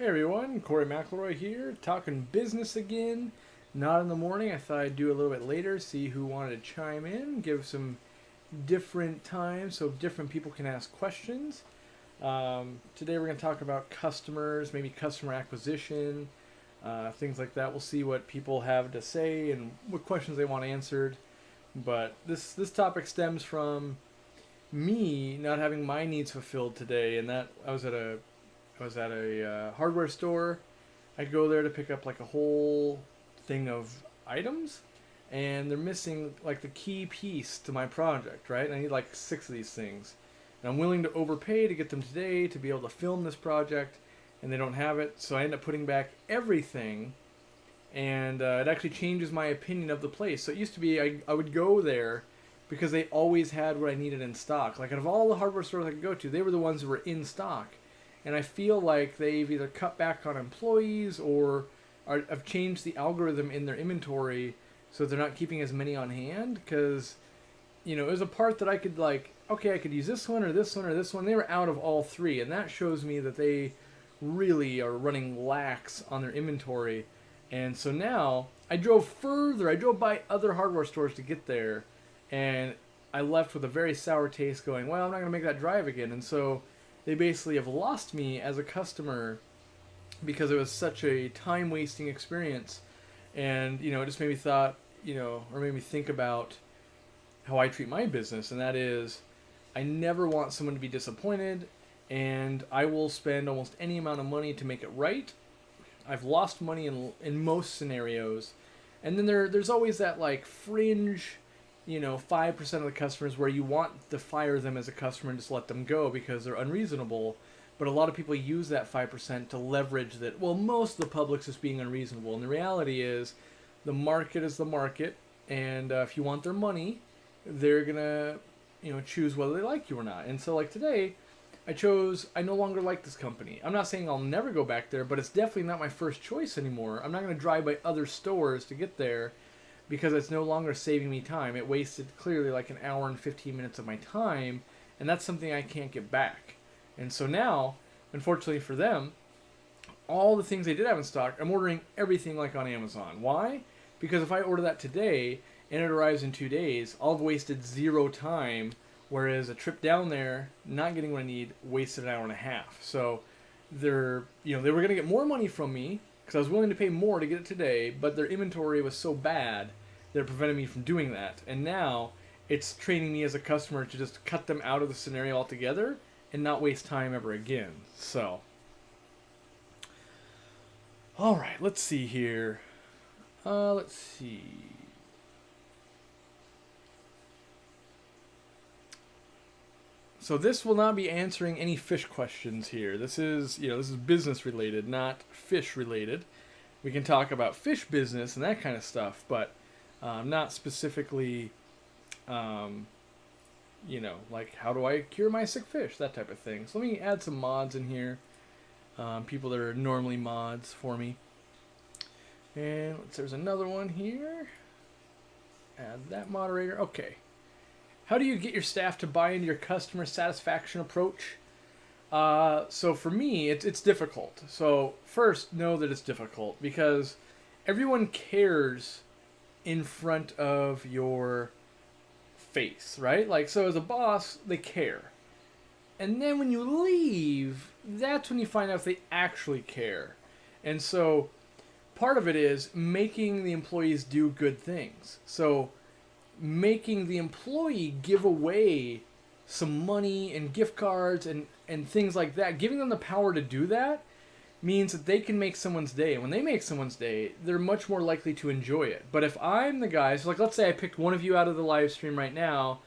Hey everyone, Corey McElroy here, talking business again. Not in the morning. I thought I'd do a little bit later, see who wanted to chime in, give some different times so different people can ask questions. Today we're going to talk about customers, maybe customer acquisition, things like that. We'll see what people have to say and what questions they want answered. But this topic stems from me not having my needs fulfilled today, and that I was at a hardware store. I go there to pick up like a whole thing of items, and they're missing like the key piece to my project, right? And I need like 6 of these things. And I'm willing to overpay to get them today to be able to film this project, and they don't have it. So I end up putting back everything, and it actually changes my opinion of the place. So it used to be I would go there because they always had what I needed in stock. Like out of all the hardware stores I could go to, they were the ones that were in stock. And I feel like they've either cut back on employees or have changed the algorithm in their inventory so they're not keeping as many on hand. Because, it was a part that I could like, okay, I could use this one or this one or this one. They were out of all three. And that shows me that they really are running lax on their inventory. And so now I drove further. I drove by other hardware stores to get there. And I left with a very sour taste going, well, I'm not going to make that drive again. And so they basically have lost me as a customer because it was such a time wasting experience. And, it just made me or made me think about how I treat my business. And that is, I never want someone to be disappointed, and I will spend almost any amount of money to make it right. I've lost money in most scenarios. And then there's always that like fringe 5% of the customers where you want to fire them as a customer and just let them go because they're unreasonable. But a lot of people use that 5% to leverage that, well, most of the public's just being unreasonable. And the reality is the market is the market. And if you want their money, they're going to, choose whether they like you or not. And so like today, I no longer like this company. I'm not saying I'll never go back there, but it's definitely not my first choice anymore. I'm not going to drive by other stores to get there, because it's no longer saving me time. It wasted clearly like an hour and 15 minutes of my time, and that's something I can't get back. And so now, unfortunately for them, all the things they did have in stock, I'm ordering everything like on Amazon. Why? Because if I order that today and it arrives in 2 days, I'll have wasted 0 time, whereas a trip down there, not getting what I need, wasted an hour and a half. So they were going to get more money from me because I was willing to pay more to get it today, but their inventory was so bad that prevented me from doing that. And now it's training me as a customer to just cut them out of the scenario altogether and not waste time ever again. So, all right, let's see here. Let's see. So this will not be answering any fish questions here. This is business related, not fish related. We can talk about fish business and that kind of stuff, but not specifically, like how do I cure my sick fish, that type of thing. So let me add some mods in here, people that are normally mods for me. And there's another one here. Add that moderator. Okay. How do you get your staff to buy into your customer satisfaction approach? So for me, it's difficult. So first, know that it's difficult because everyone cares in front of your face, right? Like, so as a boss, they care. And then when you leave, that's when you find out if they actually care. And so part of it is making the employees do good things. So making the employee give away some money and gift cards and things like that, giving them the power to do that means that they can make someone's day. And when they make someone's day, they're much more likely to enjoy it. But if I'm the guy, so like let's say I picked one of you out of the live stream right now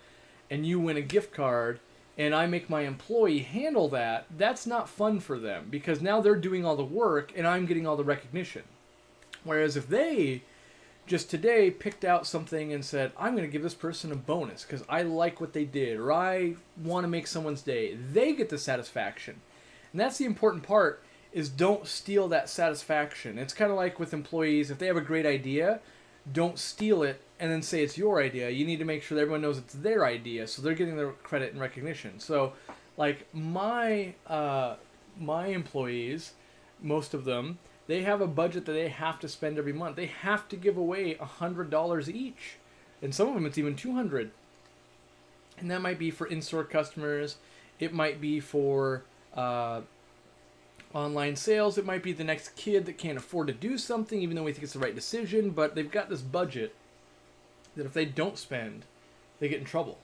and you win a gift card and I make my employee handle that, that's not fun for them because now they're doing all the work and I'm getting all the recognition. Whereas if they just today picked out something and said, I'm going to give this person a bonus because I like what they did or I want to make someone's day, they get the satisfaction. And that's the important part, is don't steal that satisfaction. It's kind of like with employees, if they have a great idea, don't steal it and then say it's your idea. You need to make sure that everyone knows it's their idea so they're getting their credit and recognition. So like my employees, most of them, they have a budget that they have to spend every month. They have to give away $100 each, and some of them it's even $200. And that might be for in-store customers. It might be for online sales. It might be the next kid that can't afford to do something, even though we think it's the right decision. But they've got this budget that if they don't spend, they get in trouble.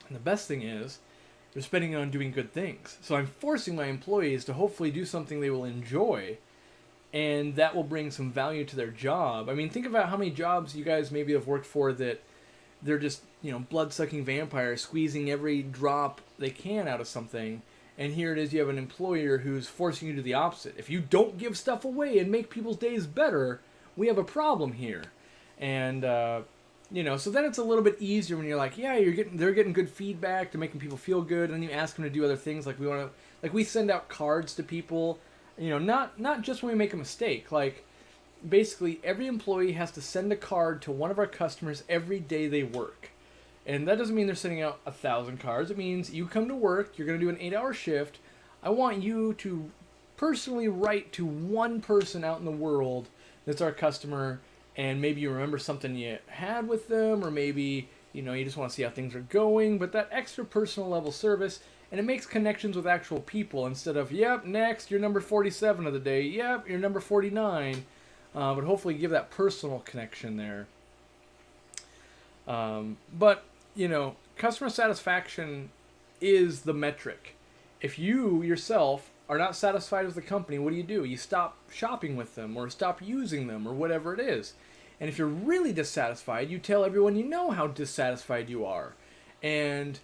And the best thing is, they're spending it on doing good things. So I'm forcing my employees to hopefully do something they will enjoy, and that will bring some value to their job. I mean, think about how many jobs you guys maybe have worked for that they're just, blood-sucking vampires squeezing every drop they can out of something. And here it is, you have an employer who's forcing you to do the opposite. If you don't give stuff away and make people's days better, we have a problem here. And, so then it's a little bit easier when you're like, yeah, they're getting good feedback, they're making people feel good, and then you ask them to do other things. Like we send out cards to people, not just when we make a mistake. Like, basically, every employee has to send a card to one of our customers every day they work. And that doesn't mean they're sending out 1,000 cards. It means you come to work, you're going to do an 8-hour shift. I want you to personally write to one person out in the world that's our customer, and maybe you remember something you had with them, or maybe, you just want to see how things are going, but that extra personal level service, and it makes connections with actual people instead of, yep, next, you're number 47 of the day, yep, you're number 49, but hopefully give that personal connection there. But, customer satisfaction is the metric. If you yourself are not satisfied with the company, what do? You stop shopping with them or stop using them or whatever it is. And if you're really dissatisfied, you tell everyone you know how dissatisfied you are. And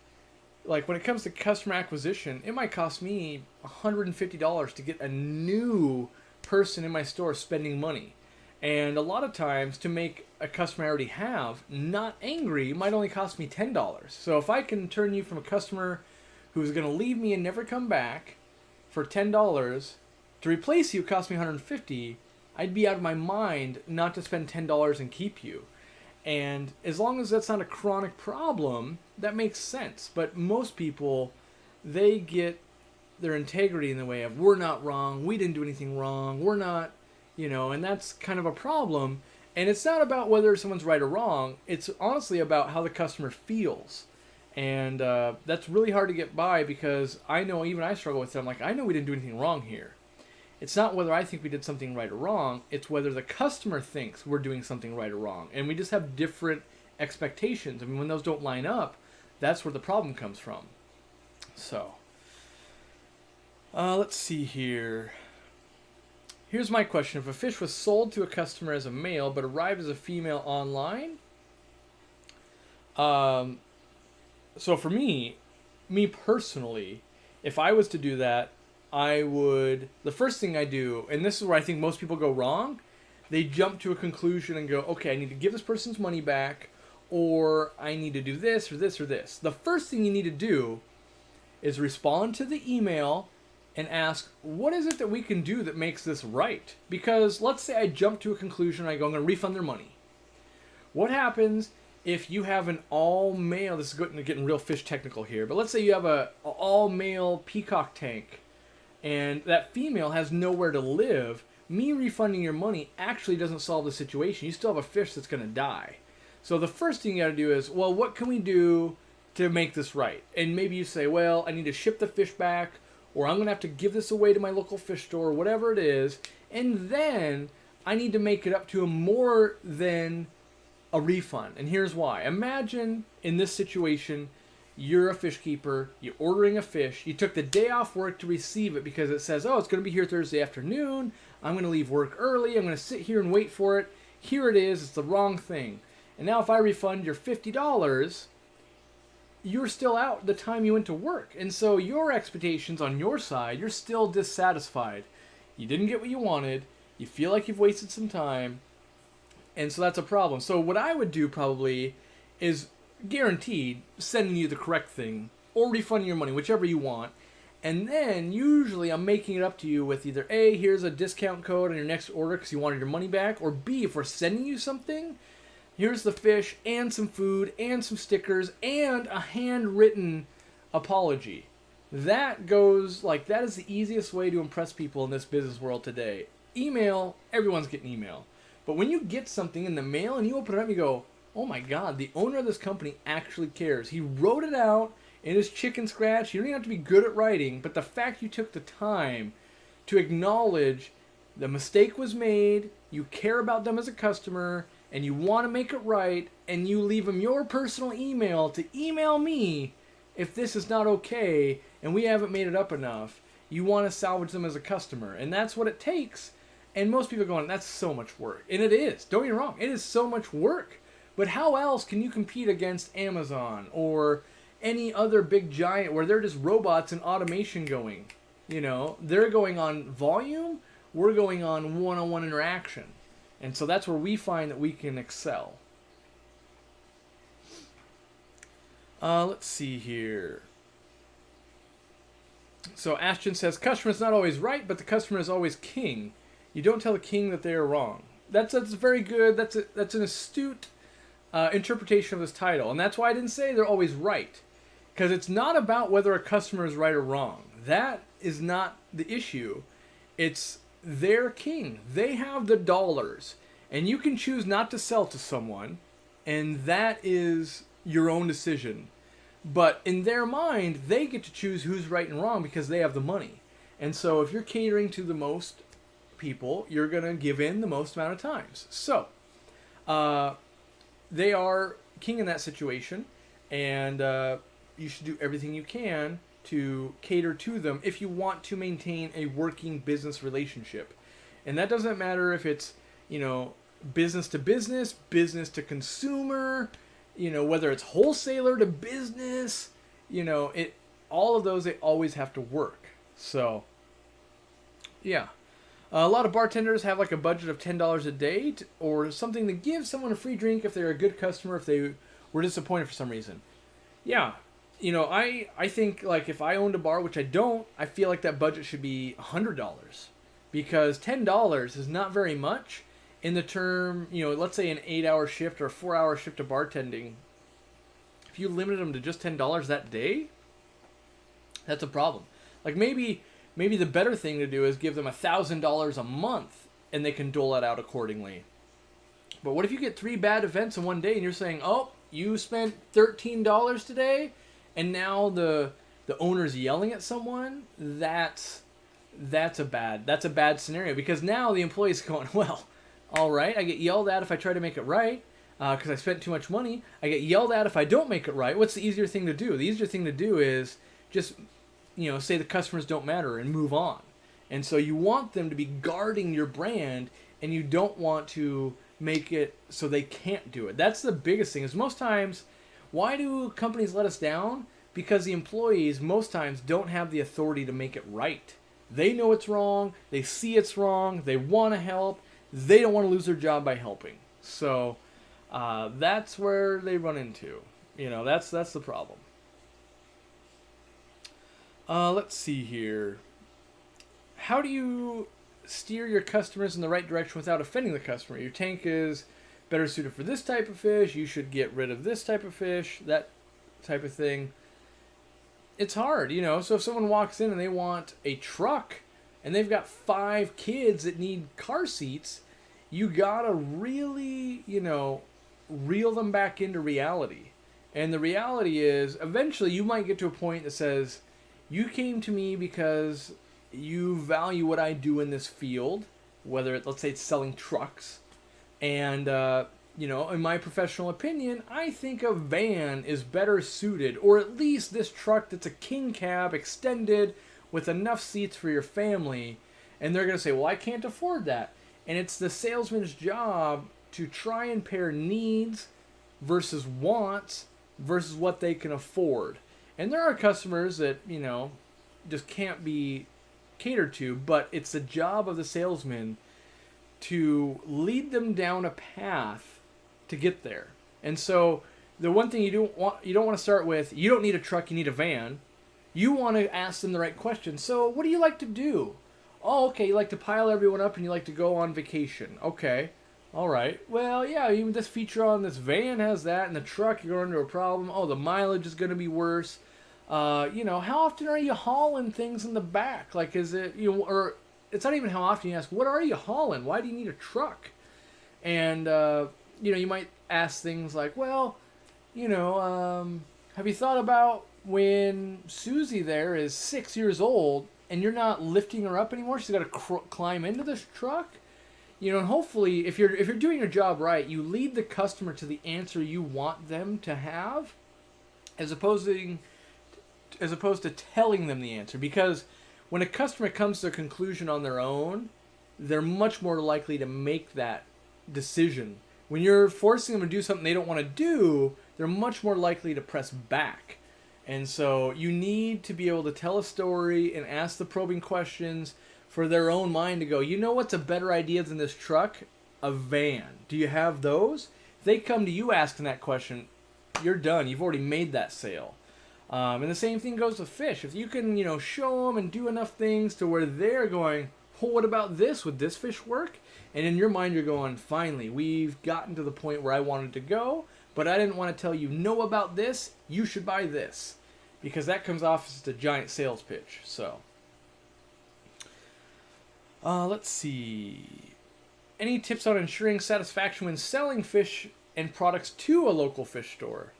like when it comes to customer acquisition, it might cost me $150 to get a new person in my store spending money. And a lot of times to make a customer I already have not angry might only cost me $10. So if I can turn you from a customer who's going to leave me and never come back for $10 to replace you, it cost me $150. I'd be out of my mind not to spend $10 and keep you. And as long as that's not a chronic problem, that makes sense. But most people, they get their integrity in the way of, we're not wrong, we didn't do anything wrong, we're not, and that's kind of a problem. And it's not about whether someone's right or wrong. It's honestly about how the customer feels. And that's really hard to get by because I know even I struggle with it. I'm like, I know we didn't do anything wrong here. It's not whether I think we did something right or wrong. It's whether the customer thinks we're doing something right or wrong. And we just have different expectations. I mean, when those don't line up, that's where the problem comes from. So, let's see here. Here's my question. If a fish was sold to a customer as a male but arrived as a female online, so for me personally, if I was to do that, the first thing I do, and this is where I think most people go wrong, they jump to a conclusion and go, okay, I need to give this person's money back, or I need to do this or this or this. The first thing you need to do is respond to the email and ask, what is it that we can do that makes this right? Because let's say I jump to a conclusion and I go, I'm going to refund their money. What happens if you have an all-male, this is getting real fish technical here, but let's say you have an all-male peacock tank and that female has nowhere to live, me refunding your money actually doesn't solve the situation. You still have a fish that's going to die. So the first thing you got to do is, well, what can we do to make this right? And maybe you say, well, I need to ship the fish back, or I'm going to have to give this away to my local fish store, whatever it is, and then I need to make it up to more than a refund. And here's why. Imagine in this situation, you're a fish keeper, you're ordering a fish, you took the day off work to receive it because it says, oh, it's going to be here Thursday afternoon, I'm going to leave work early, I'm going to sit here and wait for it, here it is, it's the wrong thing. And now if I refund your $50, you're still out the time you went to work. And so your expectations on your side, you're still dissatisfied. You didn't get what you wanted, you feel like you've wasted some time, and so that's a problem. So what I would do probably is guaranteed sending you the correct thing or refunding your money, whichever you want. And then usually I'm making it up to you with either A, here's a discount code on your next order because you wanted your money back, or B, if we're sending you something, here's the fish and some food and some stickers and a handwritten apology. That goes like that is the easiest way to impress people in this business world today. Email, everyone's getting email. But when you get something in the mail and you open it up and you go, oh my God, the owner of this company actually cares. He wrote it out in his chicken scratch. You don't even have to be good at writing, but the fact you took the time to acknowledge the mistake was made, you care about them as a customer, and you want to make it right, and you leave them your personal email to email me if this is not okay and we haven't made it up enough, you want to salvage them as a customer. And that's what it takes. And most people are going, that's so much work. And it is. Don't get me wrong. It is so much work. But how else can you compete against Amazon or any other big giant where they're just robots and automation going? You know, they're going on volume. We're going on one-on-one interaction. And so that's where we find that we can excel. Let's see here. So Ashton says, customer is not always right, but the customer is always king. You don't tell the king that they are wrong. That's very good. That's an astute interpretation of this title. And that's why I didn't say they're always right. Because it's not about whether a customer is right or wrong. That is not the issue. It's their king. They have the dollars. And you can choose not to sell to someone. And that is your own decision. But in their mind, they get to choose who's right and wrong because they have the money. And so if you're catering to the most people, you're going to give in the most amount of times. So they are king in that situation. And you should do everything you can to cater to them if you want to maintain a working business relationship. And that doesn't matter if it's, you know, business to business, business to consumer, you know, whether it's wholesaler to business, you know, all of those, they always have to work. So, yeah. A lot of bartenders have like a budget of $10 a day or something to give someone a free drink if they're a good customer, if they were disappointed for some reason. Yeah. You know, I think like if I owned a bar, which I don't, I feel like that budget should be $100 because $10 is not very much. In the term, you know, let's say an 8-hour shift or a 4-hour shift of bartending, if you limited them to just $10 that day, that's a problem. Like maybe the better thing to do is give them $1,000 a month and they can dole it out accordingly. But what if you get 3 bad events in one day and you're saying, oh, you spent $13 today and now the owner's yelling at someone? That's a bad scenario because now the employee's going, well, all right, I get yelled at if I try to make it right because I spent too much money. I get yelled at if I don't make it right. What's the easier thing to do? The easier thing to do is just, you know, say the customers don't matter and move on. And so you want them to be guarding your brand and you don't want to make it so they can't do it. That's the biggest thing is most times, why do companies let us down? Because the employees most times don't have the authority to make it right. They know it's wrong. They see it's wrong. They want to help. They don't want to lose their job by helping. So that's where they run into. You know, that's the problem. Let's see here. How do you steer your customers in the right direction without offending the customer? Your tank is better suited for this type of fish. You should get rid of this type of fish, that type of thing. It's hard, you know. So if someone walks in and they want a truck, and they've got 5 kids that need car seats, you gotta really, you know, reel them back into reality. And the reality is, eventually you might get to a point that says, you came to me because you value what I do in this field, whether let's say it's selling trucks. And, you know, in my professional opinion, I think a van is better suited, or at least this truck that's a king cab extended with enough seats for your family. And they're going to say, well, I can't afford that. And it's the salesman's job to try and pair needs versus wants versus what they can afford. And there are customers that, you know, just can't be catered to, but it's the job of the salesman to lead them down a path to get there. And so the one thing you don't want to start with, you don't need a truck, you need a van. You want to ask them the right question. So what do you like to do? Oh, okay, you like to pile everyone up and you like to go on vacation. Okay, all right. Well, yeah, even this feature on this van has that, and the truck, you're going into a problem. Oh, the mileage is going to be worse. How often are you hauling things in the back? Like, is it, or it's not even how often you ask, what are you hauling? Why do you need a truck? And, you might ask things like, well, have you thought about when Susie there is 6 years old and you're not lifting her up anymore? She's got to climb into this truck. And hopefully, if you're doing your job right, you lead the customer to the answer you want them to have, as opposed to telling them the answer. Because when a customer comes to a conclusion on their own, they're much more likely to make that decision. When you're forcing them to do something they don't want to do, they're much more likely to press back. And so you need to be able to tell a story and ask the probing questions for their own mind to go, what's a better idea than this truck? A van. Do you have those? If they come to you asking that question, you're done. You've already made that sale. And the same thing goes with fish. If you can, show them and do enough things to where they're going, well, what about this? Would this fish work? And in your mind, you're going, finally, we've gotten to the point where I wanted to go, but I didn't want to tell you no about this. You should buy this. Because that comes off as a giant sales pitch. So, let's see. Any tips on ensuring satisfaction when selling fish and products to a local fish store?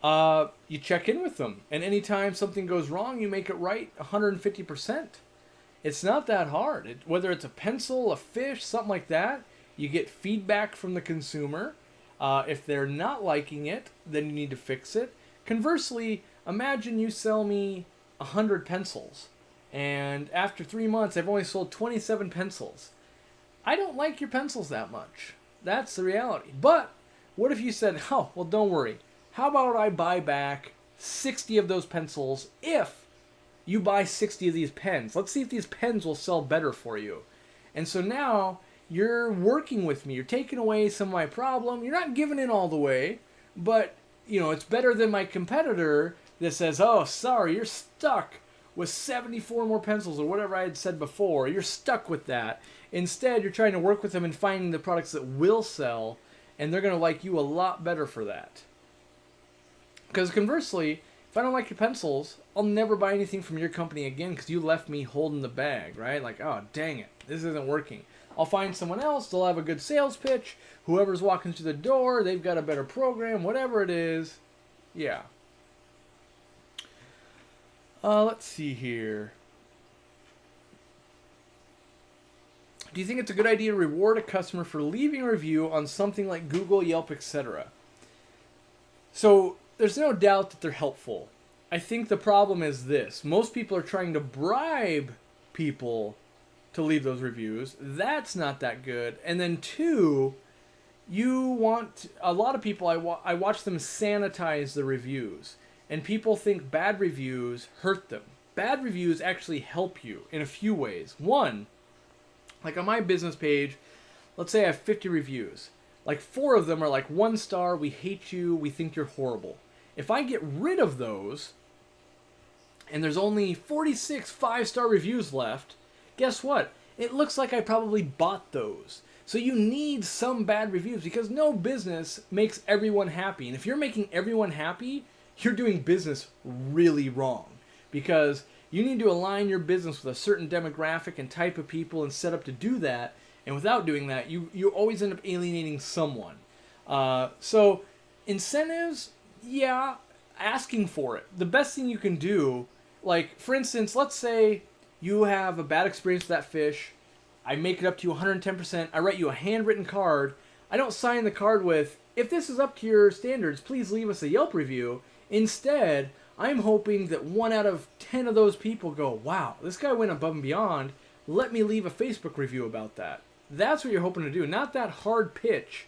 You check in with them. And anytime something goes wrong, you make it right 150%. It's not that hard. Whether it's a pencil, a fish, something like that, you get feedback from the consumer. If they're not liking it, then you need to fix it. Conversely, imagine you sell me 100 pencils, and after 3 months, I've only sold 27 pencils. I don't like your pencils that much. That's the reality. But what if you said, oh, well, don't worry. How about I buy back 60 of those pencils if you buy 60 of these pens? Let's see if these pens will sell better for you. And so now you're working with me. You're taking away some of my problem. You're not giving in all the way, but it's better than my competitor that says, oh, sorry, you're stuck with 74 more pencils or whatever I had said before. You're stuck with that. Instead, you're trying to work with them and finding the products that will sell, and they're going to like you a lot better for that. Because conversely, if I don't like your pencils, I'll never buy anything from your company again because you left me holding the bag, right? Like, oh, dang it, this isn't working. I'll find someone else, they'll have a good sales pitch, whoever's walking through the door, they've got a better program, whatever it is. Yeah. Let's see here. Do you think it's a good idea to reward a customer for leaving a review on something like Google, Yelp, etc.? So, there's no doubt that they're helpful. I think the problem is this. Most people are trying to bribe people to leave those reviews. That's not that good. And then two, a lot of people, I watch them sanitize the reviews. And people think bad reviews hurt them. Bad reviews actually help you in a few ways. One, like on my business page, let's say I have 50 reviews. Like 4 of them are like 1 star, we hate you, we think you're horrible. If I get rid of those, and there's only 46 5-star reviews left, guess what? It looks like I probably bought those. So you need some bad reviews because no business makes everyone happy. And if you're making everyone happy, you're doing business really wrong. Because you need to align your business with a certain demographic and type of people and set up to do that. And without doing that, you always end up alienating someone. So incentives, yeah, asking for it. The best thing you can do, like for instance, let's say you have a bad experience with that fish. I make it up to you 110%. I write you a handwritten card. I don't sign the card with, if this is up to your standards, please leave us a Yelp review. Instead, I'm hoping that 1 out of 10 of those people go, wow, this guy went above and beyond. Let me leave a Facebook review about that. That's what you're hoping to do. Not that hard pitch,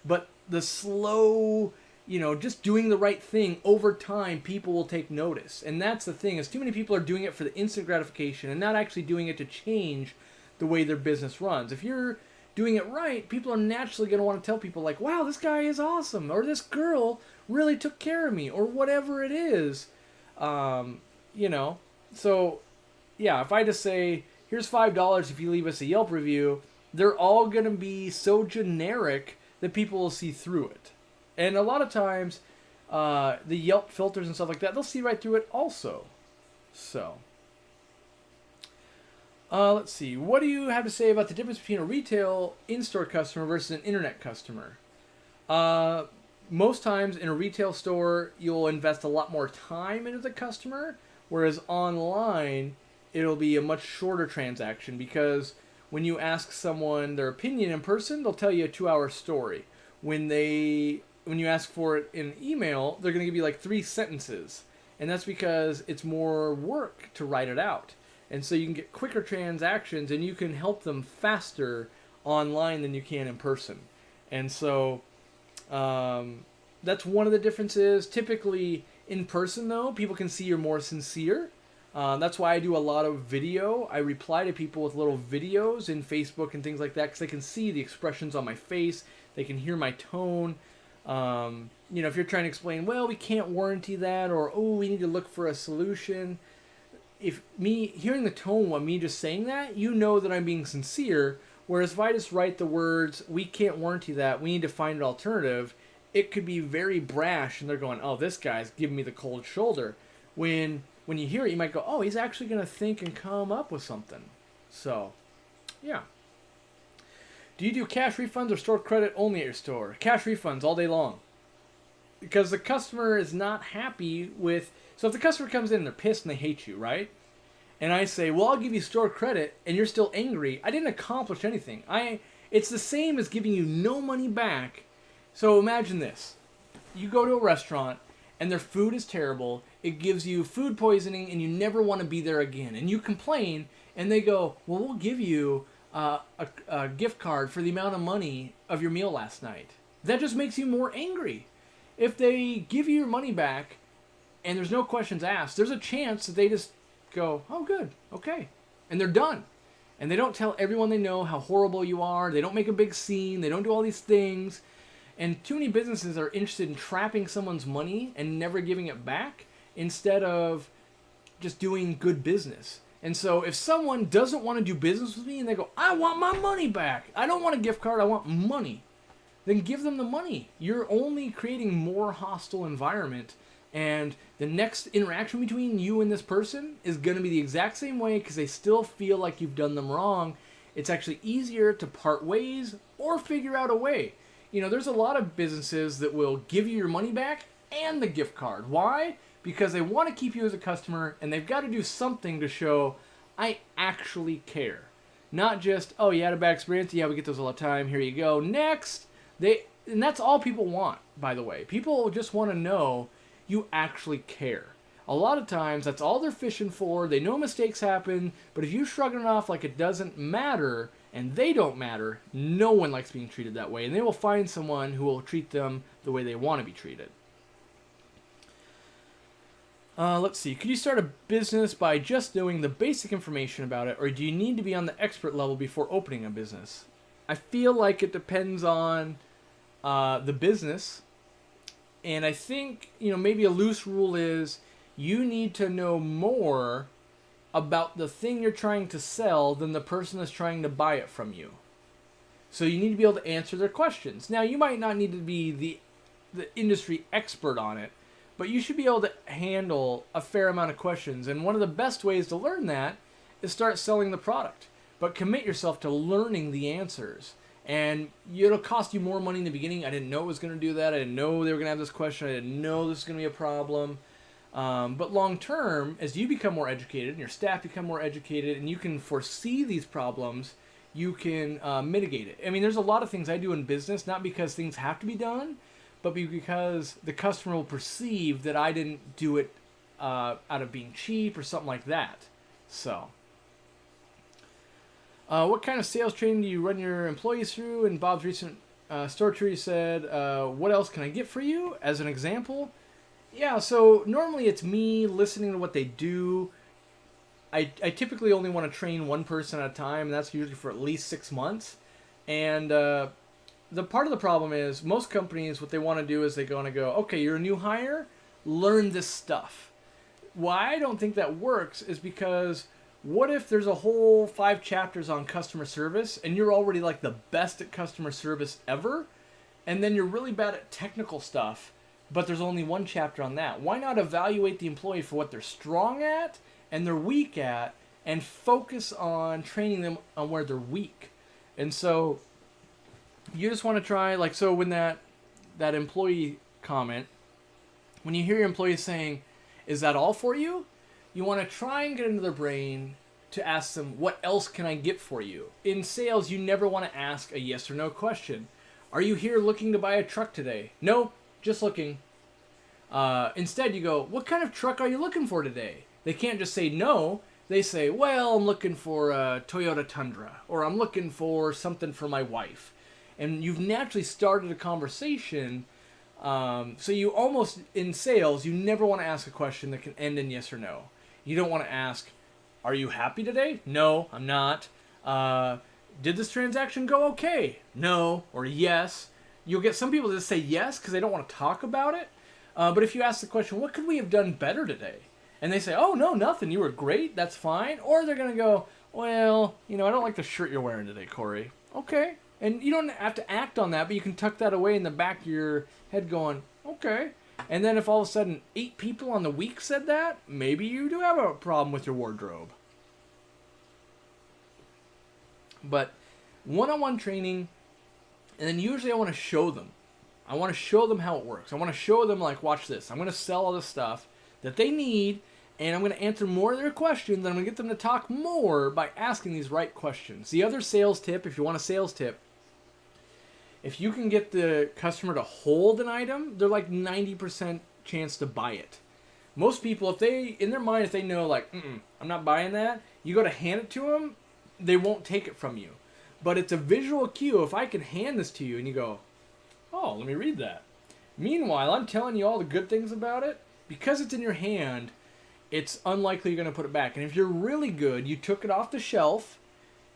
but the slow, just doing the right thing. Over time, people will take notice. And that's the thing, is too many people are doing it for the instant gratification and not actually doing it to change the way their business runs. If you're doing it right, people are naturally going to want to tell people like, wow, this guy is awesome, or this girl really took care of me, or whatever it is. So, yeah, if I just say, here's $5 if you leave us a Yelp review, they're all going to be so generic that people will see through it. And a lot of times, the Yelp filters and stuff like that, they'll see right through it also. So, let's see. What do you have to say about the difference between a retail in-store customer versus an internet customer? Most times in a retail store, you'll invest a lot more time into the customer, whereas online, it'll be a much shorter transaction because when you ask someone their opinion in person, they'll tell you a 2-hour story. When you ask for it in email, they're going to give you like 3 sentences. And that's because it's more work to write it out. And so you can get quicker transactions and you can help them faster online than you can in person. And so that's one of the differences. Typically in person though, people can see you're more sincere. That's why I do a lot of video. I reply to people with little videos in Facebook and things like that because they can see the expressions on my face. They can hear my tone. If you're trying to explain, well, we can't warranty that, or, oh, we need to look for a solution. If me hearing the tone while me just saying that, you know that I'm being sincere. Whereas if I just write the words, we can't warranty that, we need to find an alternative, it could be very brash and they're going, oh, this guy's giving me the cold shoulder. When you hear it, you might go, oh, he's actually going to think and come up with something. So, yeah. Do you do cash refunds or store credit only at your store? Cash refunds all day long. Because the customer is not happy with... So if the customer comes in and they're pissed and they hate you, right? And I say, well, I'll give you store credit, and you're still angry, I didn't accomplish anything. It's the same as giving you no money back. So imagine this. You go to a restaurant, and their food is terrible. It gives you food poisoning, and you never want to be there again. And you complain, and they go, well, we'll give you a gift card for the amount of money of your meal last night. That just makes you more angry. If they give you your money back and there's no questions asked, there's a chance that they just go, oh, good, okay. And they're done. And they don't tell everyone they know how horrible you are. They don't make a big scene. They don't do all these things. And too many businesses are interested in trapping someone's money and never giving it back instead of just doing good business. And so if someone doesn't want to do business with me and they go, I want my money back. I don't want a gift card. I want money. Then give them the money. You're only creating more hostile environment. And the next interaction between you and this person is going to be the exact same way because they still feel like you've done them wrong. It's actually easier to part ways or figure out a way. There's a lot of businesses that will give you your money back and the gift card. Why? Because they want to keep you as a customer and they've got to do something to show I actually care. Not just, oh, you had a bad experience? Yeah, we get those all the time. Here you go. Next. And that's all people want, by the way. People just want to know you actually care. A lot of times, that's all they're fishing for. They know mistakes happen, but if you shrug it off like it doesn't matter, and they don't matter, no one likes being treated that way, and they will find someone who will treat them the way they want to be treated. Let's see. Could you start a business by just knowing the basic information about it, or do you need to be on the expert level before opening a business? I feel like it depends on the business, and I think maybe a loose rule is you need to know more about the thing you're trying to sell than the person that's trying to buy it from you. So you need to be able to answer their questions. Now, you might not need to be the industry expert on it, but you should be able to handle a fair amount of questions. And one of the best ways to learn that is start selling the product. But commit yourself to learning the answers. And it'll cost you more money in the beginning. I didn't know it was going to do that. I didn't know they were going to have this question. I didn't know this was going to be a problem. But long term, as you become more educated and your staff become more educated and you can foresee these problems, you can mitigate it. I mean, there's a lot of things I do in business, not because things have to be done, but because the customer will perceive that I didn't do it out of being cheap or something like that. So, what kind of sales training do you run your employees through? In Bob's recent store tour, he said, what else can I get for you as an example? Yeah, so normally it's me listening to what they do. I typically only want to train one person at a time, and that's usually for at least 6 months. And the part of the problem is most companies, what they want to do is they want to go, okay, you're a new hire, learn this stuff. Why I don't think that works is because what if there's a whole 5 chapters on customer service and you're already like the best at customer service ever, and then you're really bad at technical stuff, but there's only one chapter on that. Why not evaluate the employee for what they're strong at and they're weak at, and focus on training them on where they're weak? And so you just want to try, like, so when that employee comment, when you hear your employee saying, is that all for you? You want to try and get into their brain to ask them, what else can I get for you? In sales, you never want to ask a yes or no question. Are you here looking to buy a truck today? No, just looking. Instead, you go, what kind of truck are you looking for today? They can't just say no. They say, well, I'm looking for a Toyota Tundra, or I'm looking for something for my wife. And you've naturally started a conversation. So you almost, in sales, you never want to ask a question that can end in yes or no. You don't want to ask, are you happy today? No, I'm not. Did this transaction go okay? No, or yes. You'll get some people that just say yes because they don't want to talk about it. But if you ask the question, what could we have done better today? And they say, oh, no, nothing. You were great. That's fine. Or they're going to go, well, I don't like the shirt you're wearing today, Corey. Okay. And you don't have to act on that, but you can tuck that away in the back of your head going, okay. And then if all of a sudden 8 people on the week said that, maybe you do have a problem with your wardrobe. But one-on-one training, and then usually I want to show them. I want to show them how it works. I want to show them, like, watch this. I'm going to sell all this stuff that they need, and I'm going to answer more of their questions, and I'm going to get them to talk more by asking these right questions. The other sales tip, if you want a sales tip, if you can get the customer to hold an item, they're like 90% chance to buy it. Most people, if they, in their mind, if they know, like, I'm not buying that, you go to hand it to them, they won't take it from you. But it's a visual cue. If I can hand this to you and you go, oh, let me read that. Meanwhile, I'm telling you all the good things about it. Because it's in your hand, it's unlikely you're going to put it back. And if you're really good, you took it off the shelf,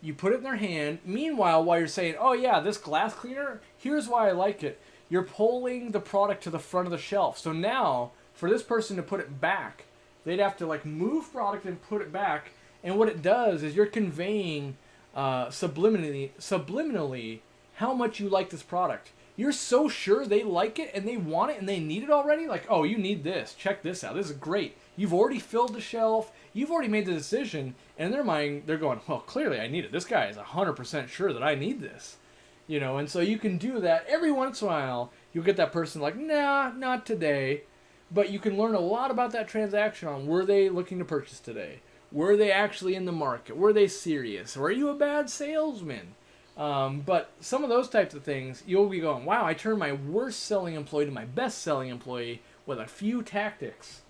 you put it in their hand. Meanwhile, while you're saying, oh yeah, this glass cleaner, here's why I like it. You're pulling the product to the front of the shelf. So now, for this person to put it back, they'd have to like move product and put it back. And what it does is you're conveying subliminally how much you like this product. You're so sure they like it and they want it and they need it already. Like, oh, you need this. Check this out. This is great. You've already filled the shelf. You've already made the decision. And in their mind, they're going, well, clearly I need it. This guy is 100% sure that I need this. And so you can do that every once in a while. You'll get that person like, nah, not today. But you can learn a lot about that transaction on, were they looking to purchase today? Were they actually in the market? Were they serious? Were you a bad salesman? But some of those types of things, you'll be going, wow, I turned my worst selling employee to my best selling employee with a few tactics.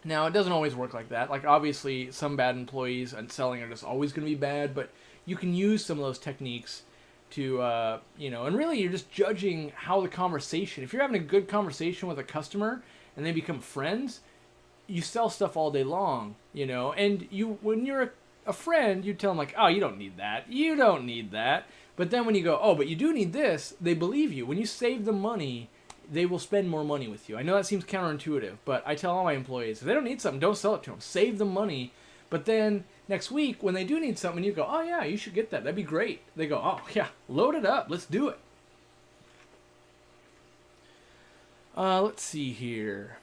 Now, it doesn't always work like that. Like, obviously, some bad employees and selling are just always going to be bad, but you can use some of those techniques to, and really you're just judging how the conversation, if you're having a good conversation with a customer and they become friends, you sell stuff all day long, and when you're a friend, you tell them like, oh, you don't need that. You don't need that. But then when you go, oh, but you do need this, they believe you. When you save them money, they will spend more money with you. I know that seems counterintuitive, but I tell all my employees, if they don't need something, don't sell it to them. Save them money. But then next week, when they do need something, you go, oh, yeah, you should get that. That'd be great. They go, oh, yeah, load it up. Let's do it. Let's see here.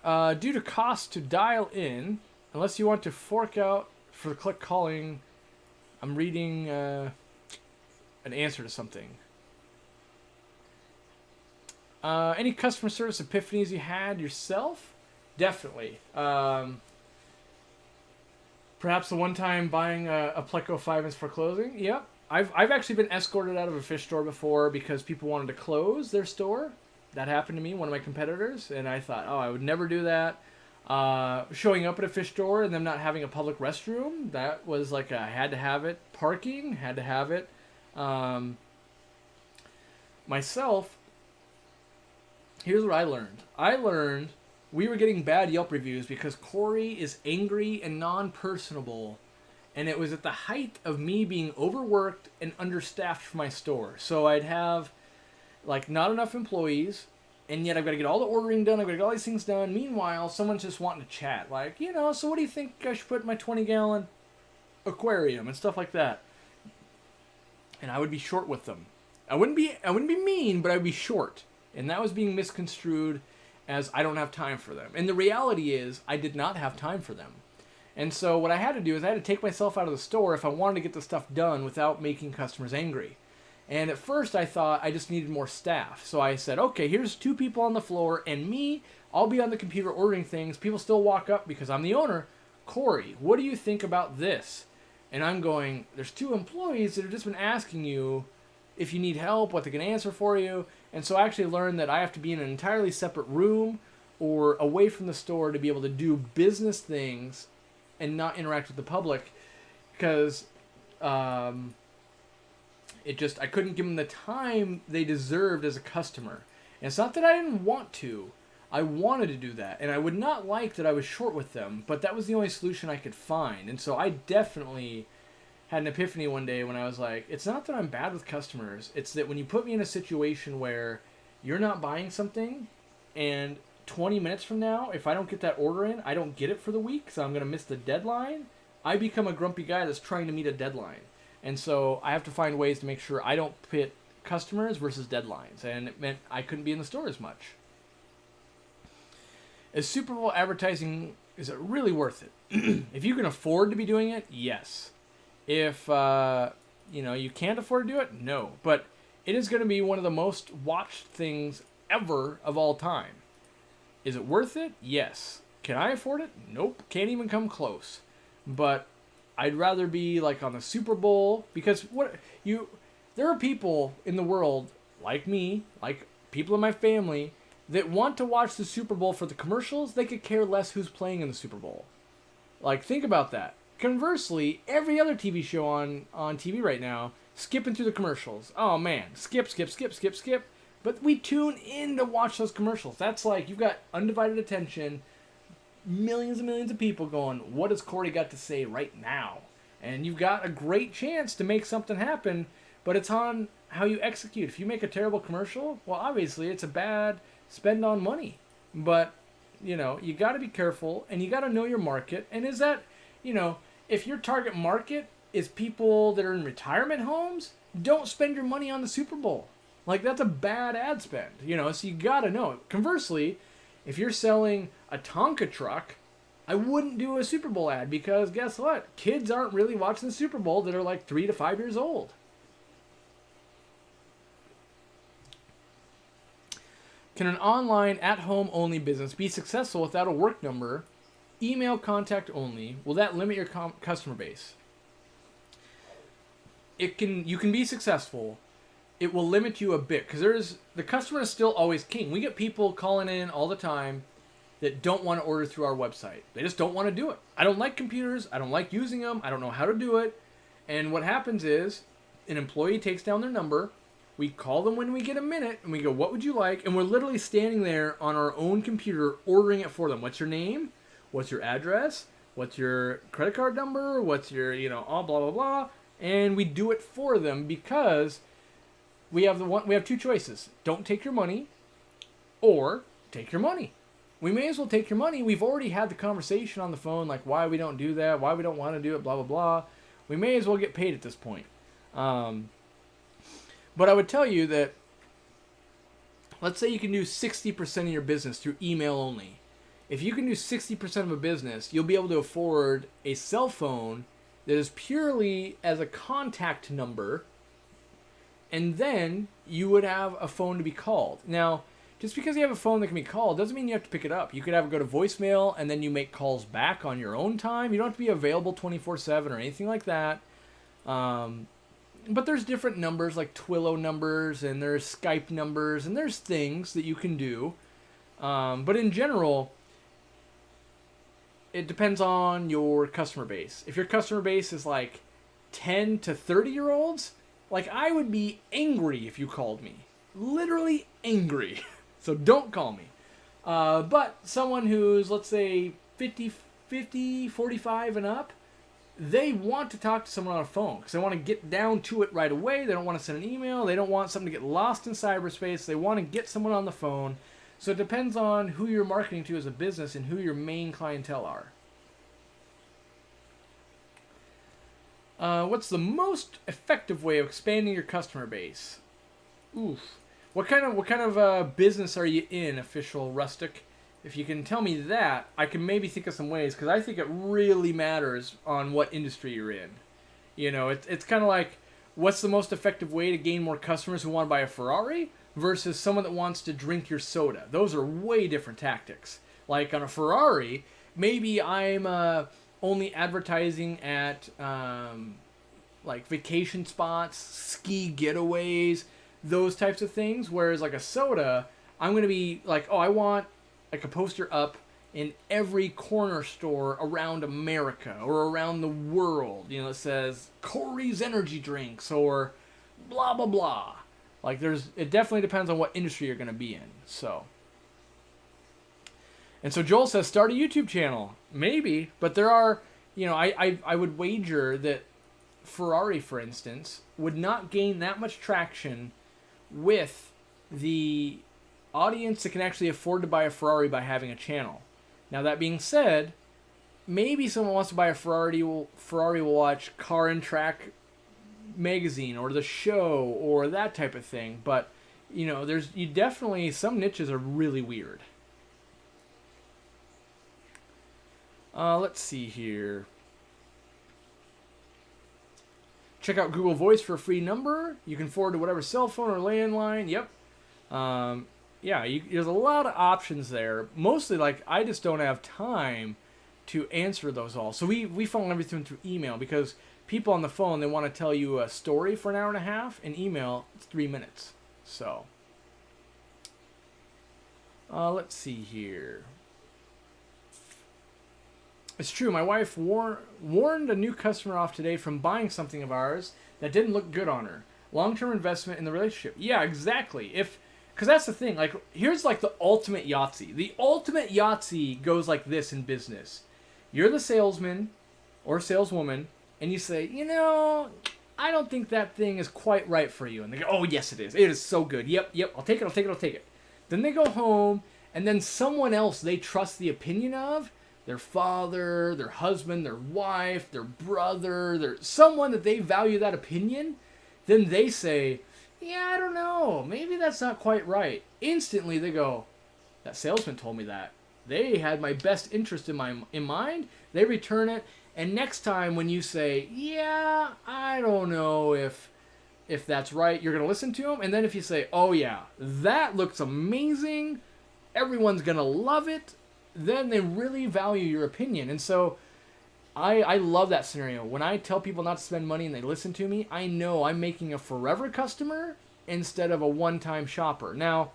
Due to cost to dial in, unless you want to fork out for the click calling, I'm reading an answer to something. Any customer service epiphanies you had yourself? Definitely. Perhaps the one time buying a Pleco 5 for closing. Yep. I've actually been escorted out of a fish store before because people wanted to close their store. That happened to me, one of my competitors, and I thought, oh, I would never do that. Showing up at a fish store and them not having a public restroom, that was like I had to have it. Parking, had to have it. Myself, here's what I learned. I learned we were getting bad Yelp reviews because Corey is angry and non-personable, and it was at the height of me being overworked and understaffed for my store. So I'd have like not enough employees, and yet I've got to get all the ordering done, I've got to get all these things done. Meanwhile, someone's just wanting to chat, like, so what do you think I should put in my 20-gallon aquarium and stuff like that? And I would be short with them. I wouldn't be mean, but I would be short. And that was being misconstrued as I don't have time for them. And the reality is I did not have time for them. And so what I had to do is I had to take myself out of the store if I wanted to get the stuff done without making customers angry. And at first I thought I just needed more staff. So I said, okay, here's 2 people on the floor and me. I'll be on the computer ordering things. People still walk up because I'm the owner. Corey, what do you think about this? And I'm going, there's 2 employees that have just been asking you if you need help, what they can answer for you. And so I actually learned that I have to be in an entirely separate room or away from the store to be able to do business things and not interact with the public because I couldn't give them the time they deserved as a customer. And it's not that I didn't want to. I wanted to do that, and I would not like that I was short with them, but that was the only solution I could find. And so I definitely had an epiphany one day when I was like, it's not that I'm bad with customers, it's that when you put me in a situation where you're not buying something, and 20 minutes from now, if I don't get that order in, I don't get it for the week, so I'm going to miss the deadline, I become a grumpy guy that's trying to meet a deadline. And so I have to find ways to make sure I don't pit customers versus deadlines, and it meant I couldn't be in the store as much. Is Super Bowl advertising, is it really worth it? If you can afford to be doing it, yes. If you can't afford to do it, no. But it is going to be one of the most watched things ever of all time. Is it worth it? Yes. Can I afford it? Nope. Can't even come close. But I'd rather be like on the Super Bowl because there are people in the world like me, like people in my family, that want to watch the Super Bowl for the commercials. They could care less who's playing in the Super Bowl. Like, think about that. Conversely, every other TV show on TV right now, skipping through the commercials. Oh man, skip. But we tune in to watch those commercials. That's like, you've got undivided attention, millions and millions of people going, what has Corey got to say right now? And you've got a great chance to make something happen, but it's on how you execute. If you make a terrible commercial, well, obviously it's a bad spend on money. But, you got to be careful, and you got to know your market. And is that, if your target market is people that are in retirement homes, don't spend your money on the Super Bowl. Like, that's a bad ad spend, so you got to know. Conversely, if you're selling a Tonka truck, I wouldn't do a Super Bowl ad because guess what? Kids aren't really watching the Super Bowl that are like 3 to 5 years old. Can an online at-home only business be successful without a work number, email contact only? Will that limit your customer base? You can be successful. It will limit you a bit because the customer is still always king. We get people calling in all the time that don't want to order through our website. They just don't want to do it. I don't like computers. I don't like using them. I don't know how to do it. And what happens is an employee takes down their number. We call them when we get a minute, and we go, what would you like? And we're literally standing there on our own computer ordering it for them. What's your name? What's your address? What's your credit card number? What's your, all blah, blah, blah. And we do it for them because we have 2 choices. Don't take your money or take your money. We may as well take your money. We've already had the conversation on the phone, like why we don't do that, why we don't want to do it, blah, blah, blah. We may as well get paid at this point. But I would tell you that, let's say you can do 60% of your business through email only. If you can do 60% of a business, you'll be able to afford a cell phone that is purely as a contact number, and then you would have a phone to be called. Now, just because you have a phone that can be called doesn't mean you have to pick it up. You could have it go to voicemail, and then you make calls back on your own time. You don't have to be available 24/7 or anything like that. But there's different numbers like Twilio numbers, and there's Skype numbers, and there's things that you can do. But in general, it depends on your customer base. If your customer base is like 10 to 30-year-olds, like I would be angry if you called me. Literally angry. So don't call me. But someone who's, let's say, 50, 45 and up, they want to talk to someone on a phone because they want to get down to it right away. They don't want to send an email. They don't want something to get lost in cyberspace. They want to get someone on the phone. So it depends on who you're marketing to as a business and who your main clientele are. What's the most effective way of expanding your customer base? Oof. what kind of business are you in, official rustic? If you can tell me that, I can maybe think of some ways, because I think it really matters on what industry you're in. It's kind of like, what's the most effective way to gain more customers who want to buy a Ferrari versus someone that wants to drink your soda? Those are way different tactics. Like on a Ferrari, maybe I'm only advertising at like vacation spots, ski getaways, those types of things. Whereas like a soda, I'm going to be like, oh, I want like a poster up in every corner store around America or around the world. It says Corey's Energy Drinks or blah, blah, blah. Like it definitely depends on what industry you're going to be in. And so Joel says, start a YouTube channel. Maybe, but there are, I would wager that Ferrari, for instance, would not gain that much traction with the audience that can actually afford to buy a Ferrari by having a channel. Now, that being said, maybe someone wants to buy a Ferrari will watch Car and Track magazine or the show or that type of thing. But, some niches are really weird. Let's see here. Check out Google Voice for a free number. You can forward to whatever cell phone or landline. Yep. There's a lot of options there. Mostly, I just don't have time to answer those all. So we funnel everything through email, because people on the phone, they want to tell you a story for an hour and a half. In email, it's 3 minutes. So, let's see here. It's true. My wife warned a new customer off today from buying something of ours that didn't look good on her. Long-term investment in the relationship. Yeah, exactly. Because that's the thing. Here's the ultimate Yahtzee. The ultimate Yahtzee goes like this in business. You're the salesman or saleswoman, and you say, I don't think that thing is quite right for you. And they go, oh, yes, it is. It is so good. Yep, I'll take it. Then they go home, and then someone else they trust the opinion of, their father, their husband, their wife, their brother, someone that they value that opinion, then they say, yeah, I don't know, maybe that's not quite right. Instantly they go, that salesman told me that. They had my best interest in mind. They return it, and next time when you say, yeah, I don't know if that's right, you're going to listen to them. And then if you say, oh yeah, that looks amazing, everyone's going to love it, then they really value your opinion. And so I love that scenario. When I tell people not to spend money and they listen to me, I know I'm making a forever customer instead of a one-time shopper. Now,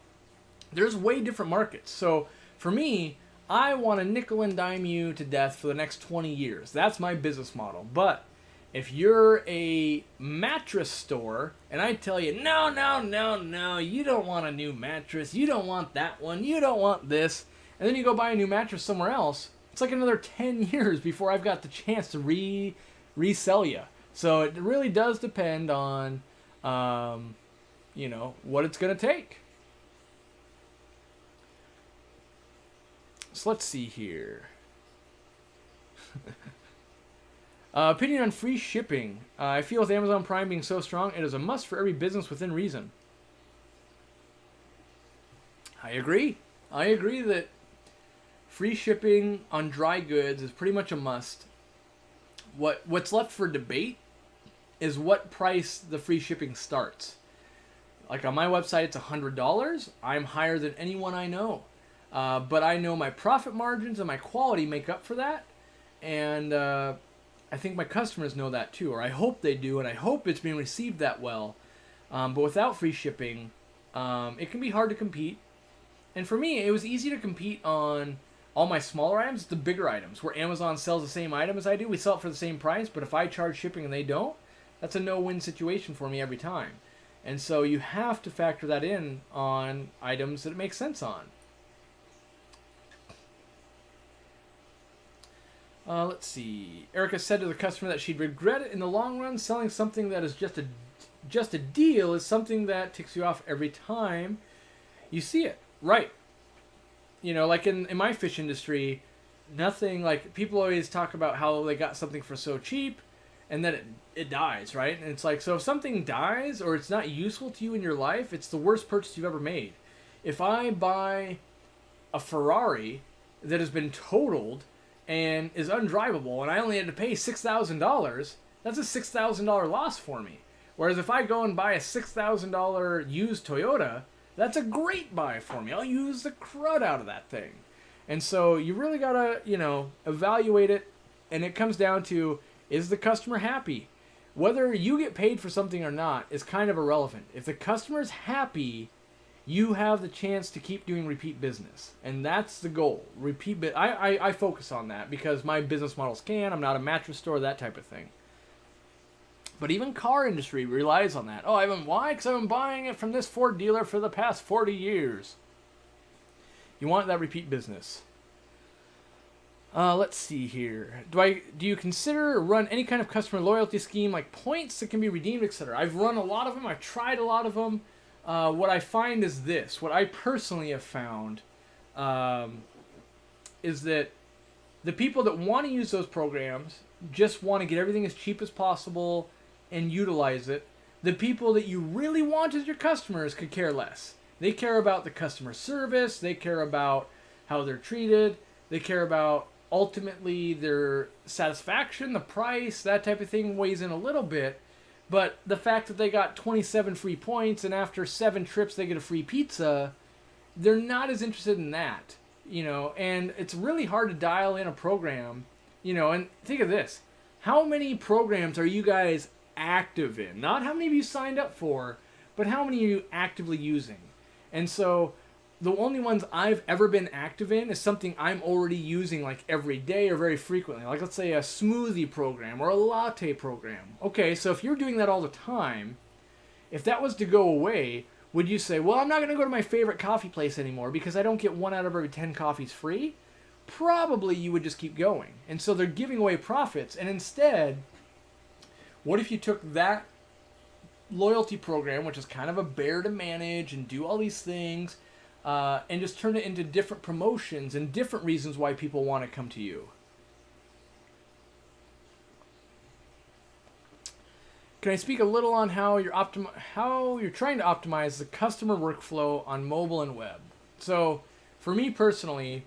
there's way different markets. So for me, I want to nickel and dime you to death for the next 20 years. That's my business model. But if you're a mattress store and I tell you, no, you don't want a new mattress, you don't want that one, you don't want this, and then you go buy a new mattress somewhere else, it's like another 10 years before I've got the chance to resell you. So it really does depend on, what it's going to take. So let's see here. Opinion on free shipping. I feel with Amazon Prime being so strong, it is a must for every business within reason. I agree that free shipping on dry goods is pretty much a must. What's left for debate is what price the free shipping starts. Like on my website, it's $100. I'm higher than anyone I know. But I know my profit margins and my quality make up for that. And I think my customers know that too, or I hope they do, and I hope it's being received that well. But without free shipping, it can be hard to compete. And for me, it was easy to compete on all my smaller items, the bigger items, where Amazon sells the same item as I do. We sell it for the same price, but if I charge shipping and they don't, that's a no-win situation for me every time. And so you have to factor that in on items that it makes sense on. Let's see. Erica said to the customer that she'd regret it in the long run. Selling something that is just a deal is something that ticks you off every time you see it. Right. Like in my fish industry, nothing, like, people always talk about how they got something for so cheap, and then it dies, right? And it's like, so if something dies or it's not useful to you in your life, it's the worst purchase you've ever made. If I buy a Ferrari that has been totaled and is undrivable and I only had to pay $6,000, that's a $6,000 loss for me. Whereas if I go and buy a $6,000 used Toyota, that's a great buy for me. I'll use the crud out of that thing. And so you really gotta, evaluate it, and it comes down to, is the customer happy? Whether you get paid for something or not is kind of irrelevant. If the customer's happy, you have the chance to keep doing repeat business. And that's the goal. I focus on that because my business models I'm not a mattress store, that type of thing. But even car industry relies on that. Oh, why? Because I've been buying it from this Ford dealer for the past 40 years. You want that repeat business. Let's see here. Do you consider or run any kind of customer loyalty scheme like points that can be redeemed, etc.? I've run a lot of them. I've tried a lot of them. What I find is this. What I personally have found is that the people that want to use those programs just want to get everything as cheap as possible and utilize it. The people that you really want as your customers could care less. They care about the customer service. They care about how they're treated. They care about ultimately their satisfaction, the price, that type of thing weighs in a little bit. But the fact that they got 27 free points and after 7 trips they get a free pizza, they're not as interested in that, and it's really hard to dial in a program, and think of this. How many programs are you guys active in? Not how many of you signed up for, but how many are you actively using? And so the only ones I've ever been active in is something I'm already using like every day or very frequently. Like let's say a smoothie program or a latte program. Okay, so if you're doing that all the time, if that was to go away, would you say, well, I'm not going to go to my favorite coffee place anymore because I don't get 1 out of every 10 coffees free? Probably you would just keep going. And so they're giving away profits. And instead, what if you took that loyalty program, which is kind of a bear to manage and do all these things, and just turn it into different promotions and different reasons why people want to come to you? Can I speak a little on how you're trying to optimize the customer workflow on mobile and web? So, for me personally,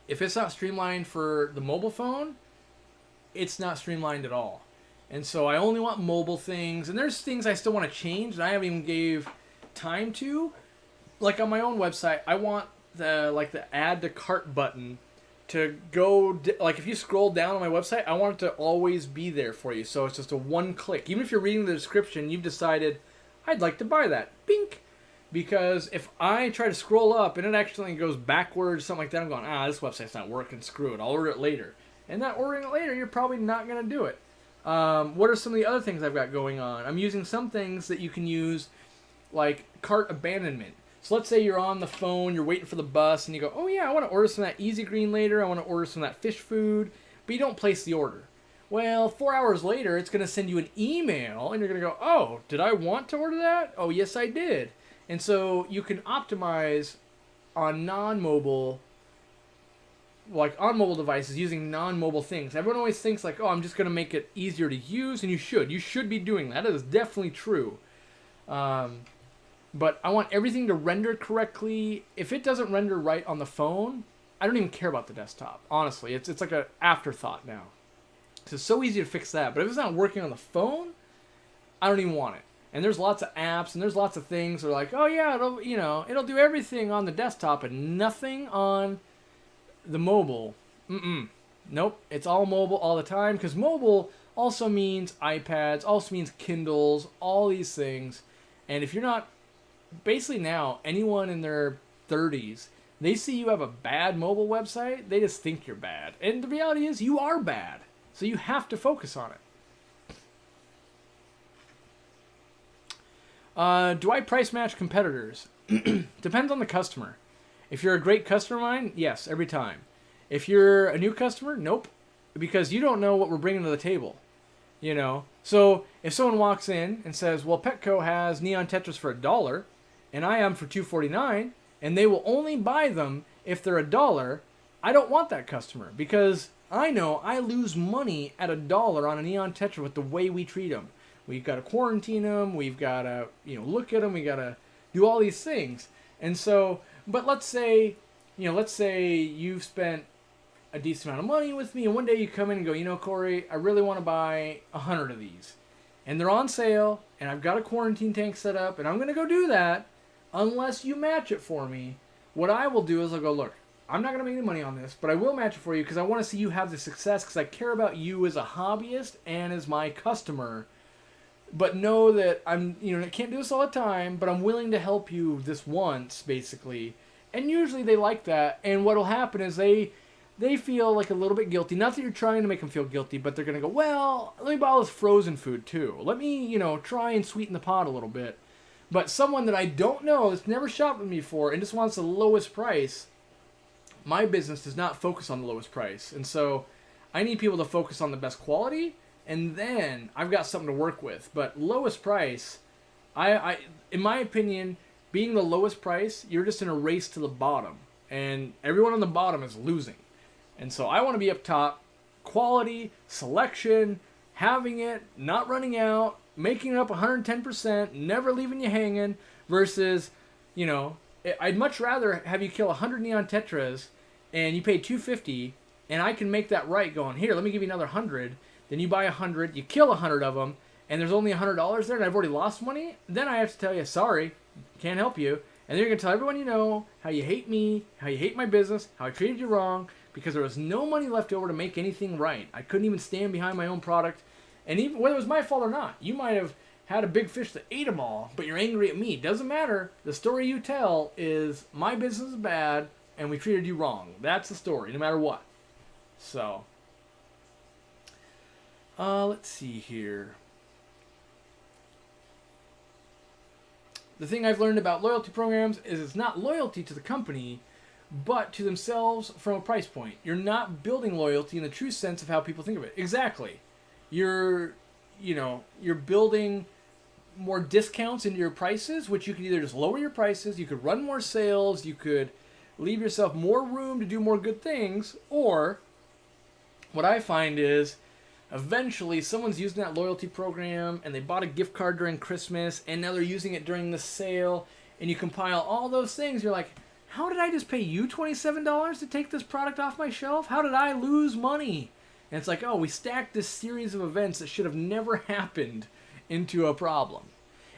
if it's not streamlined for the mobile phone, it's not streamlined at all. And so I only want mobile things, and there's things I still want to change and I haven't even gave time to. Like on my own website, I want the add to cart button to go, like if you scroll down on my website, I want it to always be there for you. So it's just a one click. Even if you're reading the description, you've decided, I'd like to buy that. Bink! Because if I try to scroll up and it actually goes backwards, something like that, I'm going, this website's not working, screw it, I'll order it later. And that ordering it later, you're probably not going to do it. What are some of the other things I've got going on? I'm using some things that you can use, like cart abandonment. So let's say you're on the phone, you're waiting for the bus, and you go, oh yeah, I want to order some of that Easy Green later, I want to order some of that fish food, but you don't place the order. Well, 4 hours later, it's going to send you an email, and you're going to go, oh, did I want to order that? Oh, yes, I did. And so you can optimize on non-mobile, like on mobile devices using non-mobile things. Everyone always thinks like, oh, I'm just going to make it easier to use, and you should be doing that. That is definitely true. But I want everything to render correctly. If it doesn't render right on the phone, I don't even care about the desktop. Honestly, it's like an afterthought now. So it's so easy to fix that. But if it's not working on the phone, I don't even want it. And there's lots of apps and there's lots of things that are like, oh yeah, it'll do everything on the desktop and nothing on the mobile. Nope, it's all mobile all the time, because mobile also means iPads, also means Kindles, all these things. And if you're not, basically now, anyone in their 30s, they see you have a bad mobile website, they just think you're bad. And the reality is you are bad. So you have to focus on it. Do I price match competitors? Depends on the customer. If you're a great customer of mine, yes, every time. If you're a new customer, nope. Because you don't know what we're bringing to the table. So if someone walks in and says, well, Petco has Neon Tetris for $1 and I am for $2.49, and they will only buy them if they're $1, I don't want that customer because I know I lose money at $1 on a neon tetra with the way we treat them. We've got to quarantine them. We've got to, look at them. We got to do all these things. And so, but let's say you've spent a decent amount of money with me, and one day you come in and go, Corey, I really want to buy 100 of these. And they're on sale, and I've got a quarantine tank set up, and I'm going to go do that unless you match it for me. What I will do is I'll go, look, I'm not going to make any money on this, but I will match it for you because I want to see you have the success because I care about you as a hobbyist and as my customer. But know that I can't do this all the time, but I'm willing to help you this once, basically. And usually they like that, and what will happen is they feel like a little bit guilty. Not that you're trying to make them feel guilty, but they're going to go, well, let me buy all this frozen food too. Let me, try and sweeten the pot a little bit. But someone that I don't know, that's never shopped with me before, and just wants the lowest price, my business does not focus on the lowest price. And so I need people to focus on the best quality, and then I've got something to work with. But lowest price, I in my opinion, being the lowest price, you're just in a race to the bottom. And everyone on the bottom is losing. And so I want to be up top. Quality, selection, having it, not running out, making it up 110%, never leaving you hanging, versus, I'd much rather have you kill 100 neon tetras and you pay $250 and I can make that right going, here, let me give you another 100. Then you buy 100, you kill 100 of them, and there's only $100 there and I've already lost money. Then I have to tell you, sorry, can't help you. And then you're going to tell everyone you know how you hate me, how you hate my business, how I treated you wrong, because there was no money left over to make anything right. I couldn't even stand behind my own product. And even whether it was my fault or not, you might have had a big fish that ate them all, but you're angry at me. Doesn't matter. The story you tell is my business is bad and we treated you wrong. That's the story, no matter what. So, let's see here. The thing I've learned about loyalty programs is it's not loyalty to the company, but to themselves from a price point. You're not building loyalty in the true sense of how people think of it. Exactly. You're building more discounts into your prices, which you could either just lower your prices, you could run more sales, you could leave yourself more room to do more good things, or what I find is eventually someone's using that loyalty program and they bought a gift card during Christmas and now they're using it during the sale, and you compile all those things, you're like, how did I just pay you $27 to take this product off my shelf? How did I lose money? And it's like, oh, we stacked this series of events that should have never happened into a problem.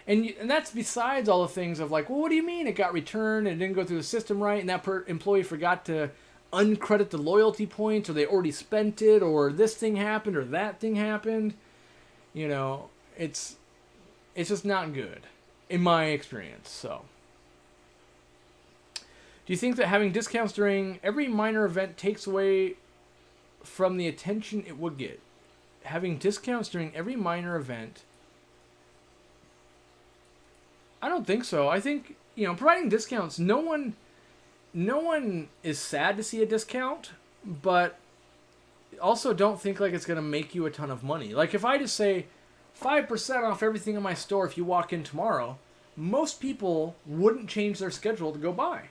And that's besides all the things of like, well, what do you mean it got returned and it didn't go through the system right, and that employee forgot to uncredit the loyalty points, or they already spent it, or this thing happened, or that thing happened. It's just not good in my experience. So, do you think that having discounts during every minor event takes away from the attention it would get? Having discounts during every minor event, I don't think so. I think, providing discounts, no one is sad to see a discount, but also don't think like it's going to make you a ton of money. Like if I just say 5% off everything in my store if you walk in tomorrow, most people wouldn't change their schedule to go buy.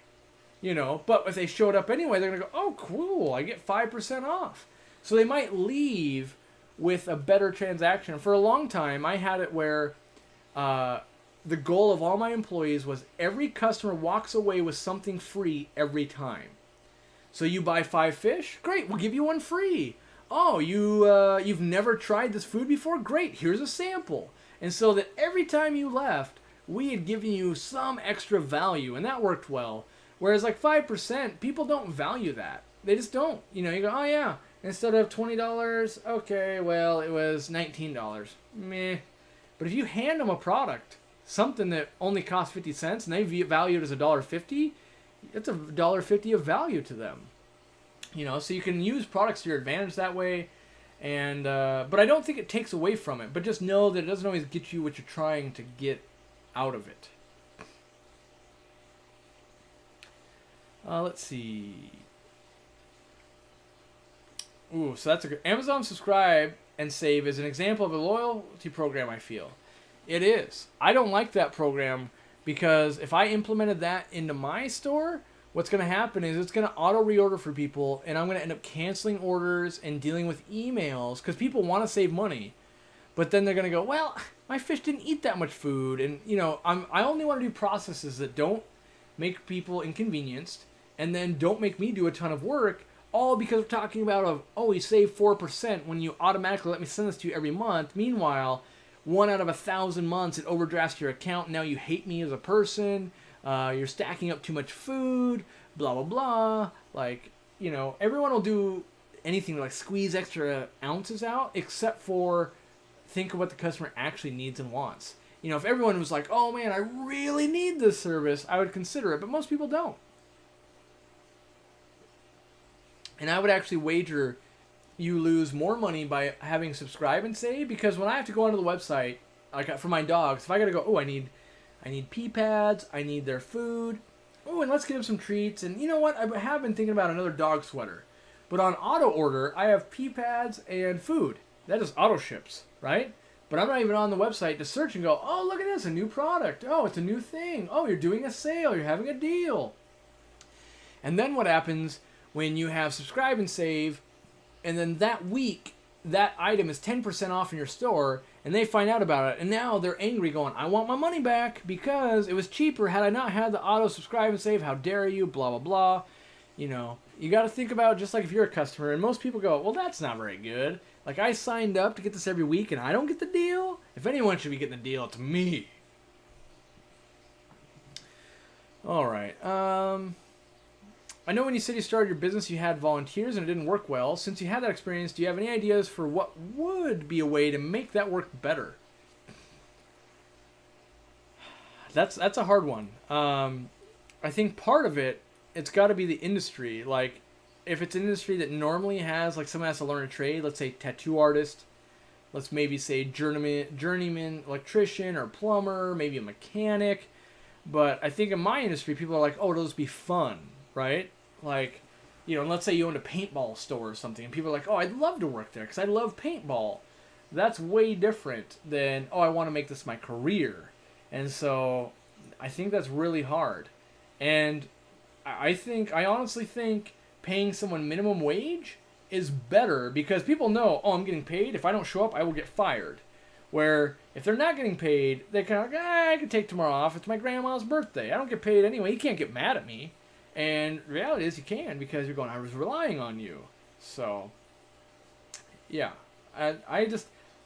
But if they showed up anyway, they're going to go, oh, cool, I get 5% off. So they might leave with a better transaction. For a long time, I had it where the goal of all my employees was every customer walks away with something free every time. So you buy 5 fish? Great, we'll give you 1 free. Oh, you've never tried this food before? Great, here's a sample. And so that every time you left, we had given you some extra value, and that worked well. Whereas like 5%, people don't value that. They just don't. You go, oh yeah, instead of $20, okay, well, it was $19. Meh. But if you hand them a product, something that only costs 50 cents, and they value it as $1.50, it's $1.50 of value to them. So you can use products to your advantage that way. And but I don't think it takes away from it. But just know that it doesn't always get you what you're trying to get out of it. Let's see. Ooh, so that's a good. Amazon Subscribe and Save is an example of a loyalty program, I feel. It is. I don't like that program because if I implemented that into my store, what's going to happen is it's going to auto reorder for people, and I'm going to end up canceling orders and dealing with emails because people want to save money. But then they're going to go, well, my fish didn't eat that much food. And, I only want to do processes that don't make people inconvenienced and then don't make me do a ton of work, all because we're talking about, you save 4% when you automatically let me send this to you every month. Meanwhile, 1 out of 1,000 months, it overdrafts your account. Now you hate me as a person. You're stacking up too much food, blah, blah, blah. Like, everyone will do anything to like squeeze extra ounces out, except for think of what the customer actually needs and wants. If everyone was like, oh man, I really need this service, I would consider it, but most people don't. And I would actually wager you lose more money by having subscribe and save, because when I have to go onto the website, like for my dogs, if I got to go, I need pee pads, I need their food, and let's give them some treats, and you know what, I have been thinking about another dog sweater. But on auto order, I have pee pads and food. That just auto ships, right? But I'm not even on the website to search and go, oh, look at this, a new product. Oh, it's a new thing. Oh, you're doing a sale. You're having a deal. And then what happens when you have subscribe and save, and then that week, that item is 10% off in your store, and they find out about it, and now they're angry going, I want my money back because it was cheaper had I not had the auto subscribe and save. How dare you, blah, blah, blah. You got to think about just like if you're a customer, and most people go, well, that's not very good. Like, I signed up to get this every week, and I don't get the deal? If anyone should be getting the deal, it's me. All right. I know when you said you started your business, you had volunteers, and it didn't work well. Since you had that experience, do you have any ideas for what would be a way to make that work better? That's a hard one. I think part of it's got to be the industry. Like, if it's an industry that normally has, like, someone has to learn a trade, let's say tattoo artist, let's maybe say journeyman electrician or plumber, maybe a mechanic. But I think in my industry, people are like, oh, it'll just be fun, right? Like, and let's say you owned a paintball store or something, and people are like, oh, I'd love to work there because I love paintball. That's way different than, oh, I want to make this my career. And so I think that's really hard. And I honestly think paying someone minimum wage is better because people know, oh, I'm getting paid. If I don't show up, I will get fired. Where if they're not getting paid, they kind of like, I can take tomorrow off. It's my grandma's birthday. I don't get paid anyway. You can't get mad at me. And the reality is you can because you're going, I was relying on you. So, yeah. I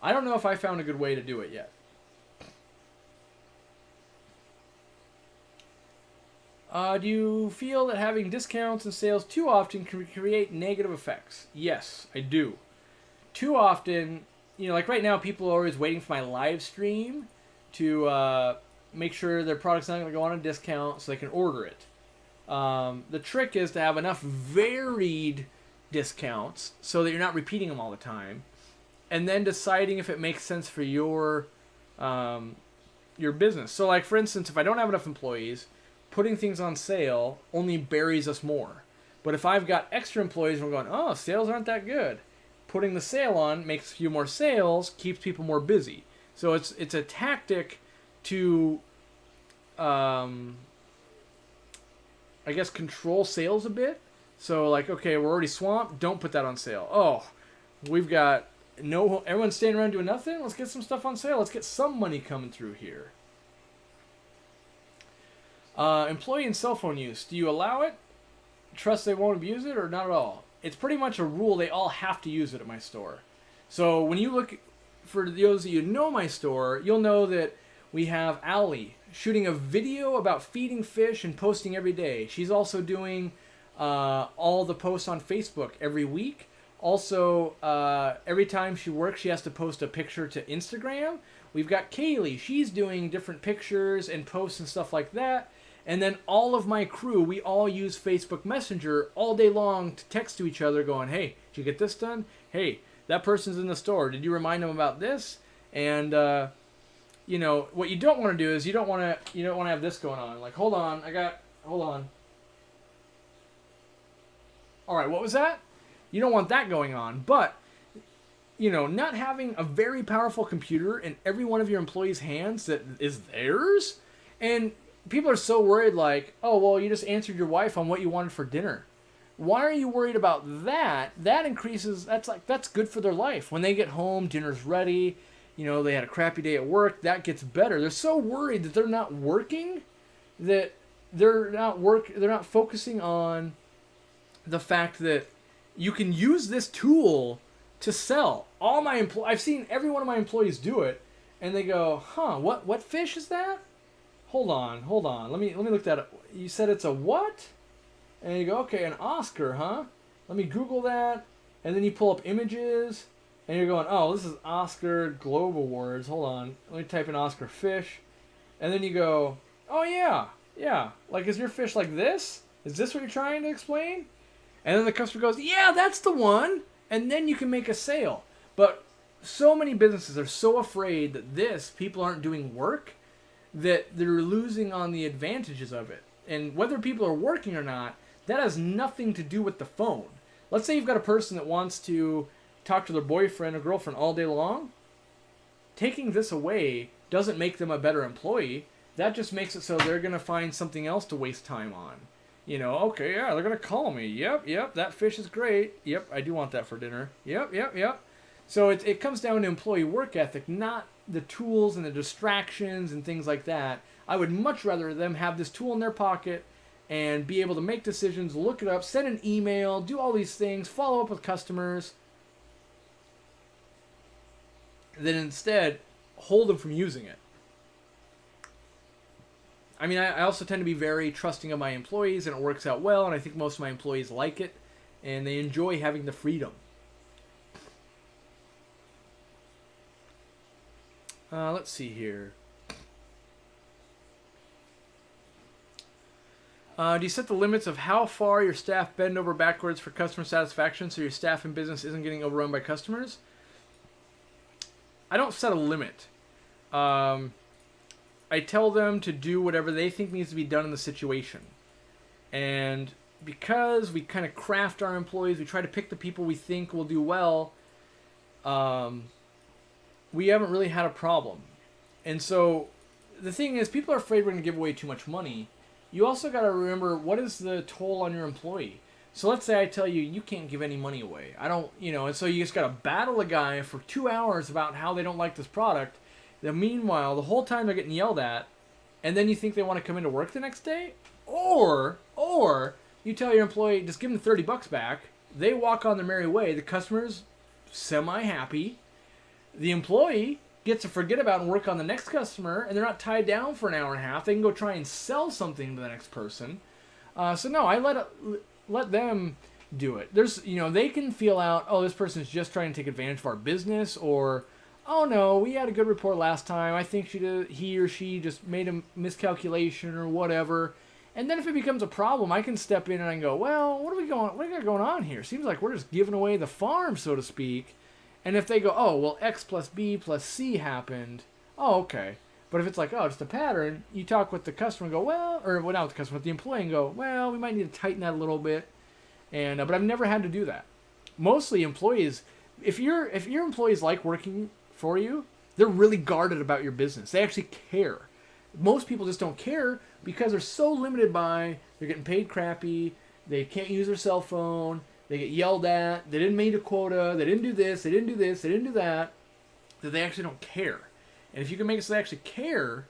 don't know if I found a good way to do it yet. Do you feel that having discounts and sales too often can create negative effects? Yes, I do. Too often, like right now, people are always waiting for my live stream to make sure their product's not going to go on a discount so they can order it. The trick is to have enough varied discounts so that you're not repeating them all the time, and then deciding if it makes sense for your business. So, like for instance, if I don't have enough employees, putting things on sale only buries us more. But if I've got extra employees and we're going, oh, sales aren't that good, putting the sale on makes a few more sales, keeps people more busy. So it's a tactic to, I guess, control sales a bit. So like, okay, we're already swamped, don't put that on sale. Oh, we've got everyone's standing around doing nothing. Let's get some stuff on sale. Let's get some money coming through here. Employee and cell phone use. Do you allow it? Trust they won't abuse it or not at all? It's pretty much a rule. They all have to use it at my store. So when you look, for those of you who know my store, you'll know that we have Allie shooting a video about feeding fish and posting every day. She's also doing all the posts on Facebook every week. Also, every time she works, she has to post a picture to Instagram. We've got Kaylee. She's doing different pictures and posts and stuff like that. And then all of my crew, we all use Facebook Messenger all day long to text to each other going, hey, did you get this done? Hey, that person's in the store. Did you remind them about this? And, what you don't want to do is you don't want to have this going on. Like, hold on. All right, what was that? You don't want that going on. But, not having a very powerful computer in every one of your employees' hands that is theirs, and people are so worried, like, oh, well, you just answered your wife on what you wanted for dinner. Why are you worried about that? That increases, that's good for their life. When they get home, dinner's ready, they had a crappy day at work, that gets better. They're so worried that they're not working, that they're not focusing on the fact that you can use this tool to sell. I've seen every one of my employees do it, and they go, huh, what fish is that? Hold on. Let me look that up. You said it's a what? And you go, okay, an Oscar, huh? Let me Google that. And then you pull up images, and you're going, oh, this is Oscar Globe Awards. Hold on. Let me type in Oscar fish. And then you go, oh, yeah. Like, is your fish like this? Is this what you're trying to explain? And then the customer goes, yeah, that's the one. And then you can make a sale. But so many businesses are so afraid that people aren't doing work, that they're losing on the advantages of it. And whether people are working or not, that has nothing to do with the phone. Let's say you've got a person that wants to talk to their boyfriend or girlfriend all day long. Taking this away doesn't make them a better employee. That just makes it so they're going to find something else to waste time on. Okay, yeah, they're going to call me. Yep, that fish is great. Yep, I do want that for dinner. Yep. So it comes down to employee work ethic, not the tools and the distractions and things like that. I would much rather them have this tool in their pocket and be able to make decisions, look it up, send an email, do all these things, follow up with customers, than instead hold them from using it. I mean, I also tend to be very trusting of my employees, and it works out well, and I think most of my employees like it, and they enjoy having the freedom. Let's see here. Do you set the limits of how far your staff bend over backwards for customer satisfaction so your staff and business isn't getting overrun by customers? I don't set a limit. I tell them to do whatever they think needs to be done in the situation. And because we kind of craft our employees, we try to pick the people we think will do well, we haven't really had a problem. And so the thing is, people are afraid we're going to give away too much money. You also got to remember, what is the toll on your employee? So let's say I tell you, you can't give any money away. I don't, and so you just got to battle a guy for 2 hours about how they don't like this product. Then meanwhile, the whole time they're getting yelled at, and then you think they want to come into work the next day? Or you tell your employee, just give them $30 back. They walk on their merry way. The customer's semi-happy. The employee gets to forget about and work on the next customer, and they're not tied down for an hour and a half. They can go try and sell something to the next person. So no, I let them do it. There's, they can feel out, oh, this person's just trying to take advantage of our business, or, oh no, we had a good report last time. I think he or she just made a miscalculation or whatever. And then if it becomes a problem, I can step in and I can go, well, what do we got going on here? Seems like we're just giving away the farm, so to speak. And if they go, oh, well, X plus B plus C happened, oh, okay. But if it's like, oh, just a pattern, you talk with the customer and go, well, or well, not with the customer, with the employee and go, well, we might need to tighten that a little bit. And but I've never had to do that. Mostly employees, if your employees like working for you, they're really guarded about your business. They actually care. Most people just don't care because they're so limited by, they're getting paid crappy, they can't use their cell phone, they get yelled at, they didn't meet a quota, they didn't do this, they didn't do this, they didn't do that they actually don't care. And if you can make it so they actually care,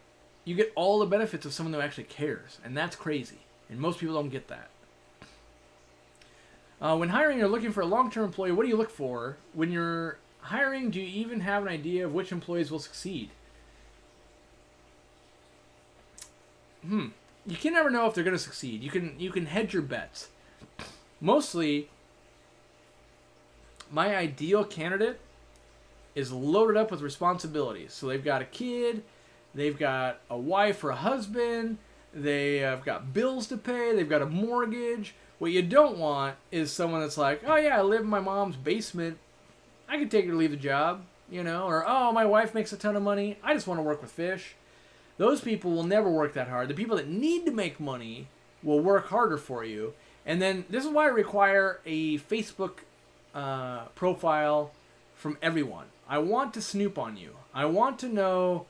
you get all the benefits of someone who actually cares. And that's crazy. And most people don't get that. When hiring or looking for a long-term employee, what do you look for? When you're hiring, do you even have an idea of which employees will succeed? You can never know if they're going to succeed. You can hedge your bets. Mostly, my ideal candidate is loaded up with responsibilities. So they've got a kid, they've got a wife or a husband, they have got bills to pay, they've got a mortgage. What you don't want is someone that's like, oh yeah, I live in my mom's basement, I could take her to leave the job, or oh, my wife makes a ton of money, I just want to work with fish. Those people will never work that hard. The people that need to make money will work harder for you. And then this is why I require a Facebook profile from everyone. I want to snoop on you. I want to know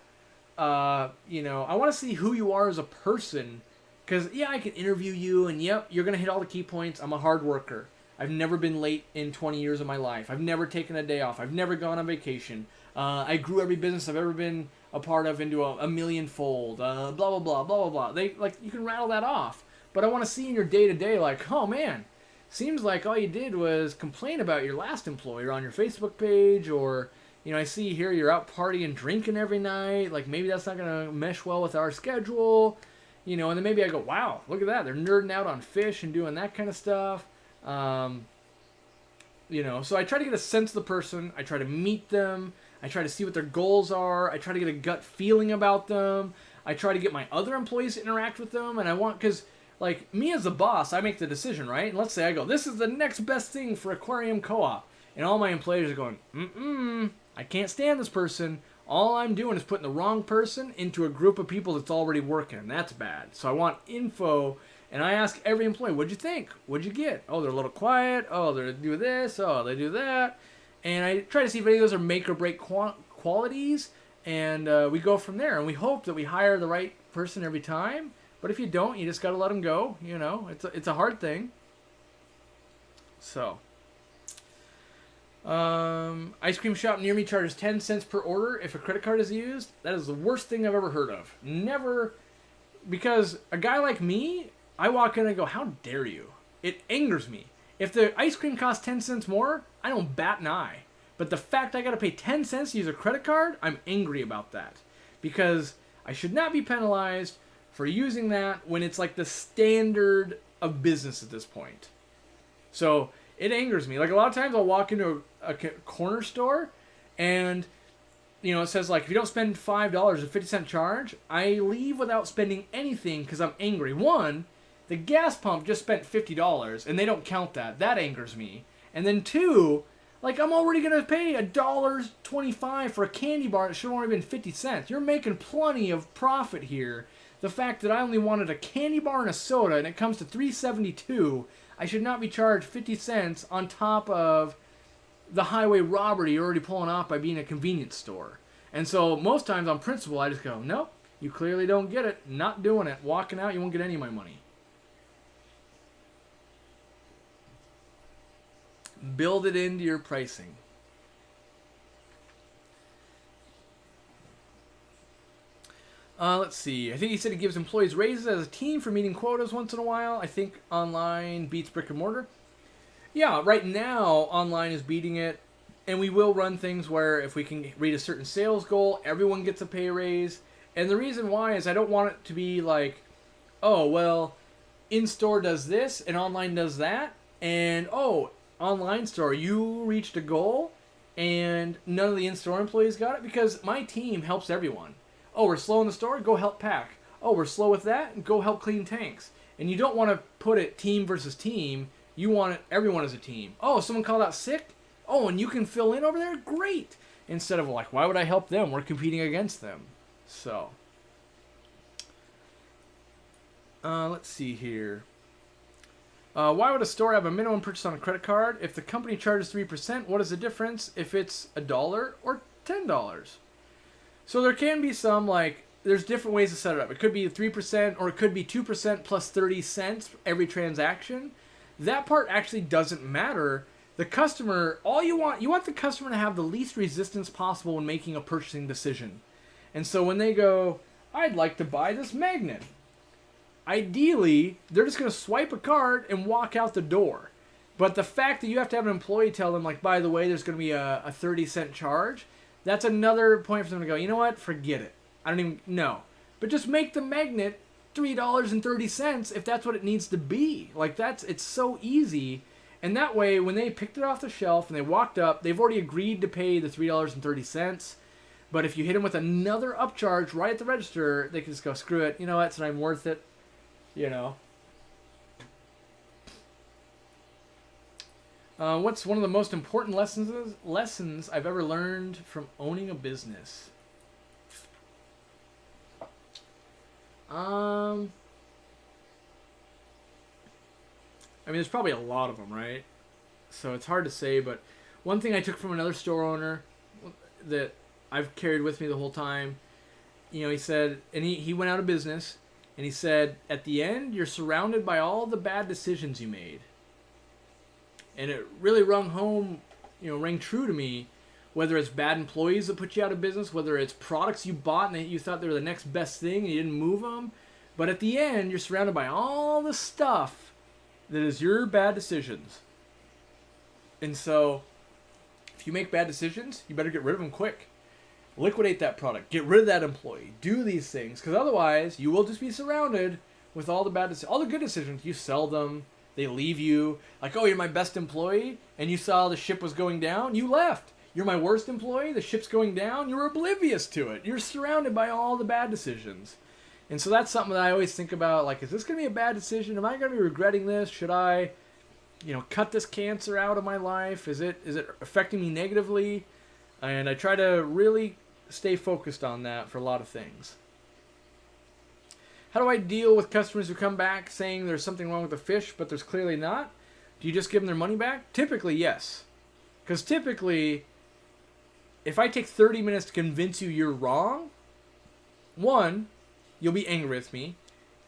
I want to see who you are as a person. Because, yeah, I can interview you, and yep, you're going to hit all the key points. I'm a hard worker. I've never been late in 20 years of my life. I've never taken a day off. I've never gone on vacation. I grew every business I've ever been a part of into a millionfold. Blah, blah, blah, blah, blah, blah. You can rattle that off. But I want to see in your day-to-day, like, oh, man, seems like all you did was complain about your last employer on your Facebook page, or, I see here you're out partying, drinking every night. Like, maybe that's not going to mesh well with our schedule. And then maybe I go, wow, look at that. They're nerding out on fish and doing that kind of stuff. So I try to get a sense of the person. I try to meet them. I try to see what their goals are. I try to get a gut feeling about them. I try to get my other employees to interact with them. And because, me as the boss, I make the decision, right? And let's say I go, this is the next best thing for Aquarium Co-op. And all my employees are going, I can't stand this person. All I'm doing is putting the wrong person into a group of people that's already working, and that's bad. So I want info, and I ask every employee, what'd you think? What'd you get? Oh, they're a little quiet. Oh, they do this. Oh, they do that. And I try to see if any of those are make or break qualities, and we go from there. And we hope that we hire the right person every time. But if you don't, you just got to let them go. It's a hard thing. So... ice cream shop near me charges 10 cents per order if a credit card is used. That is the worst thing I've ever heard of. Never, because a guy like me, I walk in and I go, how dare you? It angers me. If the ice cream costs 10 cents more, I don't bat an eye. But the fact I gotta pay 10 cents to use a credit card, I'm angry about that. Because I should not be penalized for using that when it's like the standard of business at this point. So... it angers me. Like, a lot of times I'll walk into a corner store and, it says, if you don't spend $5, a 50-cent charge, I leave without spending anything because I'm angry. One, the gas pump just spent $50 and they don't count that. That angers me. And then two, I'm already going to pay $1.25 for a candy bar that should have only been 50 cents. You're making plenty of profit here. The fact that I only wanted a candy bar and a soda and it comes to $3.72, I should not be charged 50 cents on top of the highway robbery you're already pulling off by being a convenience store. And so most times on principle, I just go, nope, you clearly don't get it. Not doing it. Walking out, you won't get any of my money. Build it into your pricing. Let's see. I think he said he gives employees raises as a team for meeting quotas once in a while. I think online beats brick and mortar. Yeah, right now online is beating it. And we will run things where if we can reach a certain sales goal, everyone gets a pay raise. And the reason why is I don't want it to be like, oh, well, in-store does this and online does that. And, oh, online store, you reached a goal and none of the in-store employees got it, because my team helps everyone. Oh, we're slow in the store? Go help pack. Oh, we're slow with that? Go help clean tanks. And you don't want to put it team versus team. You want it everyone as a team. Oh, someone called out sick? Oh, and you can fill in over there? Great. Instead of why would I help them? We're competing against them. So, let's see here. Why would a store have a minimum purchase on a credit card? If the company charges 3%, what is the difference if it's $1 or $10? So there can be some, there's different ways to set it up. It could be 3% or it could be 2% plus 30 cents every transaction. That part actually doesn't matter. The customer, you want the customer to have the least resistance possible when making a purchasing decision. And so when they go, I'd like to buy this magnet. Ideally, they're just going to swipe a card and walk out the door. But the fact that you have to have an employee tell them, by the way, there's going to be a 30-cent charge, that's another point for them to go, you know what, forget it. I don't even know. But just make the magnet $3.30 if that's what it needs to be. It's so easy. And that way, when they picked it off the shelf and they walked up, they've already agreed to pay the $3.30. But if you hit them with another upcharge right at the register, they can just go, screw it. You know what, it's not even worth it. What's one of the most important lessons I've ever learned from owning a business? There's probably a lot of them, right? So it's hard to say, but one thing I took from another store owner that I've carried with me the whole time he said, and he went out of business, and he said, at the end, you're surrounded by all the bad decisions you made. And it really rang true to me, whether it's bad employees that put you out of business, whether it's products you bought and that you thought they were the next best thing and you didn't move them. But at the end, you're surrounded by all the stuff that is your bad decisions. And so, if you make bad decisions, you better get rid of them quick. Liquidate that product. Get rid of that employee. Do these things. Because otherwise, you will just be surrounded with all the bad decisions. All the good decisions, you sell them. They leave you. Like, oh, you're my best employee. And you saw the ship was going down. You left. You're my worst employee. The ship's going down. You're oblivious to it. You're surrounded by all the bad decisions. And so that's something that I always think about. Like, is this going to be a bad decision? Am I going to be regretting this? Should I, cut this cancer out of my life? Is it affecting me negatively? And I try to really stay focused on that for a lot of things. How do I deal with customers who come back saying there's something wrong with the fish, but there's clearly not? Do you just give them their money back? Typically, yes. Because typically, if I take 30 minutes to convince you you're wrong, 1, you'll be angry with me.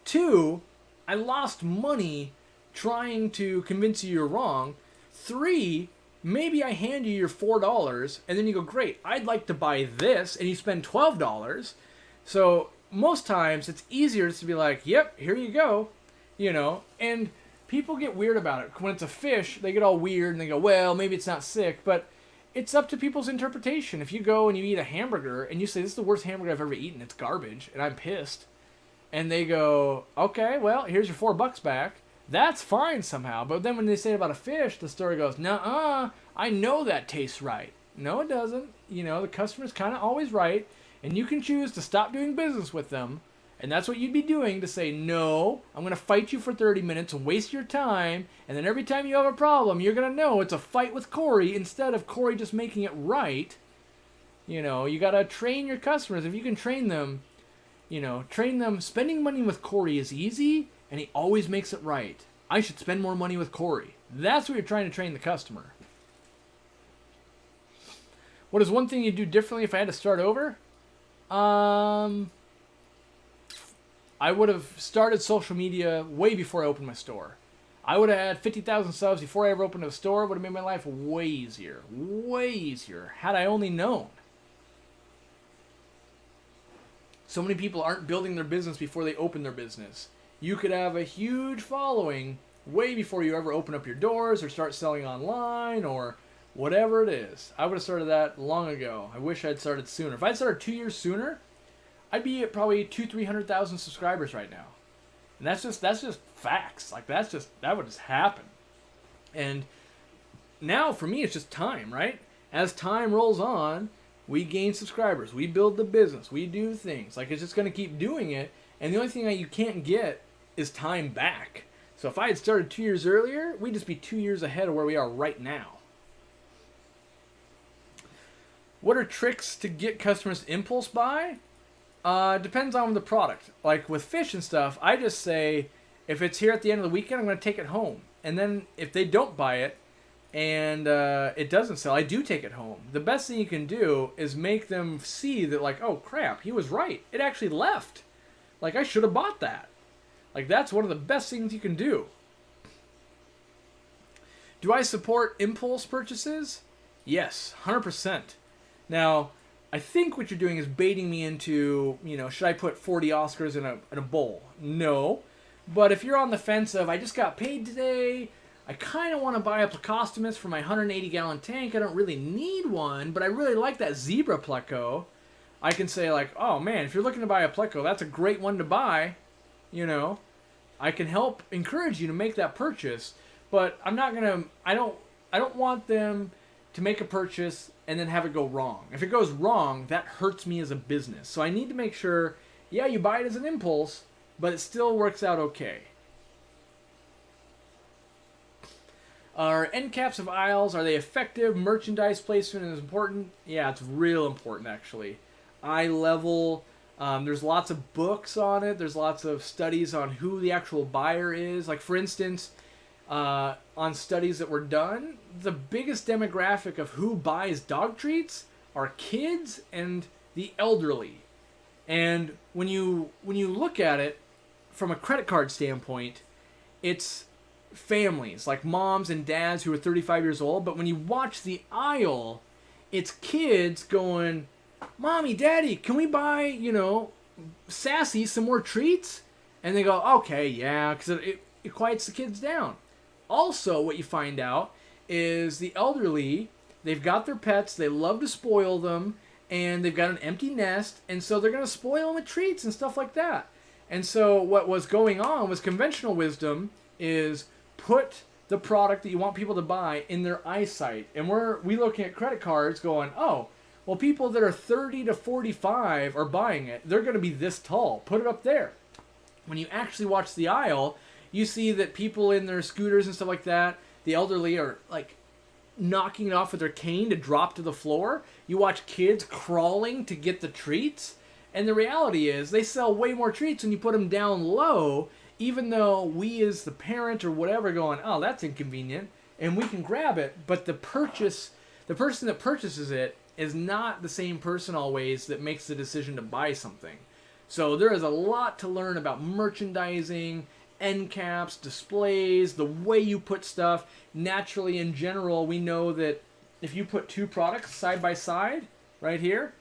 2, I lost money trying to convince you you're wrong. 3, maybe I hand you your $4 and then you go, great, I'd like to buy this, and you spend $12. So most times it's easier just to be like, yep, here you go, and people get weird about it. When it's a fish, they get all weird and they go, well, maybe it's not sick, but it's up to people's interpretation. If you go and you eat a hamburger and you say, this is the worst hamburger I've ever eaten, it's garbage, and I'm pissed, and they go, okay, well, here's your $4 back. That's fine somehow. But then when they say about a fish, the story goes, nuh-uh, I know that tastes right. No, it doesn't. The customer's kind of always right. And you can choose to stop doing business with them. And that's what you'd be doing, to say, no, I'm going to fight you for 30 minutes and waste your time. And then every time you have a problem, you're going to know it's a fight with Corey instead of Corey just making it right. You got to train your customers. If you can train them, spending money with Corey is easy. And he always makes it right. I should spend more money with Corey. That's what you're trying to train the customer. What is one thing you'd do differently if I had to start over? I would have started social media way before I opened my store. I would have had 50,000 subs before I ever opened a store. Would have made my life way easier. Way easier. Had I only known. So many people aren't building their business before they open their business. You could have a huge following way before you ever open up your doors or start selling online or whatever it is. I would have started that long ago. I wish I'd started sooner. If I'd started 2 years sooner, I'd be at probably 200,000-300,000 subscribers right now. And that's just facts. Like that would just happen. And now for me, it's just time, right? As time rolls on, we gain subscribers. We build the business. We do things. Like it's just going to keep doing it. And the only thing that you can't get is time back. So if I had started 2 years earlier, we'd just be 2 years ahead of where we are right now. What are tricks to get customers to impulse buy? Depends on the product. Like with fish and stuff, I just say, if it's here at the end of the weekend, I'm going to take it home. And then if they don't buy it and it doesn't sell, I do take it home. The best thing you can do is make them see that, like, oh crap, he was right. It actually left. Like, I should have bought that. Like, that's one of the best things you can do. Do I support impulse purchases? Yes, 100%. Now, I think what you're doing is baiting me into, should I put 40 Oscars in a bowl? No. But if you're on the fence of, I just got paid today, I kind of want to buy a Plecostomus for my 180-gallon tank, I don't really need one, but I really like that zebra Pleco, I can say, like, oh man, if you're looking to buy a Pleco, that's a great one to buy. I can help encourage you to make that purchase, but I'm not gonna. I don't want them to make a purchase and then have it go wrong. If it goes wrong, that hurts me as a business. So I need to make sure, yeah, you buy it as an impulse, but it still works out okay. Are end caps of aisles, are they effective? Merchandise placement is important. Yeah, it's real important actually. Eye level. There's lots of books on it. There's lots of studies on who the actual buyer is. Like for instance, on studies that were done, the biggest demographic of who buys dog treats are kids and the elderly. And when you look at it from a credit card standpoint, it's families like moms and dads who are 35 years old. But when you watch the aisle, it's kids going, "Mommy, Daddy, can we buy, Sassy some more treats?" And they go, "Okay, yeah," because it quiets the kids down. Also, what you find out is the elderly, they've got their pets, they love to spoil them, and they've got an empty nest, and so they're going to spoil them with treats and stuff like that. And so what was going on was conventional wisdom is put the product that you want people to buy in their eyesight. And we looking at credit cards going, oh, well, people that are 30 to 45 are buying it. They're going to be this tall. Put it up there. When you actually watch the aisle, you see that people in their scooters and stuff like that, the elderly are like knocking it off with their cane to drop to the floor. You watch kids crawling to get the treats. And the reality is they sell way more treats when you put them down low, even though we as the parent or whatever going, oh, that's inconvenient, and we can grab it. But the person that purchases it is not the same person always that makes the decision to buy something. So there is a lot to learn about merchandising, end caps, displays, the way you put stuff. Naturally, in general, we know that if you put two products side by side, right here,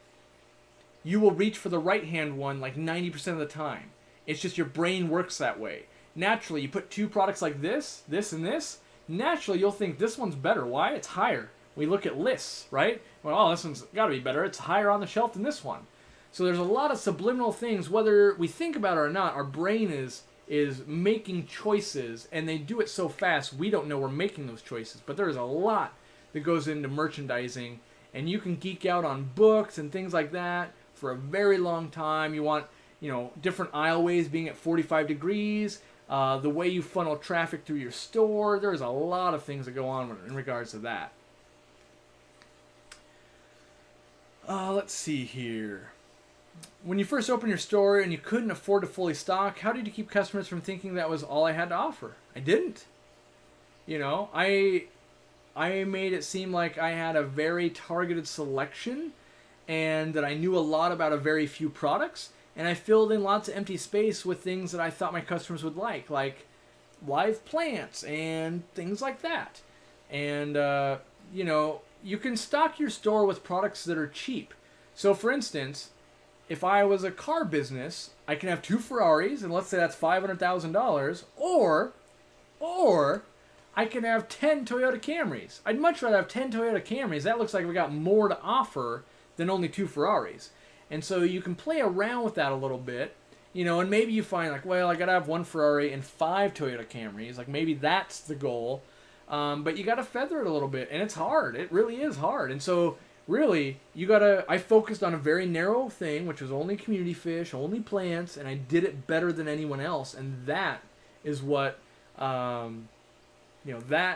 you will reach for the right-hand one like 90% of the time. It's just your brain works that way. Naturally, you put two products like this, and this, naturally you'll think this one's better. Why? It's higher. We look at lists, right? Well, oh, this one's got to be better. It's higher on the shelf than this one. So there's a lot of subliminal things, whether we think about it or not. Our brain is making choices, and they do it so fast we don't know we're making those choices. But there's a lot that goes into merchandising, and you can geek out on books and things like that for a very long time. You want, different aisleways being at 45 degrees, the way you funnel traffic through your store. There's a lot of things that go on in regards to that. Let's see here. When you first opened your store and you couldn't afford to fully stock, how did you keep customers from thinking that was all I had to offer? I didn't. I made it seem like I had a very targeted selection and that I knew a lot about a very few products, and I filled in lots of empty space with things that I thought my customers would like live plants and things like that. And, you can stock your store with products that are cheap. So, for instance, if I was a car business, I can have two Ferraris, and let's say that's $500,000, or I can have 10 Toyota Camrys. I'd much rather have 10 Toyota Camrys. That looks like we got more to offer than only two Ferraris. And so you can play around with that a little bit, and maybe you find like, well, I got to have one Ferrari and 5 Toyota Camrys. Like maybe that's the goal. But you got to feather it a little bit, and it's hard. It really is hard. And so really, I focused on a very narrow thing, which was only community fish, only plants, and I did it better than anyone else. And that is what, that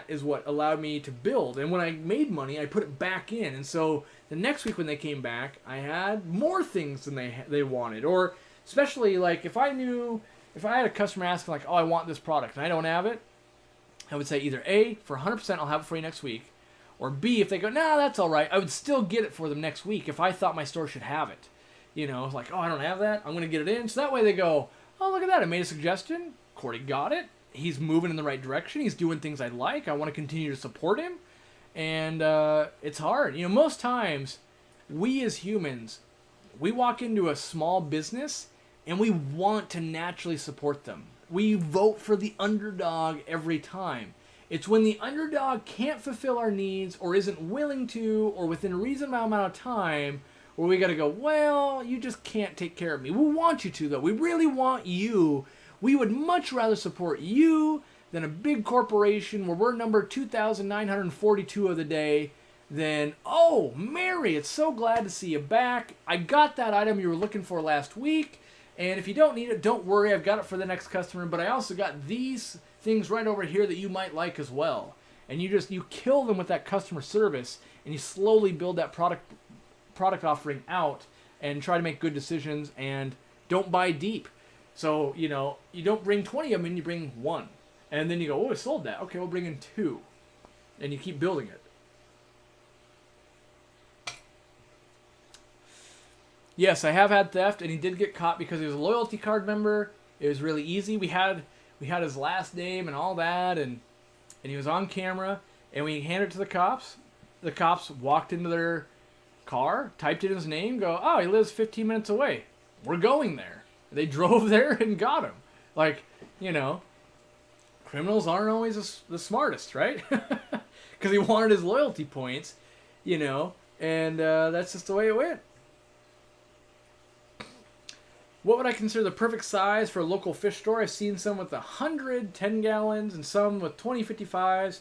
is what allowed me to build. And when I made money, I put it back in. And so the next week when they came back, I had more things than they wanted. Or especially like if I had a customer asking like, oh, I want this product and I don't have it, I would say either A, for 100% I'll have it for you next week, or B, if they go, nah, that's all right, I would still get it for them next week if I thought my store should have it. Like, oh, I don't have that, I'm going to get it in. So that way they go, oh, look at that, I made a suggestion, Corey got it, he's moving in the right direction, he's doing things I like, I want to continue to support him. And it's hard. Most times, we as humans, we walk into a small business and we want to naturally support them. We vote for the underdog every time. It's when the underdog can't fulfill our needs or isn't willing to or within a reasonable amount of time where we got to go, well, you just can't take care of me. We want you to, though. We really want you. We would much rather support you than a big corporation where we're number 2,942 of the day. Then, oh, Mary, it's so glad to see you back. I got that item you were looking for last week. And if you don't need it, don't worry. I've got it for the next customer. But I also got these things right over here that you might like as well. And you kill them with that customer service. And you slowly build that product offering out and try to make good decisions and don't buy deep. So, you don't bring 20 of them in, you bring one. And then you go, oh, I sold that. Okay, we'll bring in 2. And you keep building it. Yes, I have had theft, and he did get caught because he was a loyalty card member. It was really easy. We had his last name and all that, and he was on camera, and we handed it to the cops. The cops walked into their car, typed in his name, go, oh, he lives 15 minutes away. We're going there. They drove there and got him. Like, you know, criminals aren't always the smartest, right? Because he wanted his loyalty points, you know, and that's just the way it went. What would I consider the perfect size for a local fish store? I've seen some with 100 10 gallons and some with 20 55s.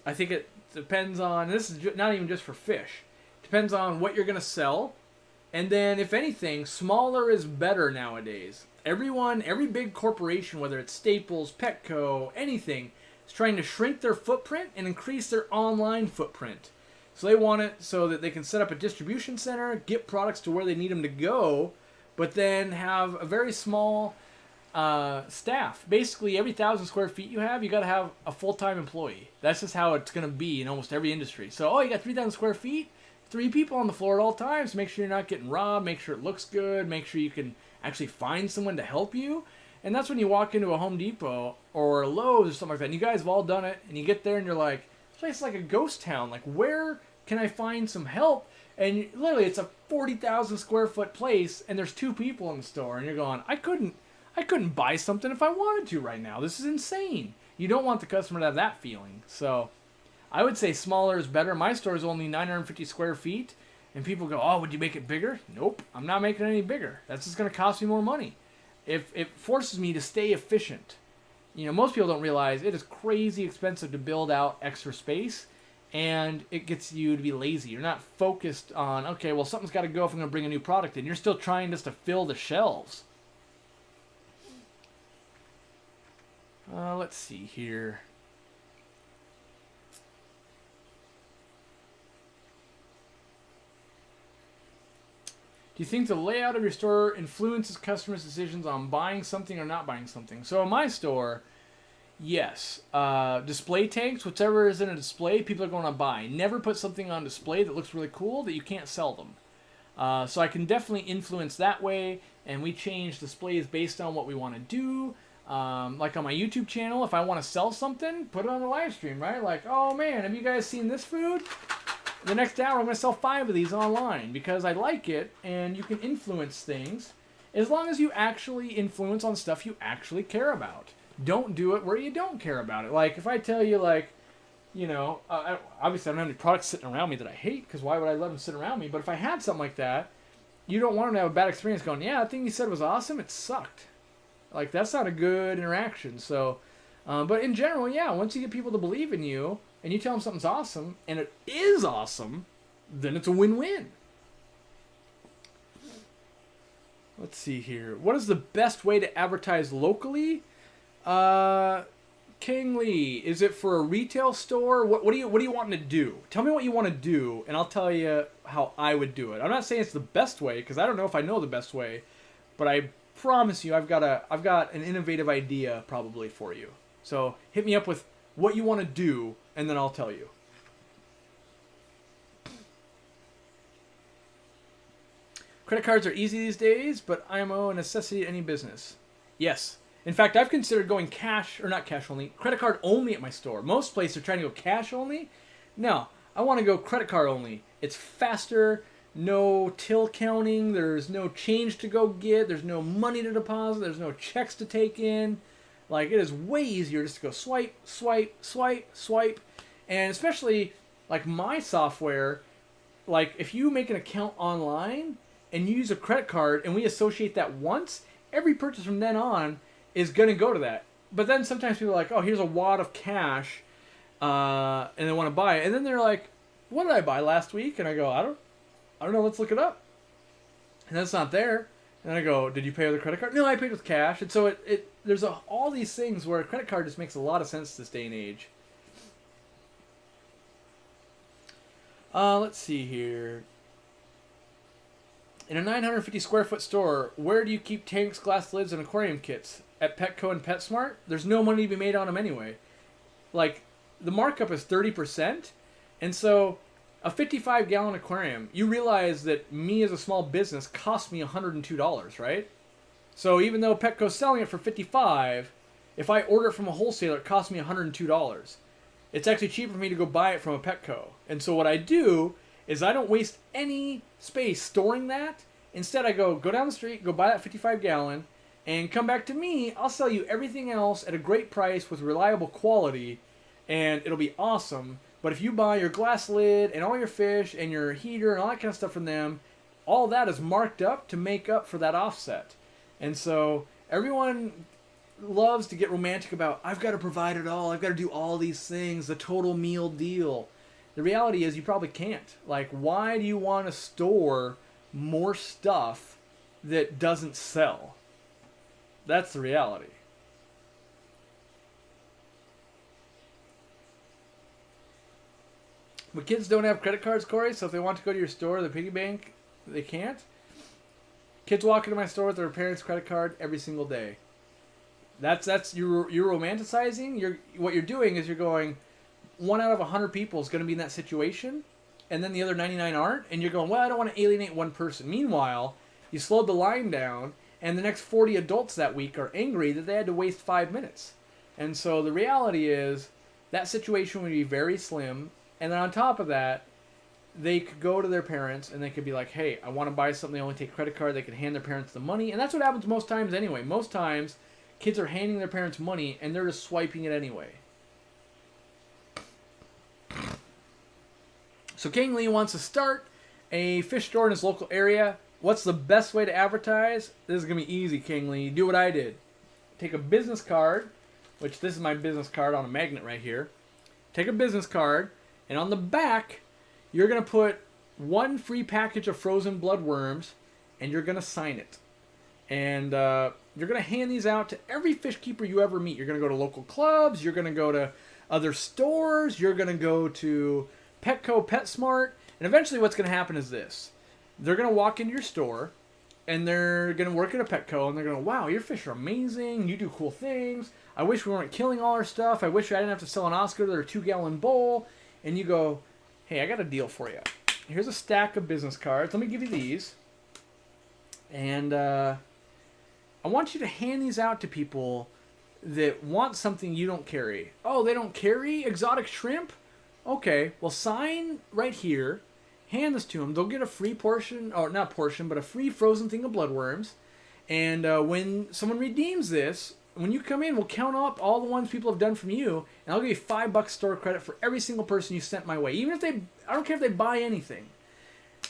I think it depends on, this is not even just for fish. It depends on what you're going to sell. And then, if anything, smaller is better nowadays. Every big corporation, whether it's Staples, Petco, anything, is trying to shrink their footprint and increase their online footprint. So they want it so that they can set up a distribution center, get products to where they need them to go, but then have a very small staff. Basically, every 1,000 square feet you got to have a full-time employee. That's just how it's going to be in almost every industry. So, you got 3,000 square feet, 3 people on the floor at all times. Make sure you're not getting robbed. Make sure it looks good. Make sure you can actually find someone to help you. And that's when you walk into a Home Depot or a Lowe's or something like that. And you guys have all done it. And you get there and you're like, this place is like a ghost town. Like, where can I find some help? And literally, it's a 40,000 square foot place, and there's 2 people in the store, and you're going, I couldn't buy something if I wanted to right now. This is insane. You don't want the customer to have that feeling. So, I would say smaller is better. My store is only 950 square feet, and people go, oh, would you make it bigger? Nope, I'm not making it any bigger. That's just going to cost me more money. If it forces me to stay efficient. You know, most people don't realize it is crazy expensive to build out extra space. And it gets you to be lazy. You're not focused on, okay, well, something's got to go if I'm going to bring a new product in. You're still trying just to fill the shelves. Let's see here. Do you think the layout of your store influences customers' decisions on buying something or not buying something? So in my store, yes. Display tanks, whatever is in a display, people are going to buy. Never put something on display that looks really cool that you can't sell them. So I can definitely influence that way, and we change displays based on what we want to do. Like on my YouTube channel, if I want to sell something, put it on the live stream, right? Like, oh man, have you guys seen this food? The next hour, I'm going to sell 5 of these online because I like it, and you can influence things as long as you actually influence on stuff you actually care about. Don't do it where you don't care about it. Like, if I tell you, like, you know, obviously I don't have any products sitting around me that I hate, because why would I let them sit around me? But if I had something like that, you don't want them to have a bad experience going, yeah, that thing you said was awesome, it sucked. Like, that's not a good interaction. So, but in general, yeah, once you get people to believe in you, and you tell them something's awesome, and it is awesome, then it's a win-win. Let's see here. What is the best way to advertise locally? King Lee, is it for a retail store? What do you want to do? Tell me what you want to do, and I'll tell you how I would do it. I'm not saying it's the best way, because I don't know if I know the best way, but I promise you I've got an innovative idea probably for you. So hit me up with what you want to do, and then I'll tell you. Credit cards are easy these days, but IMO a necessity to any business. Yes. In fact, I've considered going credit card only at my store. Most places are trying to go cash only. No, I want to go credit card only. It's faster, no till counting, there's no change to go get, there's no money to deposit, there's no checks to take in. Like, it is way easier just to go swipe, swipe, swipe, swipe. And especially, like, my software, like, if you make an account online and you use a credit card and we associate that once, every purchase from then on is going to go to that. But then sometimes people are like, oh, here's a wad of cash, and they want to buy it. And then they're like, what did I buy last week? And I go, I don't know, let's look it up. And that's not there. And I go, did you pay with a credit card? No, I paid with cash. And so there's all these things where a credit card just makes a lot of sense this day and age. Let's see here. In a 950 square foot store, where do you keep tanks, glass lids, and aquarium kits? At Petco and PetSmart? There's no money to be made on them anyway. Like, the markup is 30%. And so, a 55-gallon aquarium, you realize that me as a small business cost me $102, right? So even though Petco's selling it for $55, if I order it from a wholesaler, it costs me $102. It's actually cheaper for me to go buy it from a Petco. And so what I do is I don't waste any space storing that. Instead, I go down the street, go buy that 55-gallon, and come back to me. I'll sell you everything else at a great price with reliable quality, and it'll be awesome. But if you buy your glass lid and all your fish and your heater and all that kind of stuff from them, all that is marked up to make up for that offset. And so everyone loves to get romantic about, I've got to provide it all, I've got to do all these things, the total meal deal. The reality is you probably can't. Like, why do you want to store more stuff that doesn't sell? That's the reality. But kids don't have credit cards, Corey, so if they want to go to your store, the piggy bank, they can't. Kids walk into my store with their parents' credit card every single day. That's you're romanticizing. What you're doing is you're going, 1 out of 100 people is going to be in that situation, and then the other 99 aren't, and you're going, well, I don't want to alienate one person. Meanwhile, you slowed the line down, and the next 40 adults that week are angry that they had to waste 5 minutes. And so the reality is that situation would be very slim, and then on top of that, they could go to their parents and they could be like, hey, I want to buy something, they only take credit card, they could hand their parents the money, and that's what happens most times anyway. Most times, kids are handing their parents money and they're just swiping it anyway. So King Lee wants to start a fish store in his local area. What's the best way to advertise? This is going to be easy, King Lee. Do what I did. Take a business card, which this is my business card on a magnet right here. Take a business card, and on the back, you're going to put 1 free package of frozen bloodworms, and you're going to sign it. And you're going to hand these out to every fish keeper you ever meet. You're going to go to local clubs. You're going to go to other stores. You're going to go to Petco, PetSmart. And eventually what's going to happen is this. They're going to walk into your store, and they're going to work at a Petco, and they're going to, wow, your fish are amazing. You do cool things. I wish we weren't killing all our stuff. I wish I didn't have to sell an Oscar to their 2-gallon bowl. And you go, hey, I got a deal for you. Here's a stack of business cards. Let me give you these. And I want you to hand these out to people that want something you don't carry. Oh, they don't carry exotic shrimp? Okay, well, sign right here. Hand this to them. They'll get a free portion, or not portion, but a free frozen thing of bloodworms. And when someone redeems this, when you come in, we'll count up all the ones people have done from you, and I'll give you $5 store credit for every single person you sent my way. Even if I don't care if they buy anything.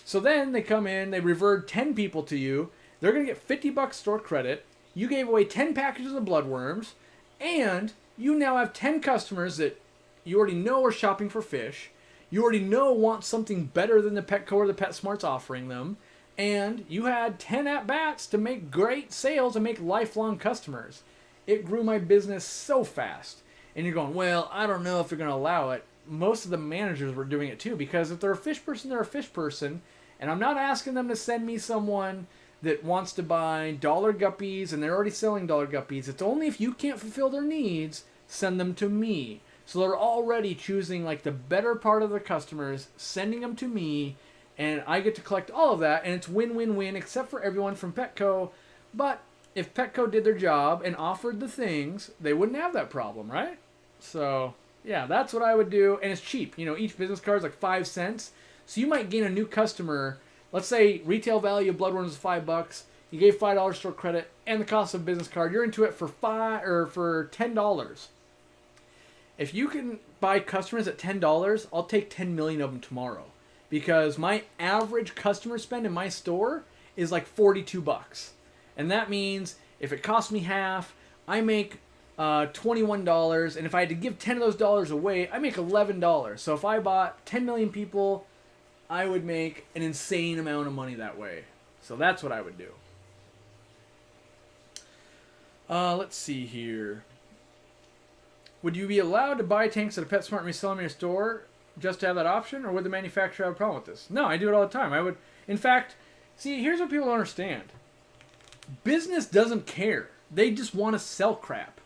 So then they come in, they revert 10 people to you. They're going to get $50 store credit. You gave away 10 packages of bloodworms, and you now have 10 customers that you already know are shopping for fish. You already know want something better than the Petco or the PetSmart's offering them. And you had 10 at-bats to make great sales and make lifelong customers. It grew my business so fast. And you're going, well, I don't know if they're going to allow it. Most of the managers were doing it too, because if they're a fish person, they're a fish person. And I'm not asking them to send me someone that wants to buy dollar guppies, and they're already selling dollar guppies. It's only if you can't fulfill their needs, send them to me. So they're already choosing like the better part of the customers, sending them to me, and I get to collect all of that, and it's win-win-win, except for everyone from Petco. But if Petco did their job and offered the things, they wouldn't have that problem, right? So yeah, that's what I would do, and it's cheap. You know, each business card is like 5 cents, so you might gain a new customer. Let's say retail value of bloodworms is $5. You gave $5 store credit and the cost of a business card. You're into it for $10. If you can buy customers at $10, I'll take 10 million of them tomorrow, because my average customer spend in my store is like $42, and that means if it costs me half, I make $21, and if I had to give 10 of those dollars away, I make $11. So if I bought 10 million people, I would make an insane amount of money that way. So that's what I would do. Let's see here. Would you be allowed to buy tanks at a PetSmart and resell them in your store just to have that option, or would the manufacturer have a problem with this? No, I do it all the time. I would, in fact, see, here's what people don't understand. Business doesn't care. They just want to sell crap.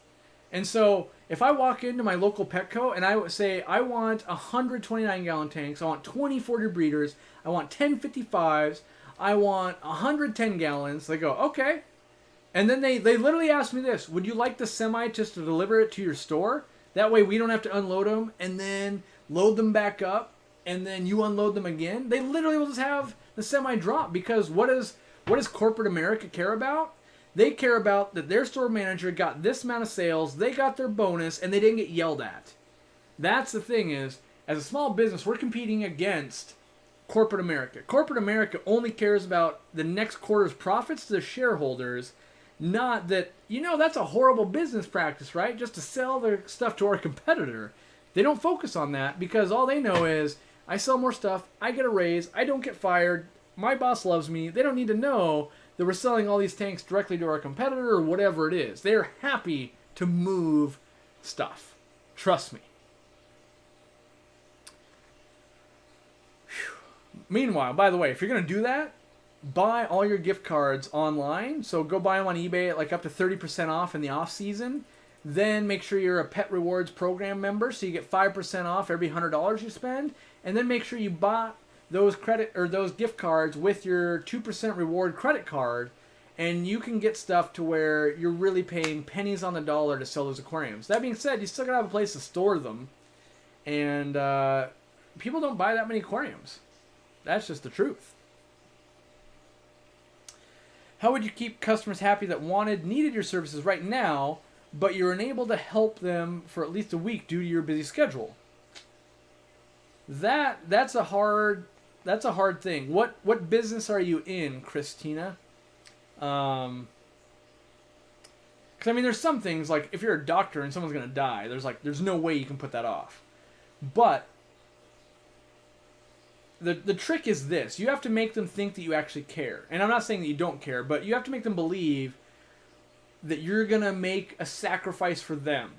And so if I walk into my local Petco and I would say, I want 129 gallon tanks, I want 20 40 breeders, I want 10 55s, I want 110 gallons, they go, okay. And then they literally ask me this, would you like the semi just to deliver it to your store? That way we don't have to unload them and then load them back up and then you unload them again. They literally will just have the semi drop, because what does corporate America care about? They care about that their store manager got this amount of sales, they got their bonus, and they didn't get yelled at. That's the thing is, as a small business, we're competing against corporate America. Corporate America only cares about the next quarter's profits to the shareholders, not that, that's a horrible business practice, right? Just to sell their stuff to our competitor. They don't focus on that because all they know is, I sell more stuff, I get a raise, I don't get fired, my boss loves me. They don't need to know that we're selling all these tanks directly to our competitor or whatever it is. They're happy to move stuff. Trust me. Whew. Meanwhile, by the way, if you're going to do that, buy all your gift cards online. So go buy them on eBay at like up to 30% off in the off season. Then make sure you're a Pet Rewards program member so you get 5% off every $100 you spend. And then make sure you buy those those gift cards with your 2% reward credit card, and you can get stuff to where you're really paying pennies on the dollar to sell those aquariums. That being said, you still gotta have a place to store them, and people don't buy that many aquariums. That's just the truth. How would you keep customers happy that needed your services right now, but you're unable to help them for at least a week due to your busy schedule? That's a hard thing. What business are you in, Christina? Because there's some things like if you're a doctor and someone's gonna die, there's no way you can put that off. But the trick is this: you have to make them think that you actually care. And I'm not saying that you don't care, but you have to make them believe that you're gonna make a sacrifice for them.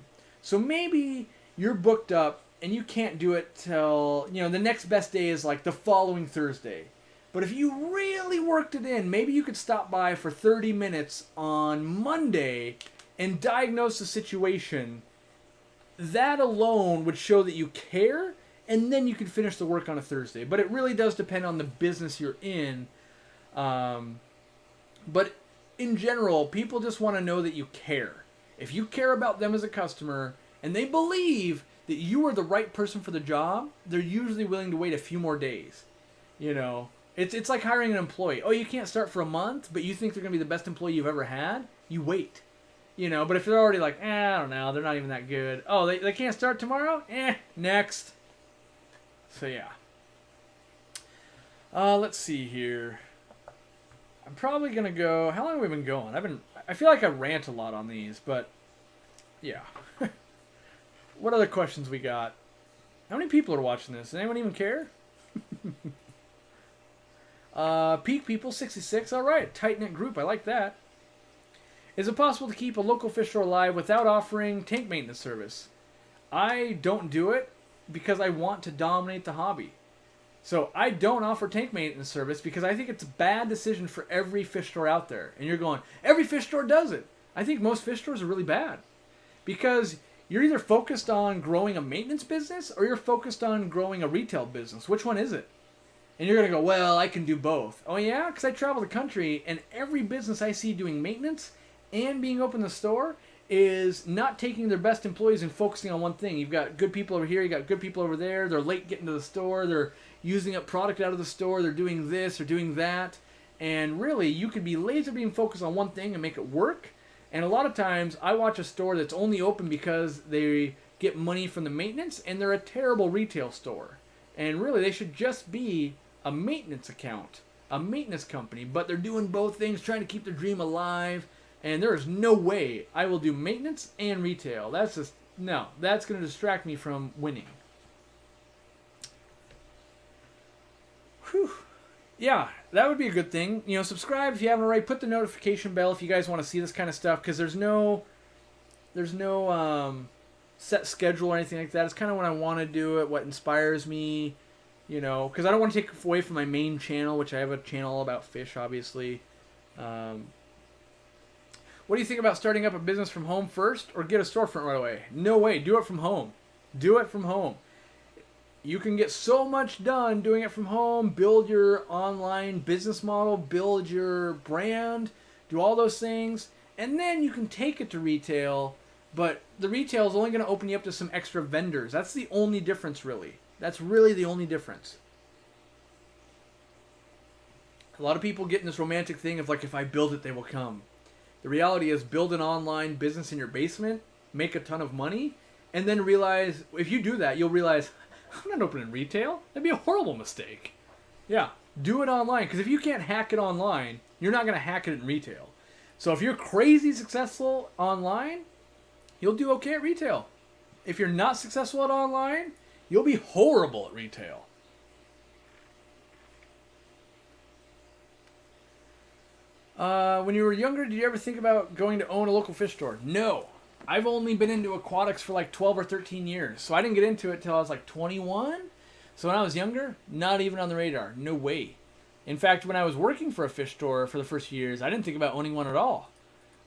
So maybe you're booked up and you can't do it till, the next best day is like the following Thursday. But if you really worked it in, maybe you could stop by for 30 minutes on Monday and diagnose the situation. That alone would show that you care, and then you can finish the work on a Thursday. But it really does depend on the business you're in. But in general, people just want to know that you care. If you care about them as a customer, and they believe that you are the right person for the job, they're usually willing to wait a few more days. It's like hiring an employee. Oh, you can't start for a month, but you think they're going to be the best employee you've ever had? You wait. But if they're already like, I don't know, they're not even that good. Oh, they can't start tomorrow? Next. So, yeah. Let's see here. I'm probably going to go... How long have we been going? I feel like I rant a lot on these, but... Yeah. What other questions we got? How many people are watching this? Does anyone even care? Peak People 66. All right, tight-knit group. I like that. Is it possible to keep a local fish store alive without offering tank maintenance service? I don't do it because I want to dominate the hobby. So I don't offer tank maintenance service because I think it's a bad decision for every fish store out there. And you're going, every fish store does it. I think most fish stores are really bad because you're either focused on growing a maintenance business or you're focused on growing a retail business. Which one is it? And you're going to go, well, I can do both. Oh, yeah? Because I travel the country, and every business I see doing maintenance and being open the store is not taking their best employees and focusing on one thing. You've got good people over here, you got good people over there, they're late getting to the store, they're using up product out of the store, they're doing this or doing that. And really, you could be laser beam focused on one thing and make it work. And a lot of times, I watch a store that's only open because they get money from the maintenance, and they're a terrible retail store. And really, they should just be a maintenance account, a maintenance company. But they're doing both things, trying to keep their dream alive. And there is no way I will do maintenance and retail. That's just, no, that's going to distract me from winning. Whew. Yeah, that would be a good thing. Subscribe if you haven't already. Put the notification bell if you guys want to see this kind of stuff, because there's no set schedule or anything like that. It's kind of when I want to do it, what inspires me, because I don't want to take away from my main channel, which I have a channel about fish, obviously. What What do you think about starting up a business from home first or get a storefront right away? No way. Do it from home. Do it from home. You can get so much done doing it from home, build your online business model, build your brand, do all those things, and then you can take it to retail, but the retail is only going to open you up to some extra vendors. That's the only difference, really. That's really the only difference. A lot of people get in this romantic thing of like, if I build it, they will come. The reality is build an online business in your basement, make a ton of money, and then realize, if you do that, you'll realize, I'm not opening retail. That'd be a horrible mistake. Yeah, do it online. Because if you can't hack it online, you're not going to hack it in retail. So if you're crazy successful online, you'll do okay at retail. If you're not successful at online, you'll be horrible at retail. When you were younger, did you ever think about going to own a local fish store? No. I've only been into aquatics for like 12 or 13 years. So I didn't get into it till I was like 21. So when I was younger, not even on the radar. No way. In fact, when I was working for a fish store for the first few years, I didn't think about owning one at all.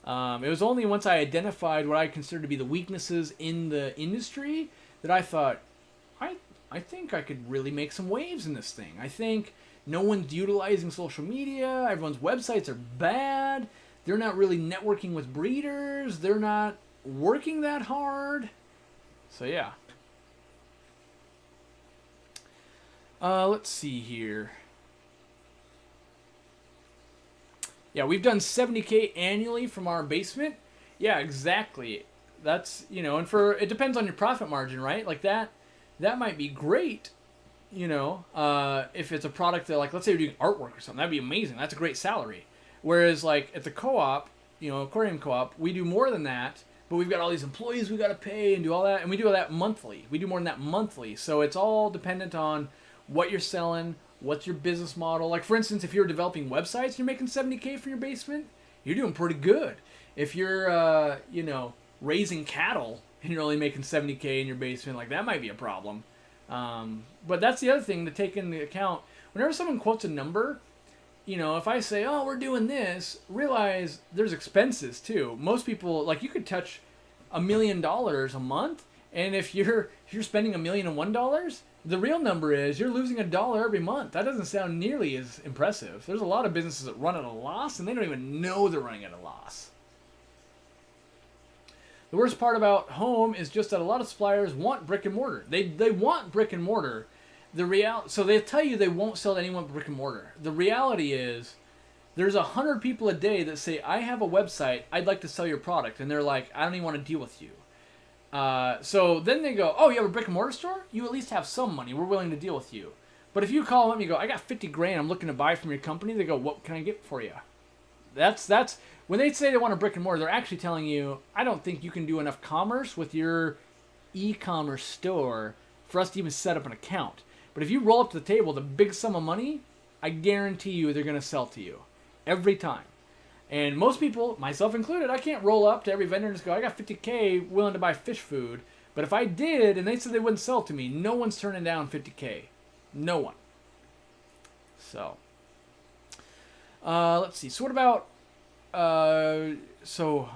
It was only once I identified what I considered to be the weaknesses in the industry that I thought, I think I could really make some waves in this thing. I think no one's utilizing social media. Everyone's websites are bad. They're not really networking with breeders. They're not working that hard. So yeah. Let's see here. Yeah, we've done 70K annually from our basement. Yeah, exactly. That's, and it depends on your profit margin, right? Like that might be great, if it's a product that, like, let's say you're doing artwork or something, that'd be amazing. That's a great salary. Whereas, like, at the co-op, aquarium co-op, we do more than that. But we've got all these employees we got to pay and do all that. And we do all that monthly. We do more than that monthly. So it's all dependent on what you're selling, what's your business model. Like, for instance, if you're developing websites and you're making 70K from your basement, you're doing pretty good. If you're, raising cattle and you're only making 70K in your basement, like, that might be a problem. But that's the other thing to take into account. Whenever someone quotes a number, if I say, oh, we're doing this, realize there's expenses too. Most people, like, you could touch $1 million a month, and if you're spending $1,001, the real number is you're losing $1 every month. That doesn't sound nearly as impressive. There's a lot of businesses that run at a loss, and they don't even know they're running at a loss. The worst part about home is just that a lot of suppliers want brick and mortar. They want brick and mortar. So they tell you they won't sell to anyone brick and mortar. The reality is there's 100 people a day that say, I have a website, I'd like to sell your product. And they're like, I don't even want to deal with you. So then they go, oh, you have a brick and mortar store? You at least have some money. We're willing to deal with you. But if you call them and you go, I got 50 grand, I'm looking to buy from your company. They go, what can I get for you? That's when they say they want a brick and mortar, they're actually telling you, I don't think you can do enough commerce with your e-commerce store for us to even set up an account. But if you roll up to the table with a big sum of money, I guarantee you they're going to sell to you. Every time. And most people, myself included, I can't roll up to every vendor and just go, I got 50K willing to buy fish food. But if I did and they said they wouldn't sell to me, no one's turning down 50K. No one. So, let's see. So what about, so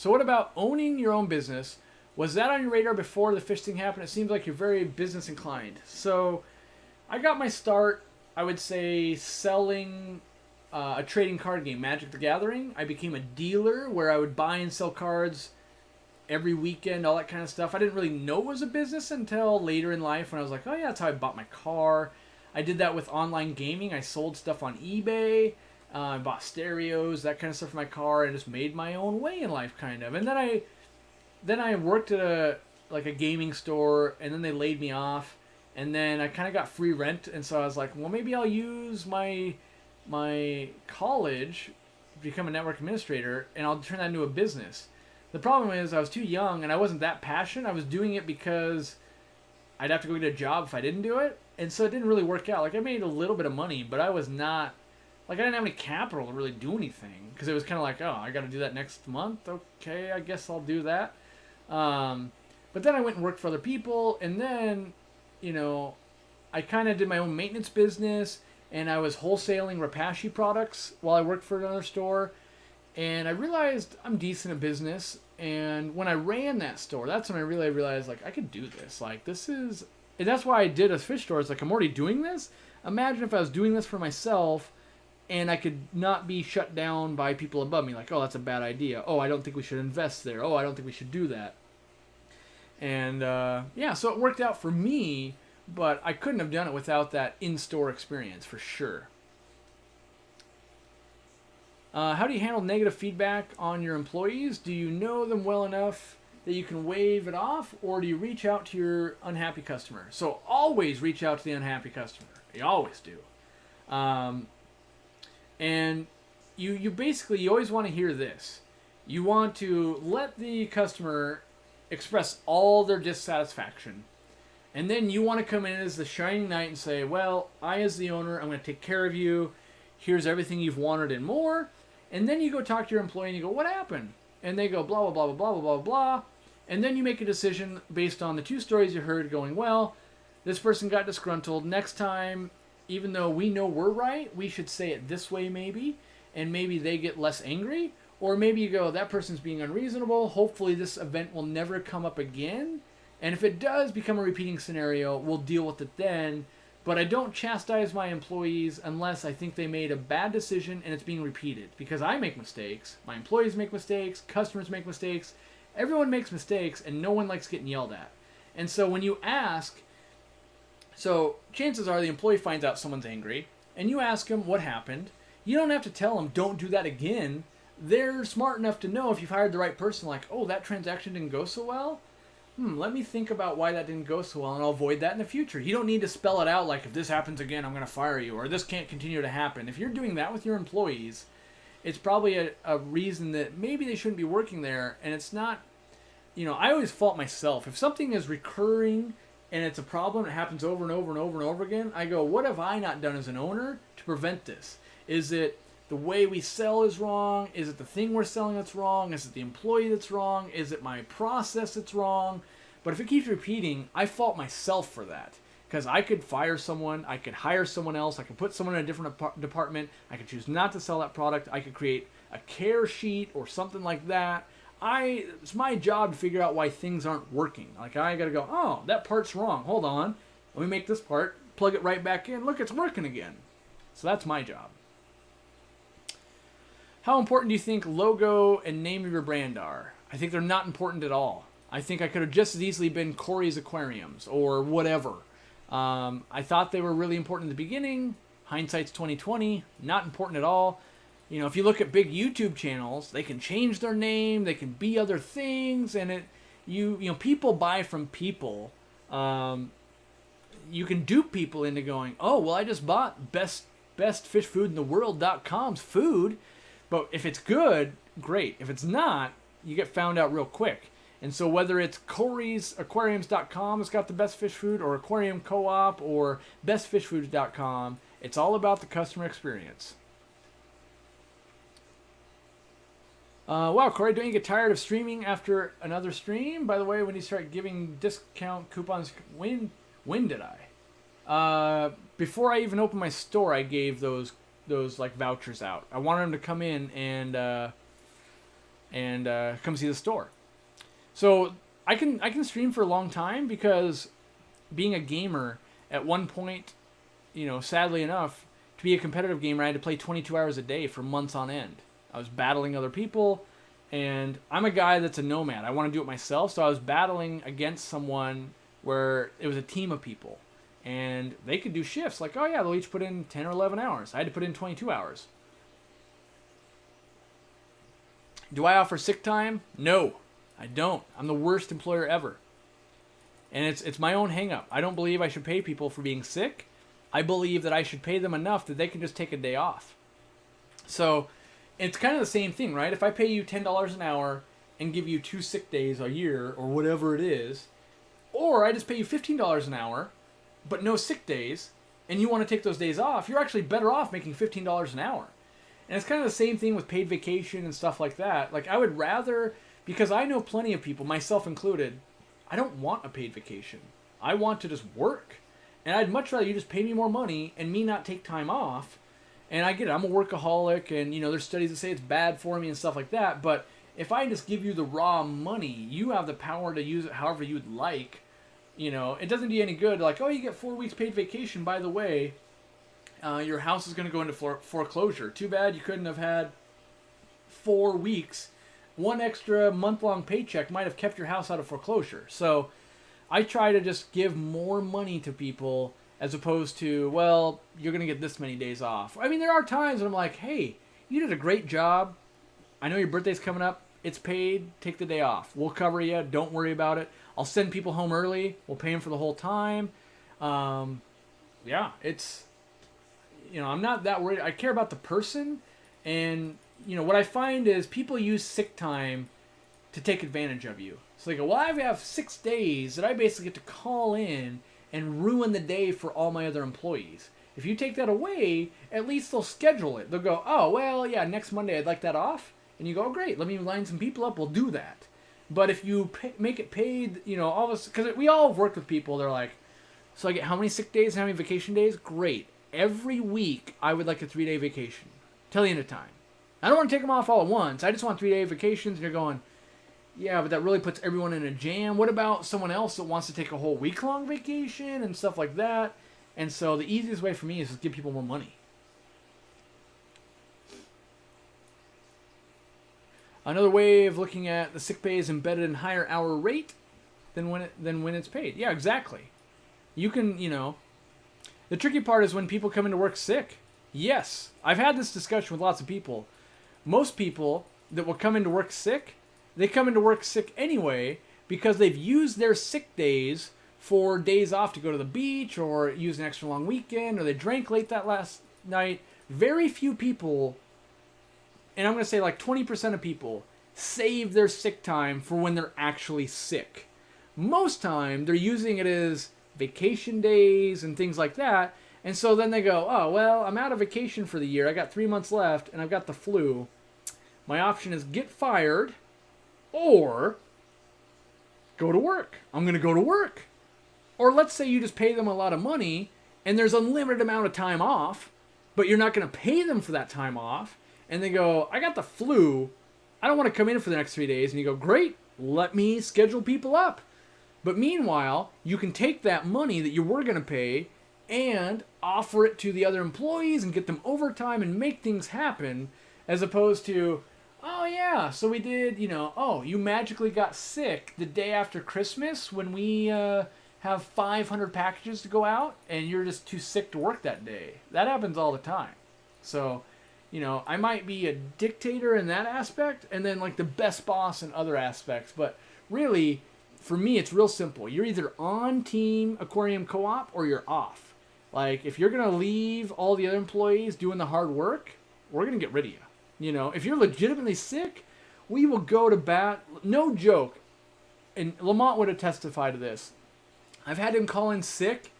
what about owning your own business? Was that on your radar before the fish thing happened? It seems like you're very business inclined. So I got my start, I would say, selling a trading card game, Magic the Gathering. I became a dealer where I would buy and sell cards every weekend, all that kind of stuff. I didn't really know it was a business until later in life when I was like, oh yeah, that's how I bought my car. I did that with online gaming. I sold stuff on eBay. I bought stereos, that kind of stuff for my car, and just made my own way in life, kind of. And then I worked at a gaming store, and then they laid me off, and then I kind of got free rent, and so I was like, well, maybe I'll use my college to become a network administrator, and I'll turn that into a business. The problem is I was too young, and I wasn't that passionate. I was doing it because I'd have to go get a job if I didn't do it, and so it didn't really work out. Like, I made a little bit of money, but I was not, like, I didn't have any capital to really do anything, because it was kind of like, oh, I got to do that next month? Okay, I guess I'll do that. But then I went and worked for other people, and then, I kind of did my own maintenance business, and I was wholesaling Repashy products while I worked for another store. And I realized I'm decent at business. And when I ran that store, that's when I really realized, like, I could do this. Like, this is... And that's why I did a fish store. It's like, I'm already doing this. Imagine if I was doing this for myself and I could not be shut down by people above me. Like, oh, that's a bad idea. Oh, I don't think we should invest there. Oh, I don't think we should do that. And, yeah, so it worked out for me, but I couldn't have done it without that in-store experience, for sure. How do you handle negative feedback on your employees? Do you know them well enough that you can wave it off, or do you reach out to your unhappy customer? So always reach out to the unhappy customer. You always do. And you basically, you always want to hear this. You want to let the customer express all their dissatisfaction. And then you want to come in as the shining knight and say, well, I as the owner, I'm going to take care of you. Here's everything you've wanted and more. And then you go talk to your employee and you go, what happened? And they go, blah, blah, blah, blah, blah, blah, blah. And then you make a decision based on the 2 stories you heard going, well, this person got disgruntled. Next time, even though we know we're right, we should say it this way maybe. And maybe they get less angry. Or maybe you go, that person's being unreasonable. Hopefully this event will never come up again. And if it does become a repeating scenario, we'll deal with it then. But I don't chastise my employees unless I think they made a bad decision and it's being repeated. Because I make mistakes, my employees make mistakes, customers make mistakes, everyone makes mistakes, and no one likes getting yelled at. And so when you ask, so chances are the employee finds out someone's angry, and you ask them what happened. You don't have to tell them, don't do that again. They're smart enough to know if you've hired the right person, like, oh, that transaction didn't go so well. Let me think about why that didn't go so well, and I'll avoid that in the future. You don't need to spell it out like, if this happens again, I'm going to fire you, or this can't continue to happen. If you're doing that with your employees, it's probably a reason that maybe they shouldn't be working there, and it's not, I always fault myself. If something is recurring and it's a problem, it happens over and over and over and over again, I go, what have I not done as an owner to prevent this? Is it the way we sell is wrong? Is it the thing we're selling that's wrong? Is it the employee that's wrong? Is it my process that's wrong? But if it keeps repeating, I fault myself for that. Because I could fire someone, I could hire someone else, I could put someone in a different department, I could choose not to sell that product, I could create a care sheet or something like that. It's my job to figure out why things aren't working. Like, I gotta go, oh, that part's wrong, hold on, let me make this part, plug it right back in, look, it's working again. So that's my job. How important do you think logo and name of your brand are? I think they're not important at all. I think I could have just as easily been Corey's Aquariums or whatever. I thought they were really important in the beginning. Hindsight's 2020, not important at all. If you look at big YouTube channels, they can change their name, they can be other things, and people buy from people. You can dupe people into going, oh, well, I just bought bestfishfoodintheworld.com's food. But if it's good, great. If it's not, you get found out real quick. And so whether it's Corey's Aquariums.com that's got the best fish food, or Aquarium Co-op, or bestfishfoods.com, it's all about the customer experience. Wow, Corey, don't you get tired of streaming after another stream? By the way, when you start giving discount coupons, when did I? Before I even opened my store, I gave those like vouchers out. I wanted them to come in and come see the store. So I can stream for a long time because being a gamer at one point, sadly enough, to be a competitive gamer, I had to play 22 hours a day for months on end. I was battling other people, and I'm a guy that's a nomad. I want to do it myself, so I was battling against someone where it was a team of people. And they could do shifts like, oh yeah, they'll each put in 10 or 11 hours. I had to put in 22 hours. Do I offer sick time? No, I don't. I'm the worst employer ever. And it's my own hang up. I don't believe I should pay people for being sick. I believe that I should pay them enough that they can just take a day off. So it's kind of the same thing, right? If I pay you $10 an hour and give you 2 sick days a year or whatever it is, or I just pay you $15 an hour but no sick days, and you want to take those days off, you're actually better off making $15 an hour. And it's kind of the same thing with paid vacation and stuff like that. Like, I would rather, because I know plenty of people, myself included, I don't want a paid vacation. I want to just work. And I'd much rather you just pay me more money and me not take time off And I get it. I'm a workaholic, and there's studies that say it's bad for me and stuff like that. But if I just give you the raw money, you have the power to use it however you'd like. It doesn't do you any good. Like, oh, you get 4 weeks paid vacation. By the way, your house is going to go into foreclosure. Too bad you couldn't have had 4 weeks. One extra month-long paycheck might have kept your house out of foreclosure. So I try to just give more money to people as opposed to, well, you're going to get this many days off. I mean, there are times when I'm like, hey, you did a great job. I know your birthday's coming up. It's paid. Take the day off. We'll cover you. Don't worry about it. I'll send people home early. We'll pay them for the whole time. Yeah, it's, I'm not that worried. I care about the person. And, what I find is people use sick time to take advantage of you. So they go, well, I have 6 days that I basically get to call in and ruin the day for all my other employees. If you take that away, at least they'll schedule it. They'll go, oh, well, yeah, next Monday I'd like that off. And you go, oh, great, let me line some people up. We'll do that. But if you make it paid, all this, because we all have worked with people. They're like, so I get how many sick days and how many vacation days? Great. Every week I would like a 3-day vacation. Till the end of time. I don't want to take them off all at once. I just want 3-day vacations. And you're going, yeah, but that really puts everyone in a jam. What about someone else that wants to take a whole week-long vacation and stuff like that? And so the easiest way for me is to give people more money. Another way of looking at the sick pay is embedded in higher hour rate than when it's paid. Yeah, exactly. You can, the tricky part is when people come into work sick. Yes, I've had this discussion with lots of people. Most people that will come into work sick, they come into work sick anyway because they've used their sick days for days off to go to the beach or use an extra long weekend or they drank late that last night. Very few people, and I'm going to say like 20% of people, save their sick time for when they're actually sick. Most time, they're using it as vacation days and things like that. And so then they go, oh, well, I'm out of vacation for the year. I got 3 months left, and I've got the flu. My option is get fired or go to work. I'm going to go to work. Or let's say you just pay them a lot of money, and there's unlimited amount of time off, but you're not going to pay them for that time off. And they go, I got the flu. I don't want to come in for the next 3 days. And you go, great, let me schedule people up. But meanwhile, you can take that money that you were going to pay and offer it to the other employees and get them overtime and make things happen, as opposed to, oh yeah, so we did, you magically got sick the day after Christmas when we have 500 packages to go out and you're just too sick to work that day. That happens all the time. So, I might be a dictator in that aspect and then like the best boss in other aspects, but really, for me, it's real simple. You're either on Team Aquarium Co-op or you're off. Like, if you're going to leave all the other employees doing the hard work, we're going to get rid of you. If you're legitimately sick, we will go to bat. No joke. And Lamont would have testified to this. I've had him call in sick,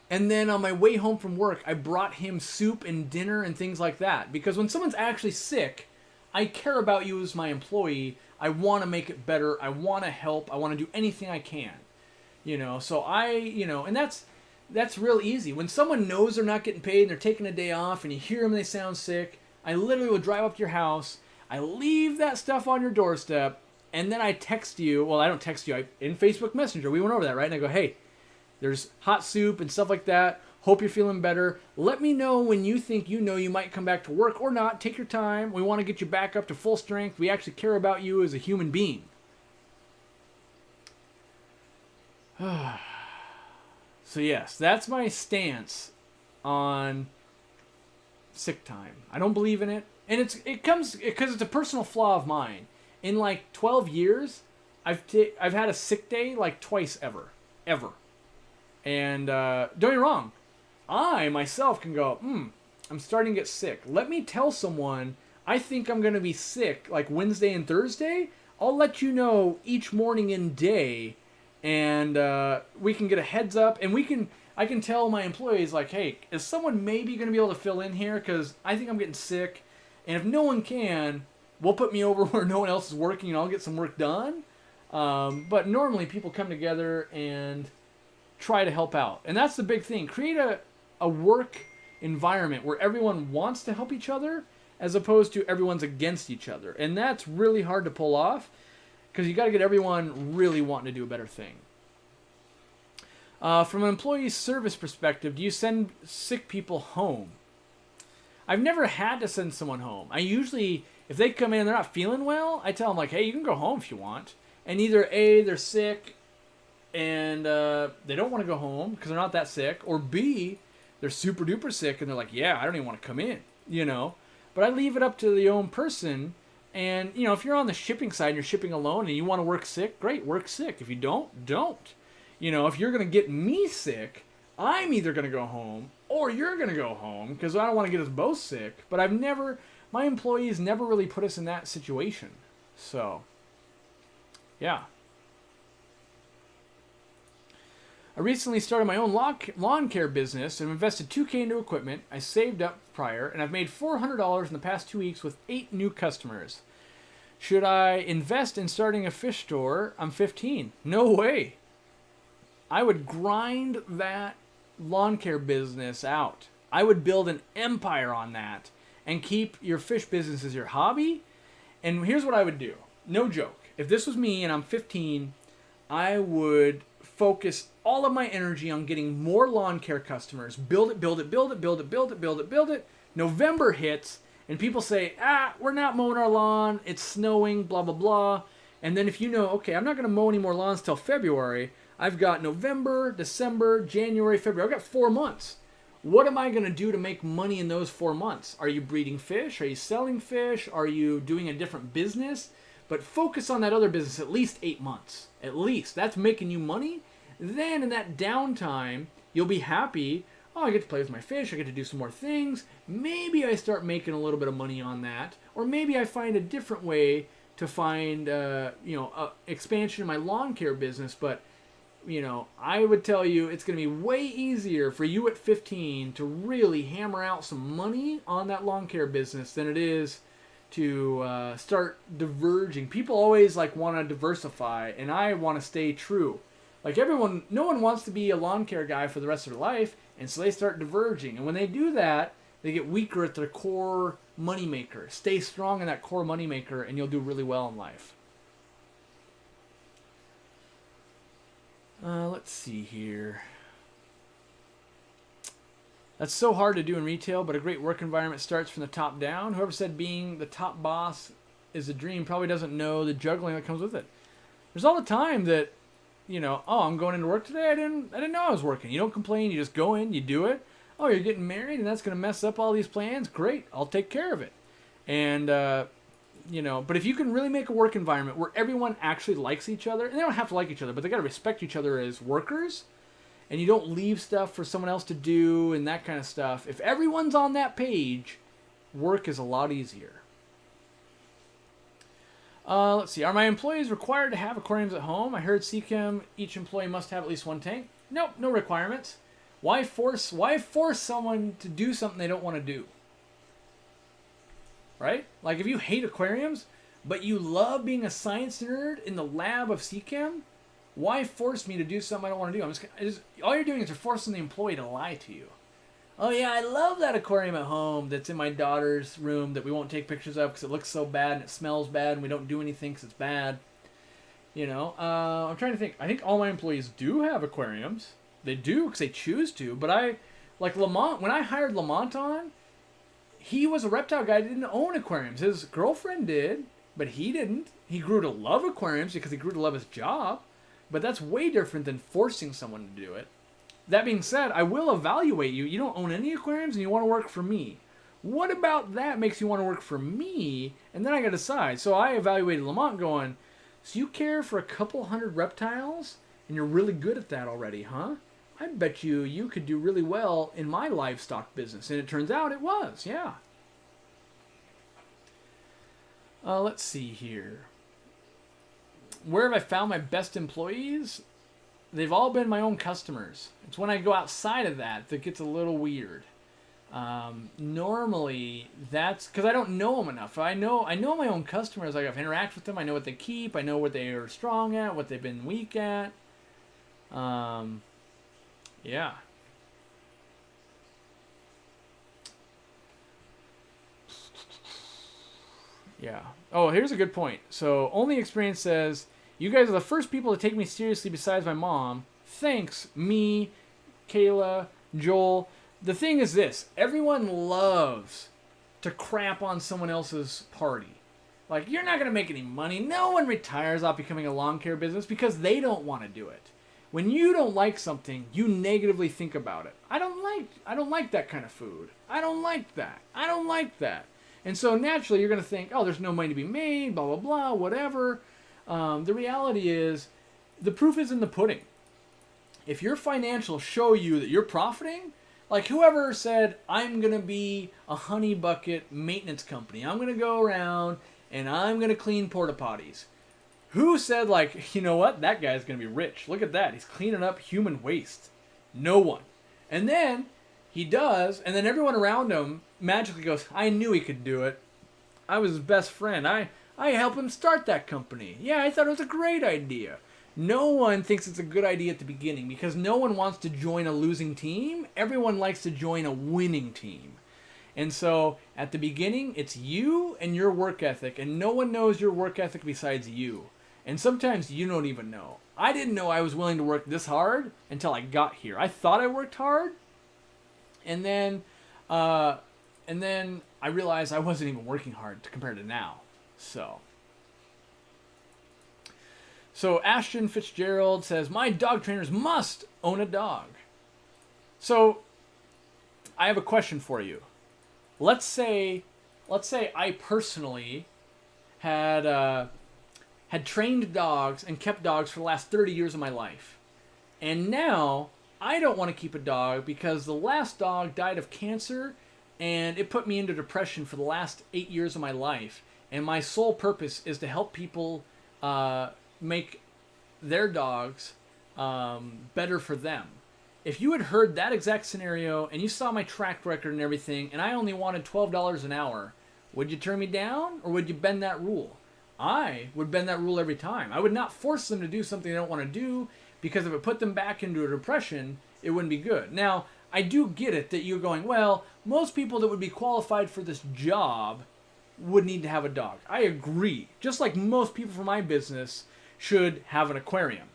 and then on my way home from work, I brought him soup and dinner and things like that. Because when someone's actually sick, I care about you as my employee. I want to make it better. I want to help. I want to do anything I can. So and that's real easy. When someone knows they're not getting paid and they're taking a day off and you hear them and they sound sick, I literally will drive up to your house, I leave that stuff on your doorstep, and then I text you. Well, I don't text you. In Facebook Messenger, we went over that, right? And I go, hey, there's hot soup and stuff like that. Hope you're feeling better. Let me know when you think you might come back to work or not. Take your time. We want to get you back up to full strength. We actually care about you as a human being. So yes, that's my stance on sick time. I don't believe in it. And it comes because it's a personal flaw of mine. In like 12 years, I've had a sick day like twice ever. And don't get me wrong, I myself can go, I'm starting to get sick. Let me tell someone I think I'm going to be sick like Wednesday and Thursday. I'll let you know each morning and day, and we can get a heads up, and I can tell my employees like, hey, is someone maybe going to be able to fill in here because I think I'm getting sick, and if no one can, we'll put me over where no one else is working and I'll get some work done. But normally people come together and try to help out, and that's the big thing. Create a work environment where everyone wants to help each other as opposed to everyone's against each other. And that's really hard to pull off because you got to get everyone really wanting to do a better thing. From an employee service perspective, do you send sick people home? I've never had to send someone home. I usually, if they come in and they're not feeling well, I tell them like, hey, you can go home if you want. And either A, they're sick and they don't want to go home because they're not that sick, or B, they're super duper sick and they're like, yeah, I don't even want to come in, you know. But I leave it up to the own person. And, you know, if you're on the shipping side and you're shipping alone and you want to work sick, great, work sick. If you don't, don't. You know, if you're going to get me sick, I'm either going to go home or you're going to go home because I don't want to get us both sick. But my employees never really put us in that situation. So, yeah. I recently started my own lawn care business and invested $2,000 into equipment I saved up prior, and I've made $400 in the past 2 weeks with 8 new customers. Should I invest in starting a fish store? I'm 15. No way. I would grind that lawn care business out. I would build an empire on that and keep your fish business as your hobby. And here's what I would do. No joke. If this was me and I'm 15, I would focus all of my energy on getting more lawn care customers. Build it, build it, build it, build it, build it, build it, build it. November hits and people say, we're not mowing our lawn. It's snowing, blah, blah, blah. And then if you know, okay, I'm not going to mow any more lawns till February. I've got November, December, January, February. I've got 4 months. What am I going to do to make money in those 4 months? Are you breeding fish? Are you selling fish? Are you doing a different business? But focus on that other business at least 8 months. At least. That's making you money. Then in that downtime, you'll be happy. Oh, I get to play with my fish. I get to do some more things. Maybe I start making a little bit of money on that. Or maybe I find a different way to find expansion in my lawn care business. But you know, I would tell you it's going to be way easier for you at 15 to really hammer out some money on that lawn care business than it is to start diverging. People always like want to diversify, and I want to stay true. Like no one wants to be a lawn care guy for the rest of their life, and so they start diverging. And when they do that, they get weaker at their core moneymaker. Stay strong in that core moneymaker, and you'll do really well in life. Let's see here. That's so hard to do in retail, but a great work environment starts from the top down. Whoever said being the top boss is a dream probably doesn't know the juggling that comes with it. There's all the time that, you know, oh, I'm going into work today. I didn't know I was working. You don't complain. You just go in. You do it. Oh, you're getting married, and that's going to mess up all these plans. Great. I'll take care of it. And but if you can really make a work environment where everyone actually likes each other, and they don't have to like each other, but they got to respect each other as workers, and you don't leave stuff for someone else to do and that kind of stuff. If everyone's on that page, work is a lot easier. Let's see. Are my employees required to have aquariums at home? I heard CChem, each employee must have at least one tank. Nope, no requirements. Why force someone to do something they don't want to do? Right? Like if you hate aquariums, but you love being a science nerd in the lab of CChem, why force me to do something I don't want to do? All you're doing is you're forcing the employee to lie to you. Oh yeah, I love that aquarium at home that's in my daughter's room that we won't take pictures of because it looks so bad and it smells bad and we don't do anything because it's bad. You know, I'm trying to think. I think all my employees do have aquariums. They do because they choose to. But like Lamont, when I hired Lamont on, he was a reptile guy that didn't own aquariums. His girlfriend did, but he didn't. He grew to love aquariums because he grew to love his job. But that's way different than forcing someone to do it. That being said, I will evaluate you. You don't own any aquariums and you want to work for me. What about that makes you want to work for me? And then I got to decide. So I evaluated Lamont going, so you care for a couple hundred reptiles and you're really good at that already, huh? I bet you could do really well in my livestock business. And it turns out it was, yeah. Let's see here. Where have I found my best employees? They've all been my own customers. It's when I go outside of that gets a little weird. Normally, that's because I don't know them enough. I know my own customers. Like I've interacted with them. I know what they keep. I know what they are strong at, what they've been weak at. Yeah. Yeah. Oh, here's a good point. So, Only Experience says, you guys are the first people to take me seriously besides my mom. Thanks, me, Kayla, Joel. The thing is this, everyone loves to crap on someone else's party. Like, you're not going to make any money. No one retires off becoming a lawn care business because they don't want to do it. When you don't like something, you negatively think about it. I don't like that kind of food. I don't like that. I don't like that. And so naturally you're going to think, oh, there's no money to be made, blah, blah, blah, whatever. The reality is the proof is in the pudding. If your financials show you that you're profiting, like whoever said, I'm going to be a honey bucket maintenance company. I'm going to go around and I'm going to clean porta potties. Who said, like, you know what? That guy's going to be rich. Look at that. He's cleaning up human waste. No one. And then he does, and then everyone around him magically goes, I knew he could do it. I was his best friend. I helped him start that company. Yeah, I thought it was a great idea. No one thinks it's a good idea at the beginning because no one wants to join a losing team. Everyone likes to join a winning team. And so at the beginning, it's you and your work ethic, and no one knows your work ethic besides you. And sometimes you don't even know. I didn't know I was willing to work this hard until I got here. I thought I worked hard, and then I realized I wasn't even working hard compared to now. So Ashton Fitzgerald says, my dog trainers must own a dog. So I have a question for you. Let's say I personally had trained dogs and kept dogs for the last 30 years of my life. And now I don't want to keep a dog because the last dog died of cancer and it put me into depression for the last 8 years of my life. And my sole purpose is to help people make their dogs better for them. If you had heard that exact scenario and you saw my track record and everything and I only wanted $12 an hour, would you turn me down or would you bend that rule? I would bend that rule every time. I would not force them to do something they don't want to do because if it put them back into a depression, it wouldn't be good. Now, I do get it that you're going, well, most people that would be qualified for this job would need to have a dog. I agree. Just like most people from my business should have an aquarium.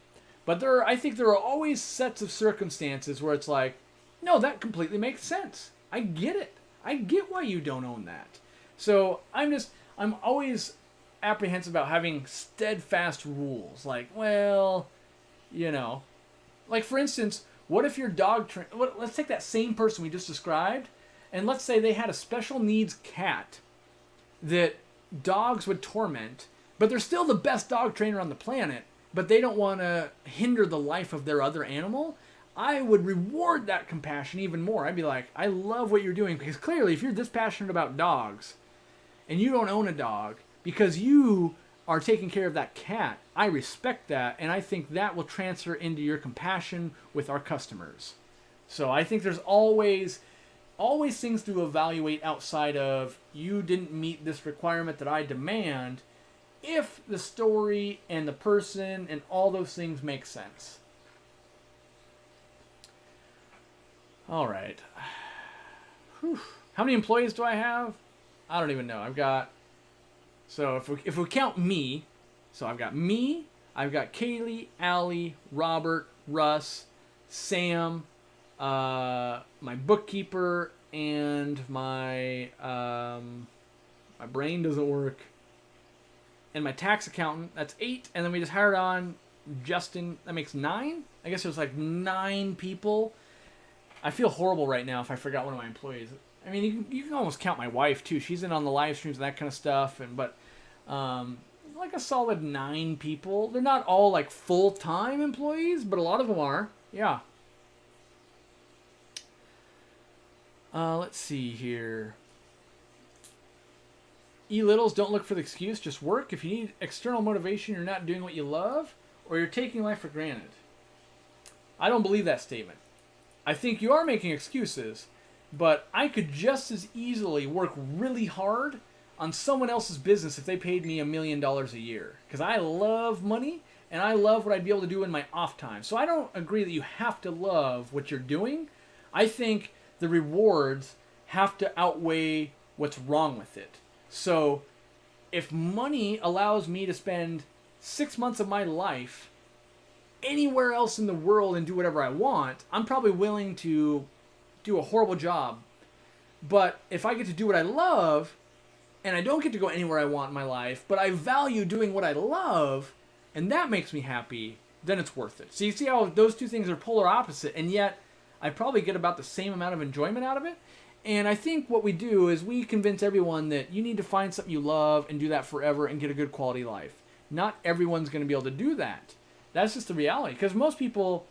But I think there are always sets of circumstances where it's like, no, that completely makes sense. I get it. I get why you don't own that. So I'm always apprehensive about having steadfast rules. Like, well, like for instance, what if your dog let's take that same person we just described, and let's say they had a special needs cat that dogs would torment, but they're still the best dog trainer on the planet, but they don't want to hinder the life of their other animal. I would reward that compassion even more. I'd be like, I love what you're doing, because clearly if you're this passionate about dogs and you don't own a dog because you are taking care of that cat, I respect that, and I think that will transfer into your compassion with our customers. So I think there's always things to evaluate outside of you didn't meet this requirement that I demand if the story and the person and all those things make sense. All right. Whew. How many employees do I have? I don't even know. So if we count me, so I've got me, I've got Kaylee, Allie, Robert, Russ, Sam, my bookkeeper, and my brain doesn't work, and my tax accountant. That's 8, and then we just hired on Justin. That makes 9. I guess there's like 9 people. I feel horrible right now if I forgot one of my employees. I mean, you can almost count my wife too. She's in on the live streams and that kind of stuff. But like a solid 9 people. They're not all like full-time employees, but a lot of them are. Yeah. Let's see here. E-littles, don't look for the excuse. Just work. If you need external motivation, you're not doing what you love, or you're taking life for granted. I don't believe that statement. I think you are making excuses, but I could just as easily work really hard on someone else's business if they paid me $1 million a year. Because I love money, and I love what I'd be able to do in my off time. So I don't agree that you have to love what you're doing. I think the rewards have to outweigh what's wrong with it. So if money allows me to spend 6 months of my life anywhere else in the world and do whatever I want, I'm probably willing to do a horrible job. But if I get to do what I love, and I don't get to go anywhere I want in my life, but I value doing what I love, and that makes me happy, then it's worth it. So you see how those two things are polar opposite, and yet I probably get about the same amount of enjoyment out of it. And I think what we do is we convince everyone that you need to find something you love and do that forever and get a good quality life. Not everyone's going to be able to do that. That's just the reality. Because most people,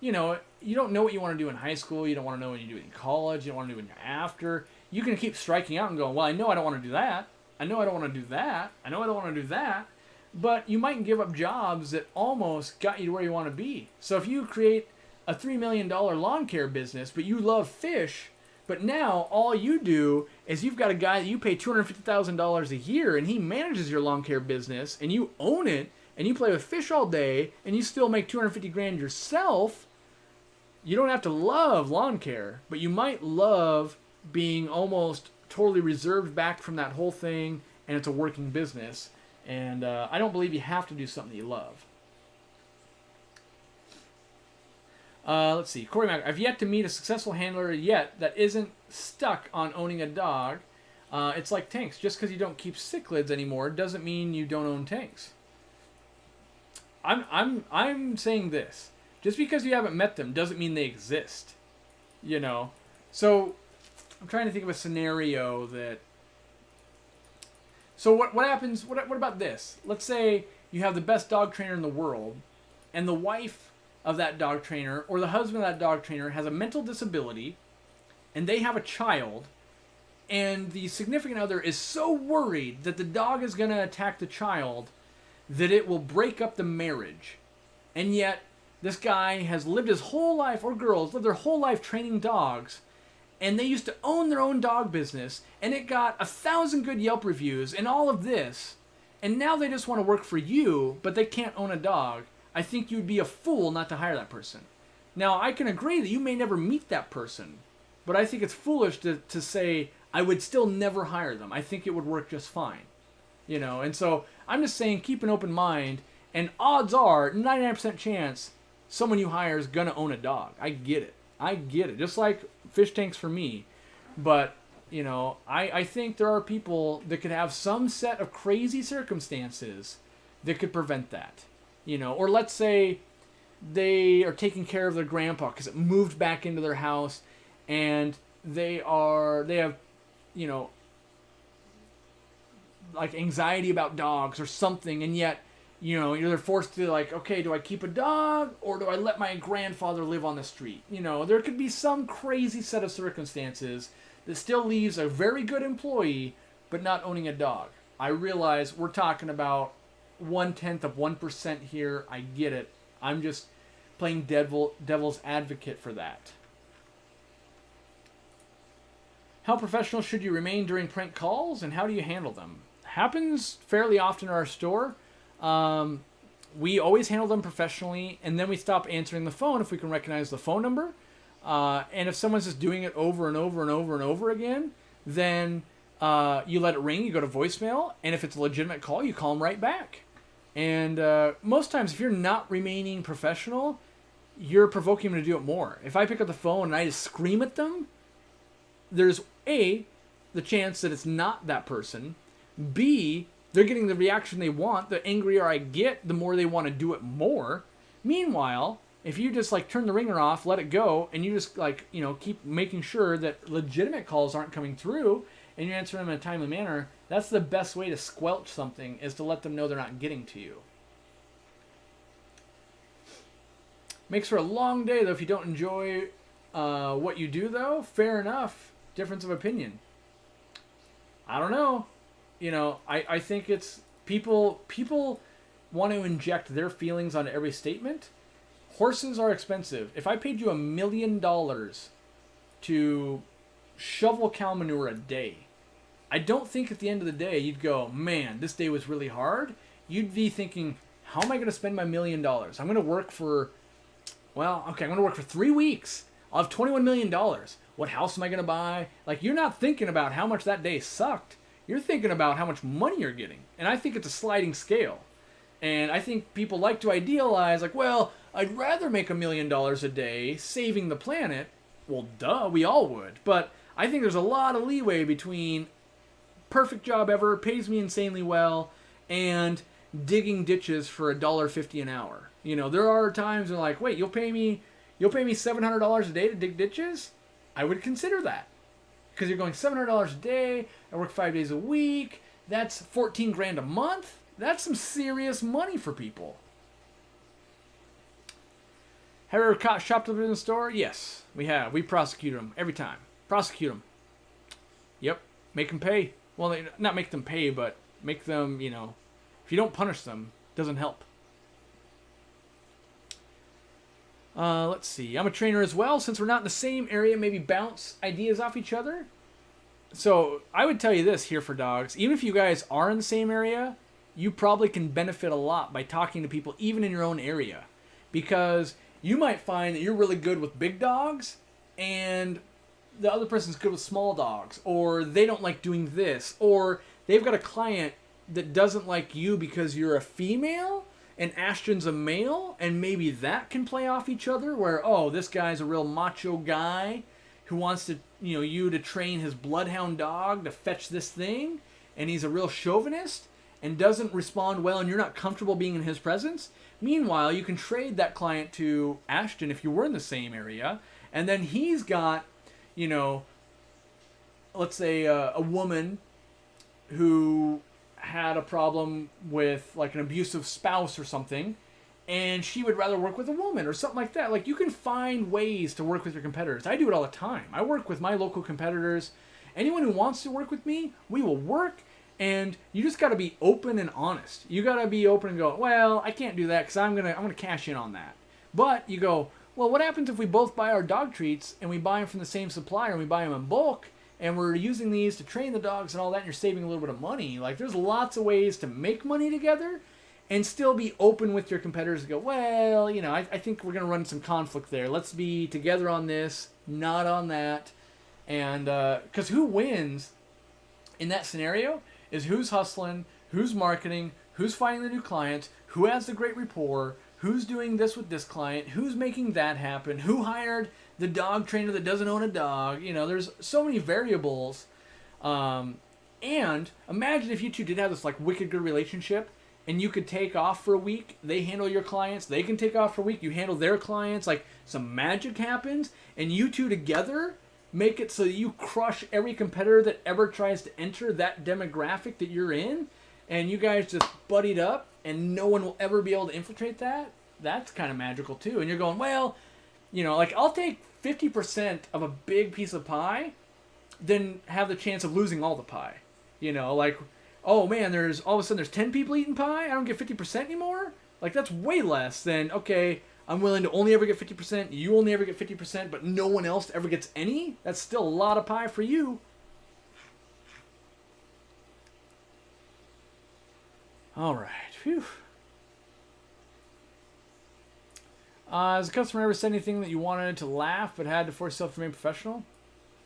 you don't know what you want to do in high school. You don't want to know what you do in college. You don't want to do it after. You can keep striking out and going, well, I know I don't want to do that. I know I don't want to do that. I know I don't want to do that. But you might give up jobs that almost got you to where you want to be. So if you create a $3 million lawn care business, but you love fish, but now all you do is you've got a guy that you pay $250,000 a year and he manages your lawn care business and you own it and you play with fish all day and you still make $250,000 yourself. You don't have to love lawn care, but you might love being almost totally reserved back from that whole thing, and it's a working business. And I don't believe you have to do something that you love. Let's see. Corey Mack, I've yet to meet a successful handler yet that isn't stuck on owning a dog. It's like tanks. Just because you don't keep cichlids anymore doesn't mean you don't own tanks. I'm saying this. Just because you haven't met them doesn't mean they exist. So I'm trying to think of a scenario that... So what happens... What about this? Let's say you have the best dog trainer in the world, and the wife of that dog trainer or the husband of that dog trainer has a mental disability, and they have a child, and the significant other is so worried that the dog is going to attack the child that it will break up the marriage. And yet, this guy has lived his whole life, or girls, lived their whole life training dogs, and they used to own their own dog business, and it got 1,000 good Yelp reviews and all of this, and now they just want to work for you, but they can't own a dog. I think you'd be a fool not to hire that person. Now, I can agree that you may never meet that person, but I think it's foolish to say, I would still never hire them. I think it would work just fine. And so I'm just saying, keep an open mind, and odds are, 99% chance, someone you hire is going to own a dog. I get it. Just like fish tanks for me. But, I think there are people that could have some set of crazy circumstances that could prevent that. Or let's say they are taking care of their grandpa because it moved back into their house, and they have, like anxiety about dogs or something, and yet, they're forced to okay, do I keep a dog or do I let my grandfather live on the street? There could be some crazy set of circumstances that still leaves a very good employee, but not owning a dog. I realize we're talking about 0.1% here. I get it. I'm just playing devil's advocate for that. How professional should you remain during prank calls, and how do you handle them? Happens fairly often in our store. We always handle them professionally, and then we stop answering the phone if we can recognize the phone number. And if someone's just doing it over and over and over and over again, then you let it ring, you go to voicemail, and if it's a legitimate call, you call them right back. And most times, if you're not remaining professional, you're provoking them to do it more. If I pick up the phone and I just scream at them, there's A, the chance that it's not that person. B, they're getting the reaction they want. The angrier I get, the more they want to do it more. Meanwhile, if you just turn the ringer off, let it go, and you just keep making sure that legitimate calls aren't coming through, and you answer them in a timely manner, that's the best way to squelch something, is to let them know they're not getting to you. Makes for a long day, though, if you don't enjoy what you do, though. Fair enough. Difference of opinion. I don't know. I think it's people want to inject their feelings onto every statement. Horses are expensive. If I paid you $1 million to shovel cow manure a day, I don't think at the end of the day you'd go, man, this day was really hard. You'd be thinking, how am I going to spend my $1 million? I'm going to work for, I'm going to work for 3 weeks. I'll have $21 million. What house am I going to buy? You're not thinking about how much that day sucked. You're thinking about how much money you're getting. And I think it's a sliding scale. And I think people like to idealize, like, well, I'd rather make $1,000,000 a day saving the planet. Well, duh, we all would. But I think there's a lot of leeway between perfect job ever, pays me insanely well, and digging ditches for $1.50 an hour. There are times when like, wait, you'll pay me $700 a day to dig ditches? I would consider that. Because you're going $700 a day, I work 5 days a week, that's 14 grand a month. That's some serious money for people. Have you ever caught shoplifters in the store? Yes, we have. We prosecute them every time. Prosecute them. Yep. Make them pay. Well, not make them pay, but make them, if you don't punish them, it doesn't help. Let's see. I'm a trainer as well. Since we're not in the same area, maybe bounce ideas off each other. So I would tell you this here for dogs. Even if you guys are in the same area, you probably can benefit a lot by talking to people even in your own area. Because you might find that you're really good with big dogs and the other person's good with small dogs. Or they don't like doing this. Or they've got a client that doesn't like you because you're a female and Ashton's a male, and maybe that can play off each other where, oh, this guy's a real macho guy who wants to, you to train his bloodhound dog to fetch this thing, and he's a real chauvinist and doesn't respond well, and you're not comfortable being in his presence. Meanwhile, you can trade that client to Ashton if you were in the same area, and then he's got, let's say a woman who had a problem with like an abusive spouse or something, and she would rather work with a woman or something like that. Like, you can find ways to work with your competitors. I do it all the time. I work with my local competitors. Anyone who wants to work with me, we will work, and you just got to be open and honest. You got to be open and go, well, I can't do that because I'm gonna cash in on that. But you go, well, what happens if we both buy our dog treats and we buy them from the same supplier and we buy them in bulk? And we're using these to train the dogs and all that, and you're saving a little bit of money. Like, there's lots of ways to make money together and still be open with your competitors to go, well, I think we're going to run some conflict there. Let's be together on this, not on that. And because who wins in that scenario is who's hustling, who's marketing, who's finding the new clients, who has the great rapport, who's doing this with this client, who's making that happen, who hired the dog trainer that doesn't own a dog. There's so many variables. And imagine if you two did have this like wicked good relationship and you could take off for a week. They handle your clients. They can take off for a week. You handle their clients. Like, some magic happens and you two together make it so that you crush every competitor that ever tries to enter that demographic that you're in. And you guys just buddied up and no one will ever be able to infiltrate that. That's kind of magical too. And you're going, well, like, I'll take 50% of a big piece of pie than have the chance of losing all the pie. Like, oh man, all of a sudden there's 10 people eating pie, I don't get 50% anymore? Like, that's way less than, okay, I'm willing to only ever get 50%, you only ever get 50%, but no one else ever gets any? That's still a lot of pie for you. All right, phew. Has a customer ever said anything that you wanted to laugh but had to force yourself to remain professional?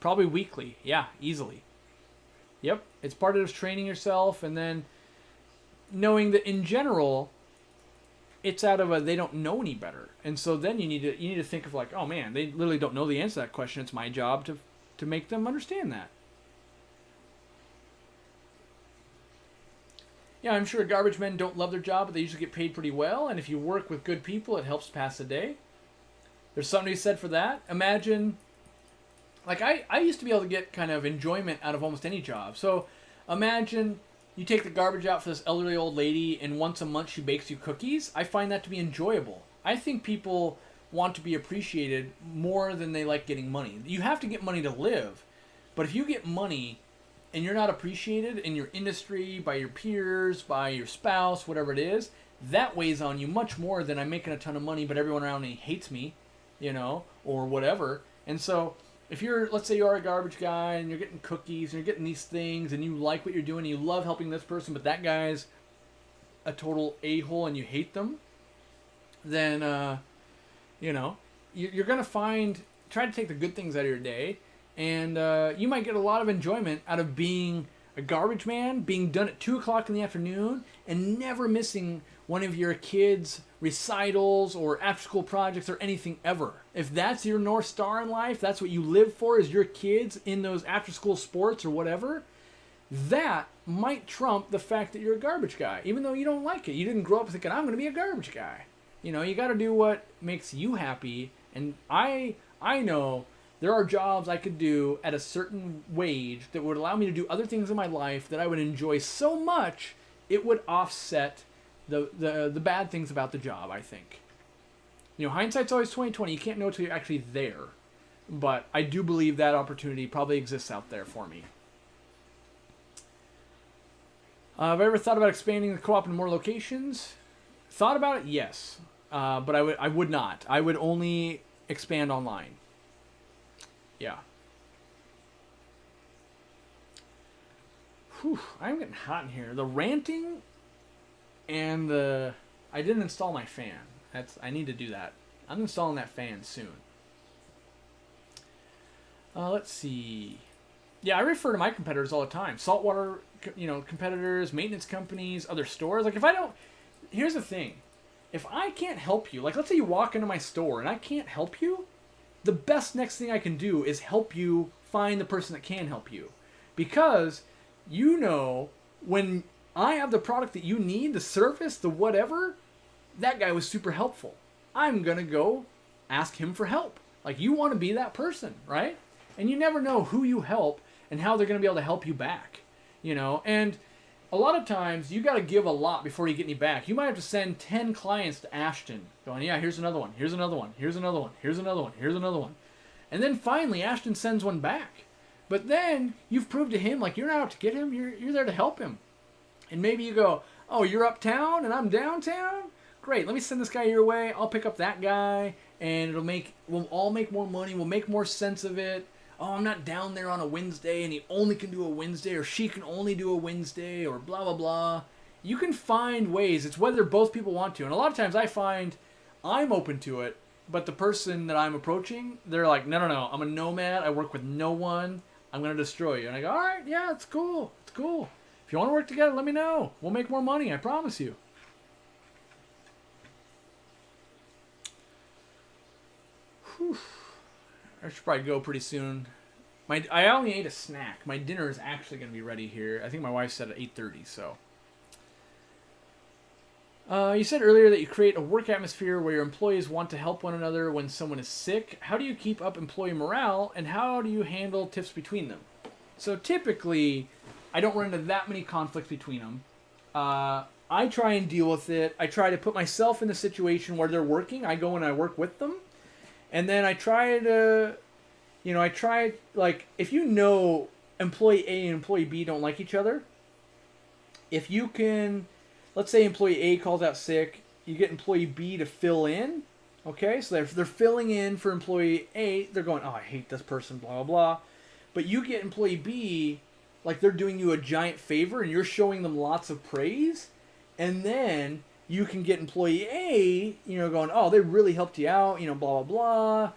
Probably weekly. Yeah, easily. Yep. It's part of just training yourself and then knowing that in general, it's out of they don't know any better. And so then you need to think of like, oh man, they literally don't know the answer to that question. It's my job to make them understand that. Yeah, I'm sure garbage men don't love their job, but they usually get paid pretty well. And if you work with good people, it helps pass the day. There's something to be said for that. Imagine, like, I used to be able to get kind of enjoyment out of almost any job. So imagine you take the garbage out for this elderly old lady, and once a month she bakes you cookies. I find that to be enjoyable. I think people want to be appreciated more than they like getting money. You have to get money to live. But if you get money and you're not appreciated in your industry, by your peers, by your spouse, whatever it is, that weighs on you much more than I'm making a ton of money, but everyone around me hates me, or whatever. And so if let's say you are a garbage guy and you're getting cookies and you're getting these things and you like what you're doing and you love helping this person, but that guy's a total a-hole and you hate them, then, you're going to try to take the good things out of your day. And you might get a lot of enjoyment out of being A garbage man being done at 2 o'clock in the afternoon and never missing one of your kids' recitals or after school projects or anything ever. If that's your North Star in life, that's what you live for, is your kids in those after school sports or whatever, that might trump the fact that you're a garbage guy, even though you don't like it. You didn't grow up thinking, I'm going to be a garbage guy. You know, you got to do what makes you happy. And I know there are jobs I could do at a certain wage that would allow me to do other things in my life that I would enjoy so much it would offset the bad things about the job, I think. You know, hindsight's always 20/20. You can't know until you're actually there. But I do believe that opportunity probably exists out there for me. Have I ever thought about expanding the co-op in more locations? Thought about it, yes. But I would not. I would only expand online. Yeah. Whew, I'm getting hot in here. The ranting and I didn't install my fan. I need to do that. I'm installing that fan soon. Let's see. Yeah, I refer to my competitors all the time. Saltwater, competitors, maintenance companies, other stores. Like, here's the thing. If I can't help you, like, let's say you walk into my store and I can't help you, the best next thing I can do is help you find the person that can help you. Because, when I have the product that you need, the service, the whatever, that guy was super helpful. I'm going to go ask him for help. Like, you want to be that person, right? And you never know who you help and how they're going to be able to help you back. And a lot of times you got to give a lot before you get any back. You might have to send 10 clients to Ashton going, yeah, here's another one, here's another one, here's another one, here's another one, here's another one. And then finally Ashton sends one back. But then you've proved to him, like, you're not out to get him, you're there to help him. And maybe you go, oh, you're uptown and I'm downtown? Great, let me send this guy your way, I'll pick up that guy, and we'll all make more money, we'll make more sense of it. Oh, I'm not down there on a Wednesday and he only can do a Wednesday, or she can only do a Wednesday, or blah, blah, blah. You can find ways. It's whether both people want to. And a lot of times I find I'm open to it, but the person that I'm approaching, they're like, no, I'm a nomad. I work with no one. I'm going to destroy you. And I go, all right, yeah, it's cool. It's cool. If you want to work together, let me know. We'll make more money. I promise you. Whew. I should probably go pretty soon. I only ate a snack. My dinner is actually going to be ready here. I think my wife said at 8:30, so. You said earlier that you create a work atmosphere where your employees want to help one another when someone is sick. How do you keep up employee morale, and how do you handle tips between them? So typically, I don't run into that many conflicts between them. I try and deal with it. I try to put myself in the situation where they're working. I go and I work with them. And then I try to, like, if employee A and employee B don't like each other, if you can, let's say employee A calls out sick, you get employee B to fill in, okay? So they're filling in for employee A, they're going, oh, I hate this person, blah, blah, blah. But you get employee B, like they're doing you a giant favor and you're showing them lots of praise, and then you can get employee A, going, oh, they really helped you out, blah, blah, blah,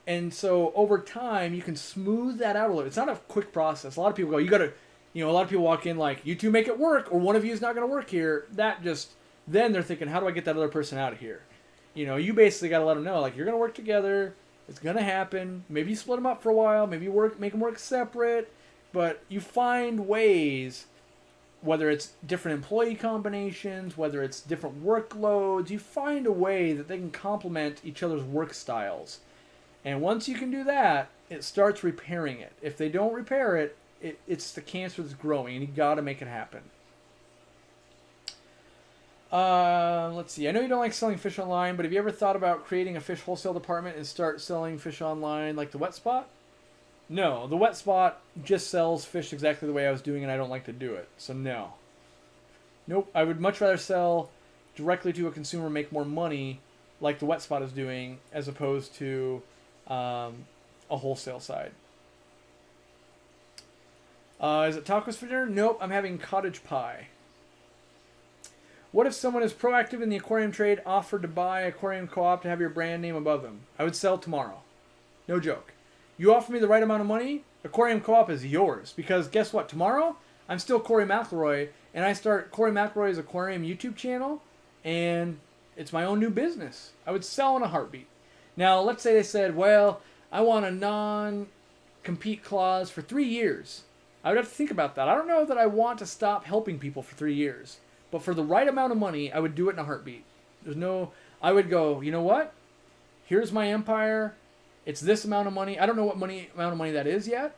And so over time, you can smooth that out a little. It's not a quick process. A lot of people go, a lot of people walk in like, you two make it work, or one of you is not going to work here. Then they're thinking, how do I get that other person out of here? You basically got to let them know, like, you're going to work together. It's going to happen. Maybe you split them up for a while. Maybe you make them work separate. But you find ways, whether it's different employee combinations, whether it's different workloads, you find a way that they can complement each other's work styles. And once you can do that, it starts repairing it. If they don't repair it, it's the cancer that's growing, and you got to make it happen. Let's see. I know you don't like selling fish online, but have you ever thought about creating a fish wholesale department and start selling fish online like the Wet Spot? No, the Wet Spot just sells fish exactly the way I was doing, and I don't like to do it. So no. Nope, I would much rather sell directly to a consumer, make more money like the Wet Spot is doing, as opposed to a wholesale side. Is it tacos for dinner? Nope, I'm having cottage pie. What if someone is proactive in the aquarium trade, offered to buy aquarium co-op to have your brand name above them? I would sell tomorrow. No joke. You offer me the right amount of money, Aquarium Co-op is yours. Because guess what? Tomorrow, I'm still Corey McElroy, and I start Corey McElroy's Aquarium YouTube channel, and it's my own new business. I would sell in a heartbeat. Now, let's say they said, well, I want a non-compete clause for 3 years. I would have to think about that. I don't know that I want to stop helping people for 3 years. But for the right amount of money, I would do it in a heartbeat. I would go, you know what? Here's my empire. It's this amount of money. I don't know what amount of money that is yet.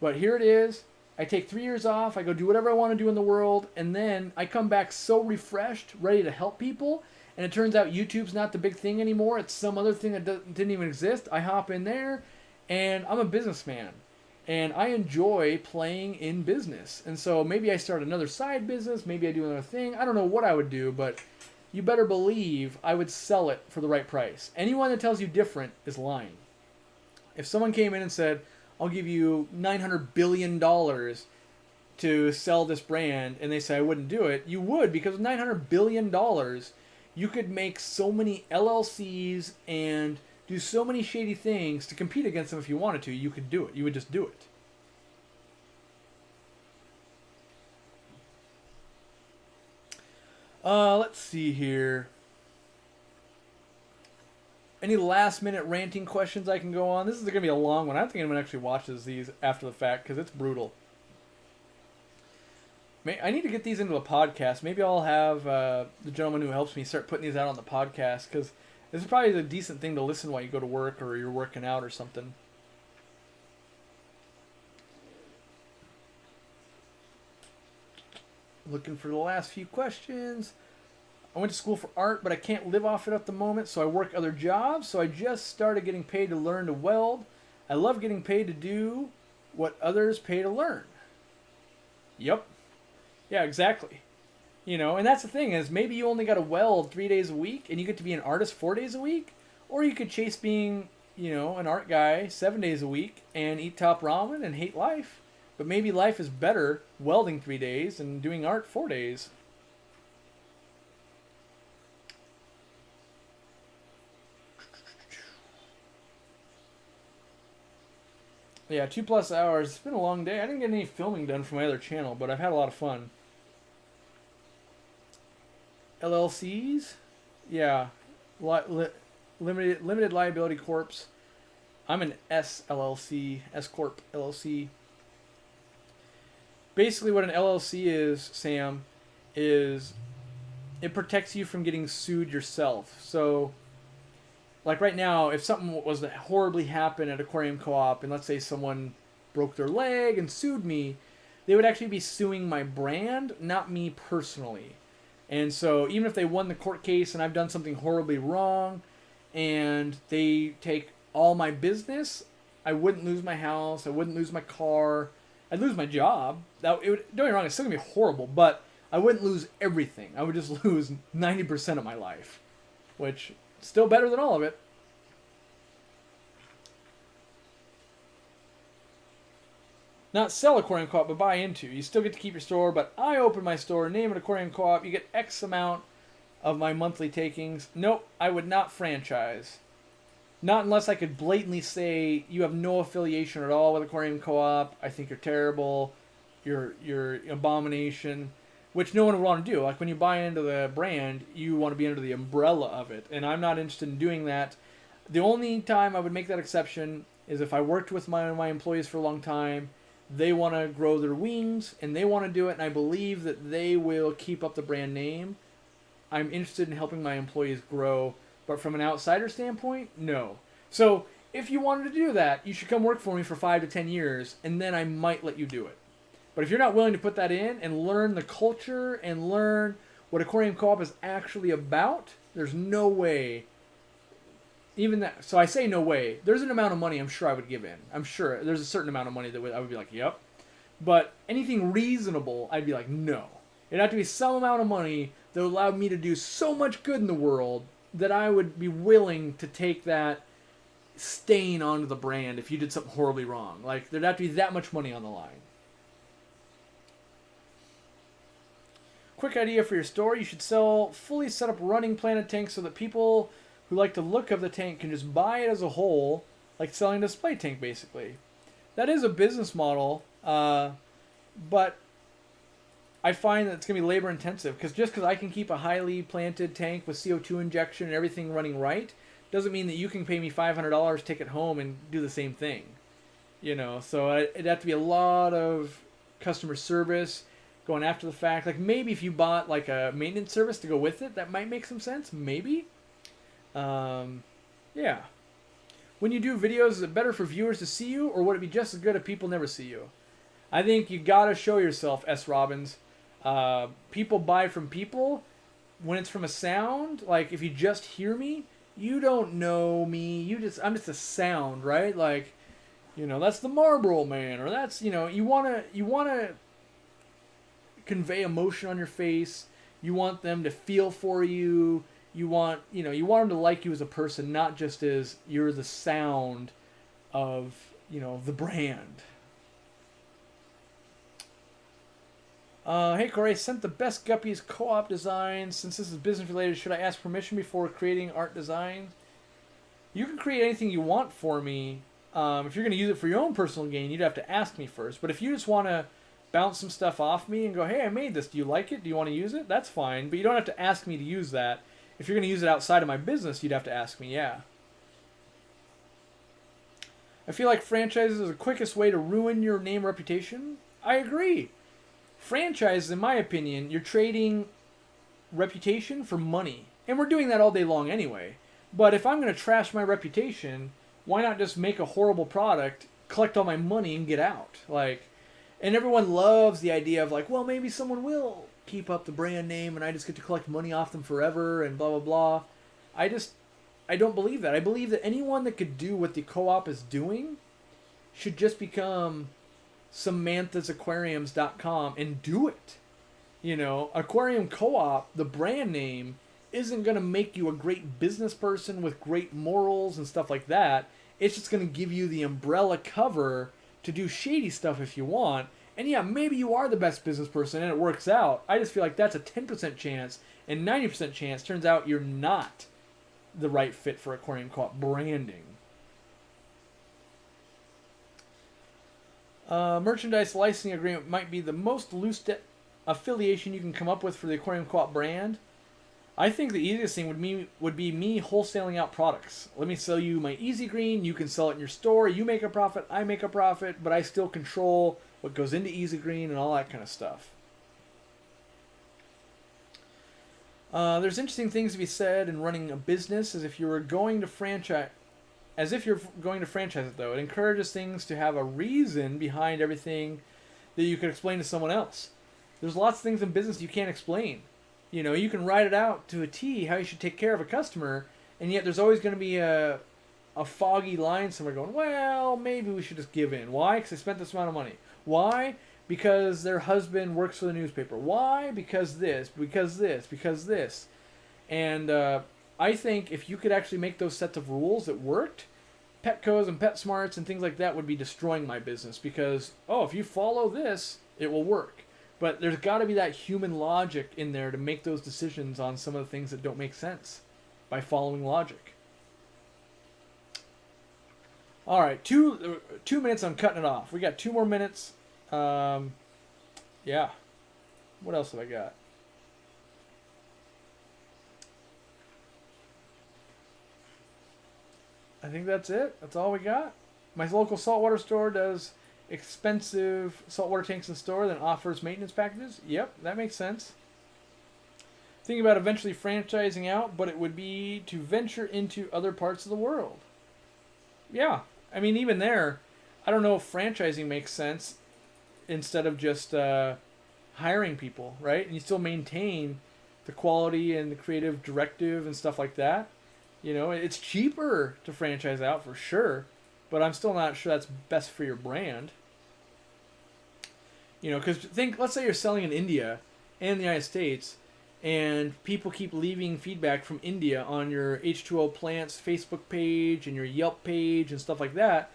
But here it is. I take 3 years off. I go do whatever I want to do in the world. And then I come back so refreshed, ready to help people. And it turns out YouTube's not the big thing anymore. It's some other thing that didn't even exist. I hop in there, and I'm a businessman. And I enjoy playing in business. And so maybe I start another side business. Maybe I do another thing. I don't know what I would do, but you better believe I would sell it for the right price. Anyone that tells you different is lying. If someone came in and said, I'll give you $900 billion to sell this brand, and they say I wouldn't do it, you would, because with $900 billion, you could make so many LLCs and do so many shady things to compete against them if you wanted to. You could do it. You would just do it. Let's see here. Any last minute ranting questions I can go on? This is going to be a long one. I don't think anyone actually watches these after the fact because it's brutal. I need to get these into a podcast. Maybe I'll have the gentleman who helps me start putting these out on the podcast, because this is probably a decent thing to listen while you go to work or you're working out or something. Looking for the last few questions. I went to school for art, but I can't live off it at the moment, so I work other jobs. So I just started getting paid to learn to weld. I love getting paid to do what others pay to learn. Yep. Yeah, exactly. You know, and that's the thing, is maybe you only got to weld 3 days a week and you get to be an artist 4 days a week. Or you could chase being, you know, an art guy 7 days a week and eat top ramen and hate life. But maybe life is better welding 3 days and doing art 4 days. Yeah, 2+ hours. It's been a long day. I didn't get any filming done for my other channel, but I've had a lot of fun. LLCs? Yeah. Limited Liability Corps. I'm an S-LLC, S-Corp LLC. Basically what an LLC is, Sam, is it protects you from getting sued yourself. So, like right now, if something was to horribly happen at Aquarium Co-op, and let's say someone broke their leg and sued me, they would actually be suing my brand, not me personally. And so even if they won the court case and I've done something horribly wrong and they take all my business, I wouldn't lose my house, I wouldn't lose my car, I'd lose my job. Don't get me wrong, it's still going to be horrible, but I wouldn't lose everything. I would just lose 90% of my life, which is still better than all of it. Not sell Aquarium Co-op, but buy into. You still get to keep your store, but I open my store, name it Aquarium Co-op, you get X amount of my monthly takings. Nope, I would not franchise. Not unless I could blatantly say, you have no affiliation at all with Aquarium Co-op, I think you're terrible, you're abomination, which no one would want to do. Like when you buy into the brand, you want to be under the umbrella of it, and I'm not interested in doing that. The only time I would make that exception is if I worked with my employees for a long time, they want to grow their wings, and they want to do it, and I believe that they will keep up the brand name. I'm interested in helping my employees grow, but from an outsider standpoint, no. So if you wanted to do that, you should come work for me for 5 to 10 years, and then I might let you do it. But if you're not willing to put that in and learn the culture and learn what Aquarium Co-op is actually about, there's no way. Even that, so I say no way. There's an amount of money I'm sure I would give in. I'm sure there's a certain amount of money that I would be like, yep. But anything reasonable, I'd be like, no. It'd have to be some amount of money that would allow me to do so much good in the world that I would be willing to take that stain onto the brand if you did something horribly wrong. Like, there'd have to be that much money on the line. Quick idea for your store. You should sell fully set up running planted tanks so that people who like the look of the tank can just buy it as a whole, like selling a display tank basically. that is a business model, but I find that it's going to be labor intensive because just because I can keep a highly planted tank with CO2 injection and everything running right doesn't mean that you can pay me $500, take it home, and do the same thing. So it'd have to be a lot of customer service going after the fact. Like maybe if you bought like a maintenance service to go with it, that might make some sense. Maybe. Yeah. When you do videos, is it better for viewers to see you, or would it be just as good if people never see you? I think you gotta show yourself, S. Robbins. People buy from people when it's from a sound. Like if you just hear me, you don't know me. I'm just a sound, right? Like, that's the Marlboro Man, or that's you wanna convey emotion on your face. You want them to feel for you. You want them to like you as a person, not just as you're the sound of the brand. Hey Corey, I sent the best guppies co-op designs. Since this is business related, should I ask permission before creating art designs? You can create anything you want for me. If you're going to use it for your own personal gain, you'd have to ask me first. But if you just want to bounce some stuff off me and go, hey, I made this. Do you like it? Do you want to use it? That's fine. But you don't have to ask me to use that. If you're going to use it outside of my business, you'd have to ask me, yeah. I feel like franchises are the quickest way to ruin your name reputation. I agree. Franchises, in my opinion, you're trading reputation for money. And we're doing that all day long anyway. But if I'm going to trash my reputation, why not just make a horrible product, collect all my money, and get out? And everyone loves the idea of well, maybe someone will keep up the brand name and I just get to collect money off them forever and blah, blah, blah. I don't believe that. I believe that anyone that could do what the co-op is doing should just become samanthasAquariums.com and do it. Aquarium Co-op, the brand name, isn't going to make you a great business person with great morals and stuff like that. It's just going to give you the umbrella cover to do shady stuff if you want. And yeah, maybe you are the best business person and it works out. I just feel like that's a 10% chance, and 90% chance turns out you're not the right fit for Aquarium Co-op branding. Merchandise licensing agreement might be the most loose affiliation you can come up with for the Aquarium Co-op brand. I think the easiest thing would be me wholesaling out products. Let me sell you my Easy Green. You can sell it in your store. You make a profit. I make a profit. But I still control what goes into Easy Green and all that kind of stuff. There's interesting things to be said in running a business as if you're going to franchise it, though. It encourages things to have a reason behind everything that you could explain to someone else. There's lots of things in business you can't explain. You can write it out to a T how you should take care of a customer, and yet there's always going to be a foggy line somewhere going, well, maybe we should just give in. Why? Because they spent this amount of money. Why? Because their husband works for the newspaper. Why? Because this, because this, because this. And I think if you could actually make those sets of rules that worked, Petco's and PetSmarts and things like that would be destroying my business because, if you follow this, it will work. But there's got to be that human logic in there to make those decisions on some of the things that don't make sense by following logic. All right, 2 minutes, I'm cutting it off. We got 2 more minutes. Yeah. What else have I got? I think that's it. That's all we got. My local saltwater store does expensive saltwater tanks in store, then offers maintenance packages. Yep, that makes sense. Thinking about eventually franchising out, but it would be to venture into other parts of the world. Yeah, I mean, even there, I don't know if franchising makes sense instead of just hiring people, right? And you still maintain the quality and the creative directive and stuff like that. It's cheaper to franchise out for sure, but I'm still not sure that's best for your brand. Because let's say you're selling in India and the United States, and people keep leaving feedback from India on your H2O Plants Facebook page and your Yelp page and stuff like that.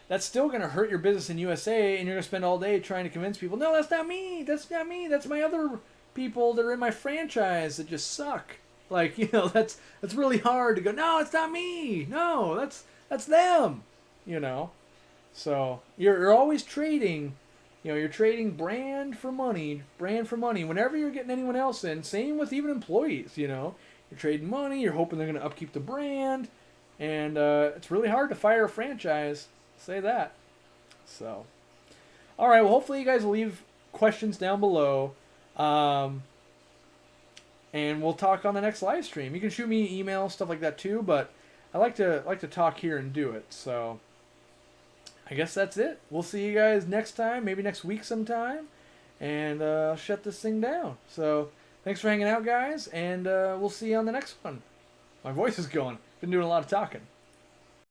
That's still going to hurt your business in USA, and you're going to spend all day trying to convince people, no, that's not me, that's not me, that's my other people that are in my franchise that just suck. That's really hard to go, no, it's not me, no, that's them, So you're always trading. You're trading brand for money, brand for money. Whenever you're getting anyone else in, same with even employees. You're trading money. You're hoping they're going to upkeep the brand, and it's really hard to fire a franchise. Say that. So, all right. Well, hopefully you guys will leave questions down below, and we'll talk on the next live stream. You can shoot me email, stuff like that too. But I like to talk here and do it. So I guess that's it. We'll see you guys next time, maybe next week sometime, and shut this thing down. So thanks for hanging out, guys, and we'll see you on the next one. My voice is going. Been doing a lot of talking.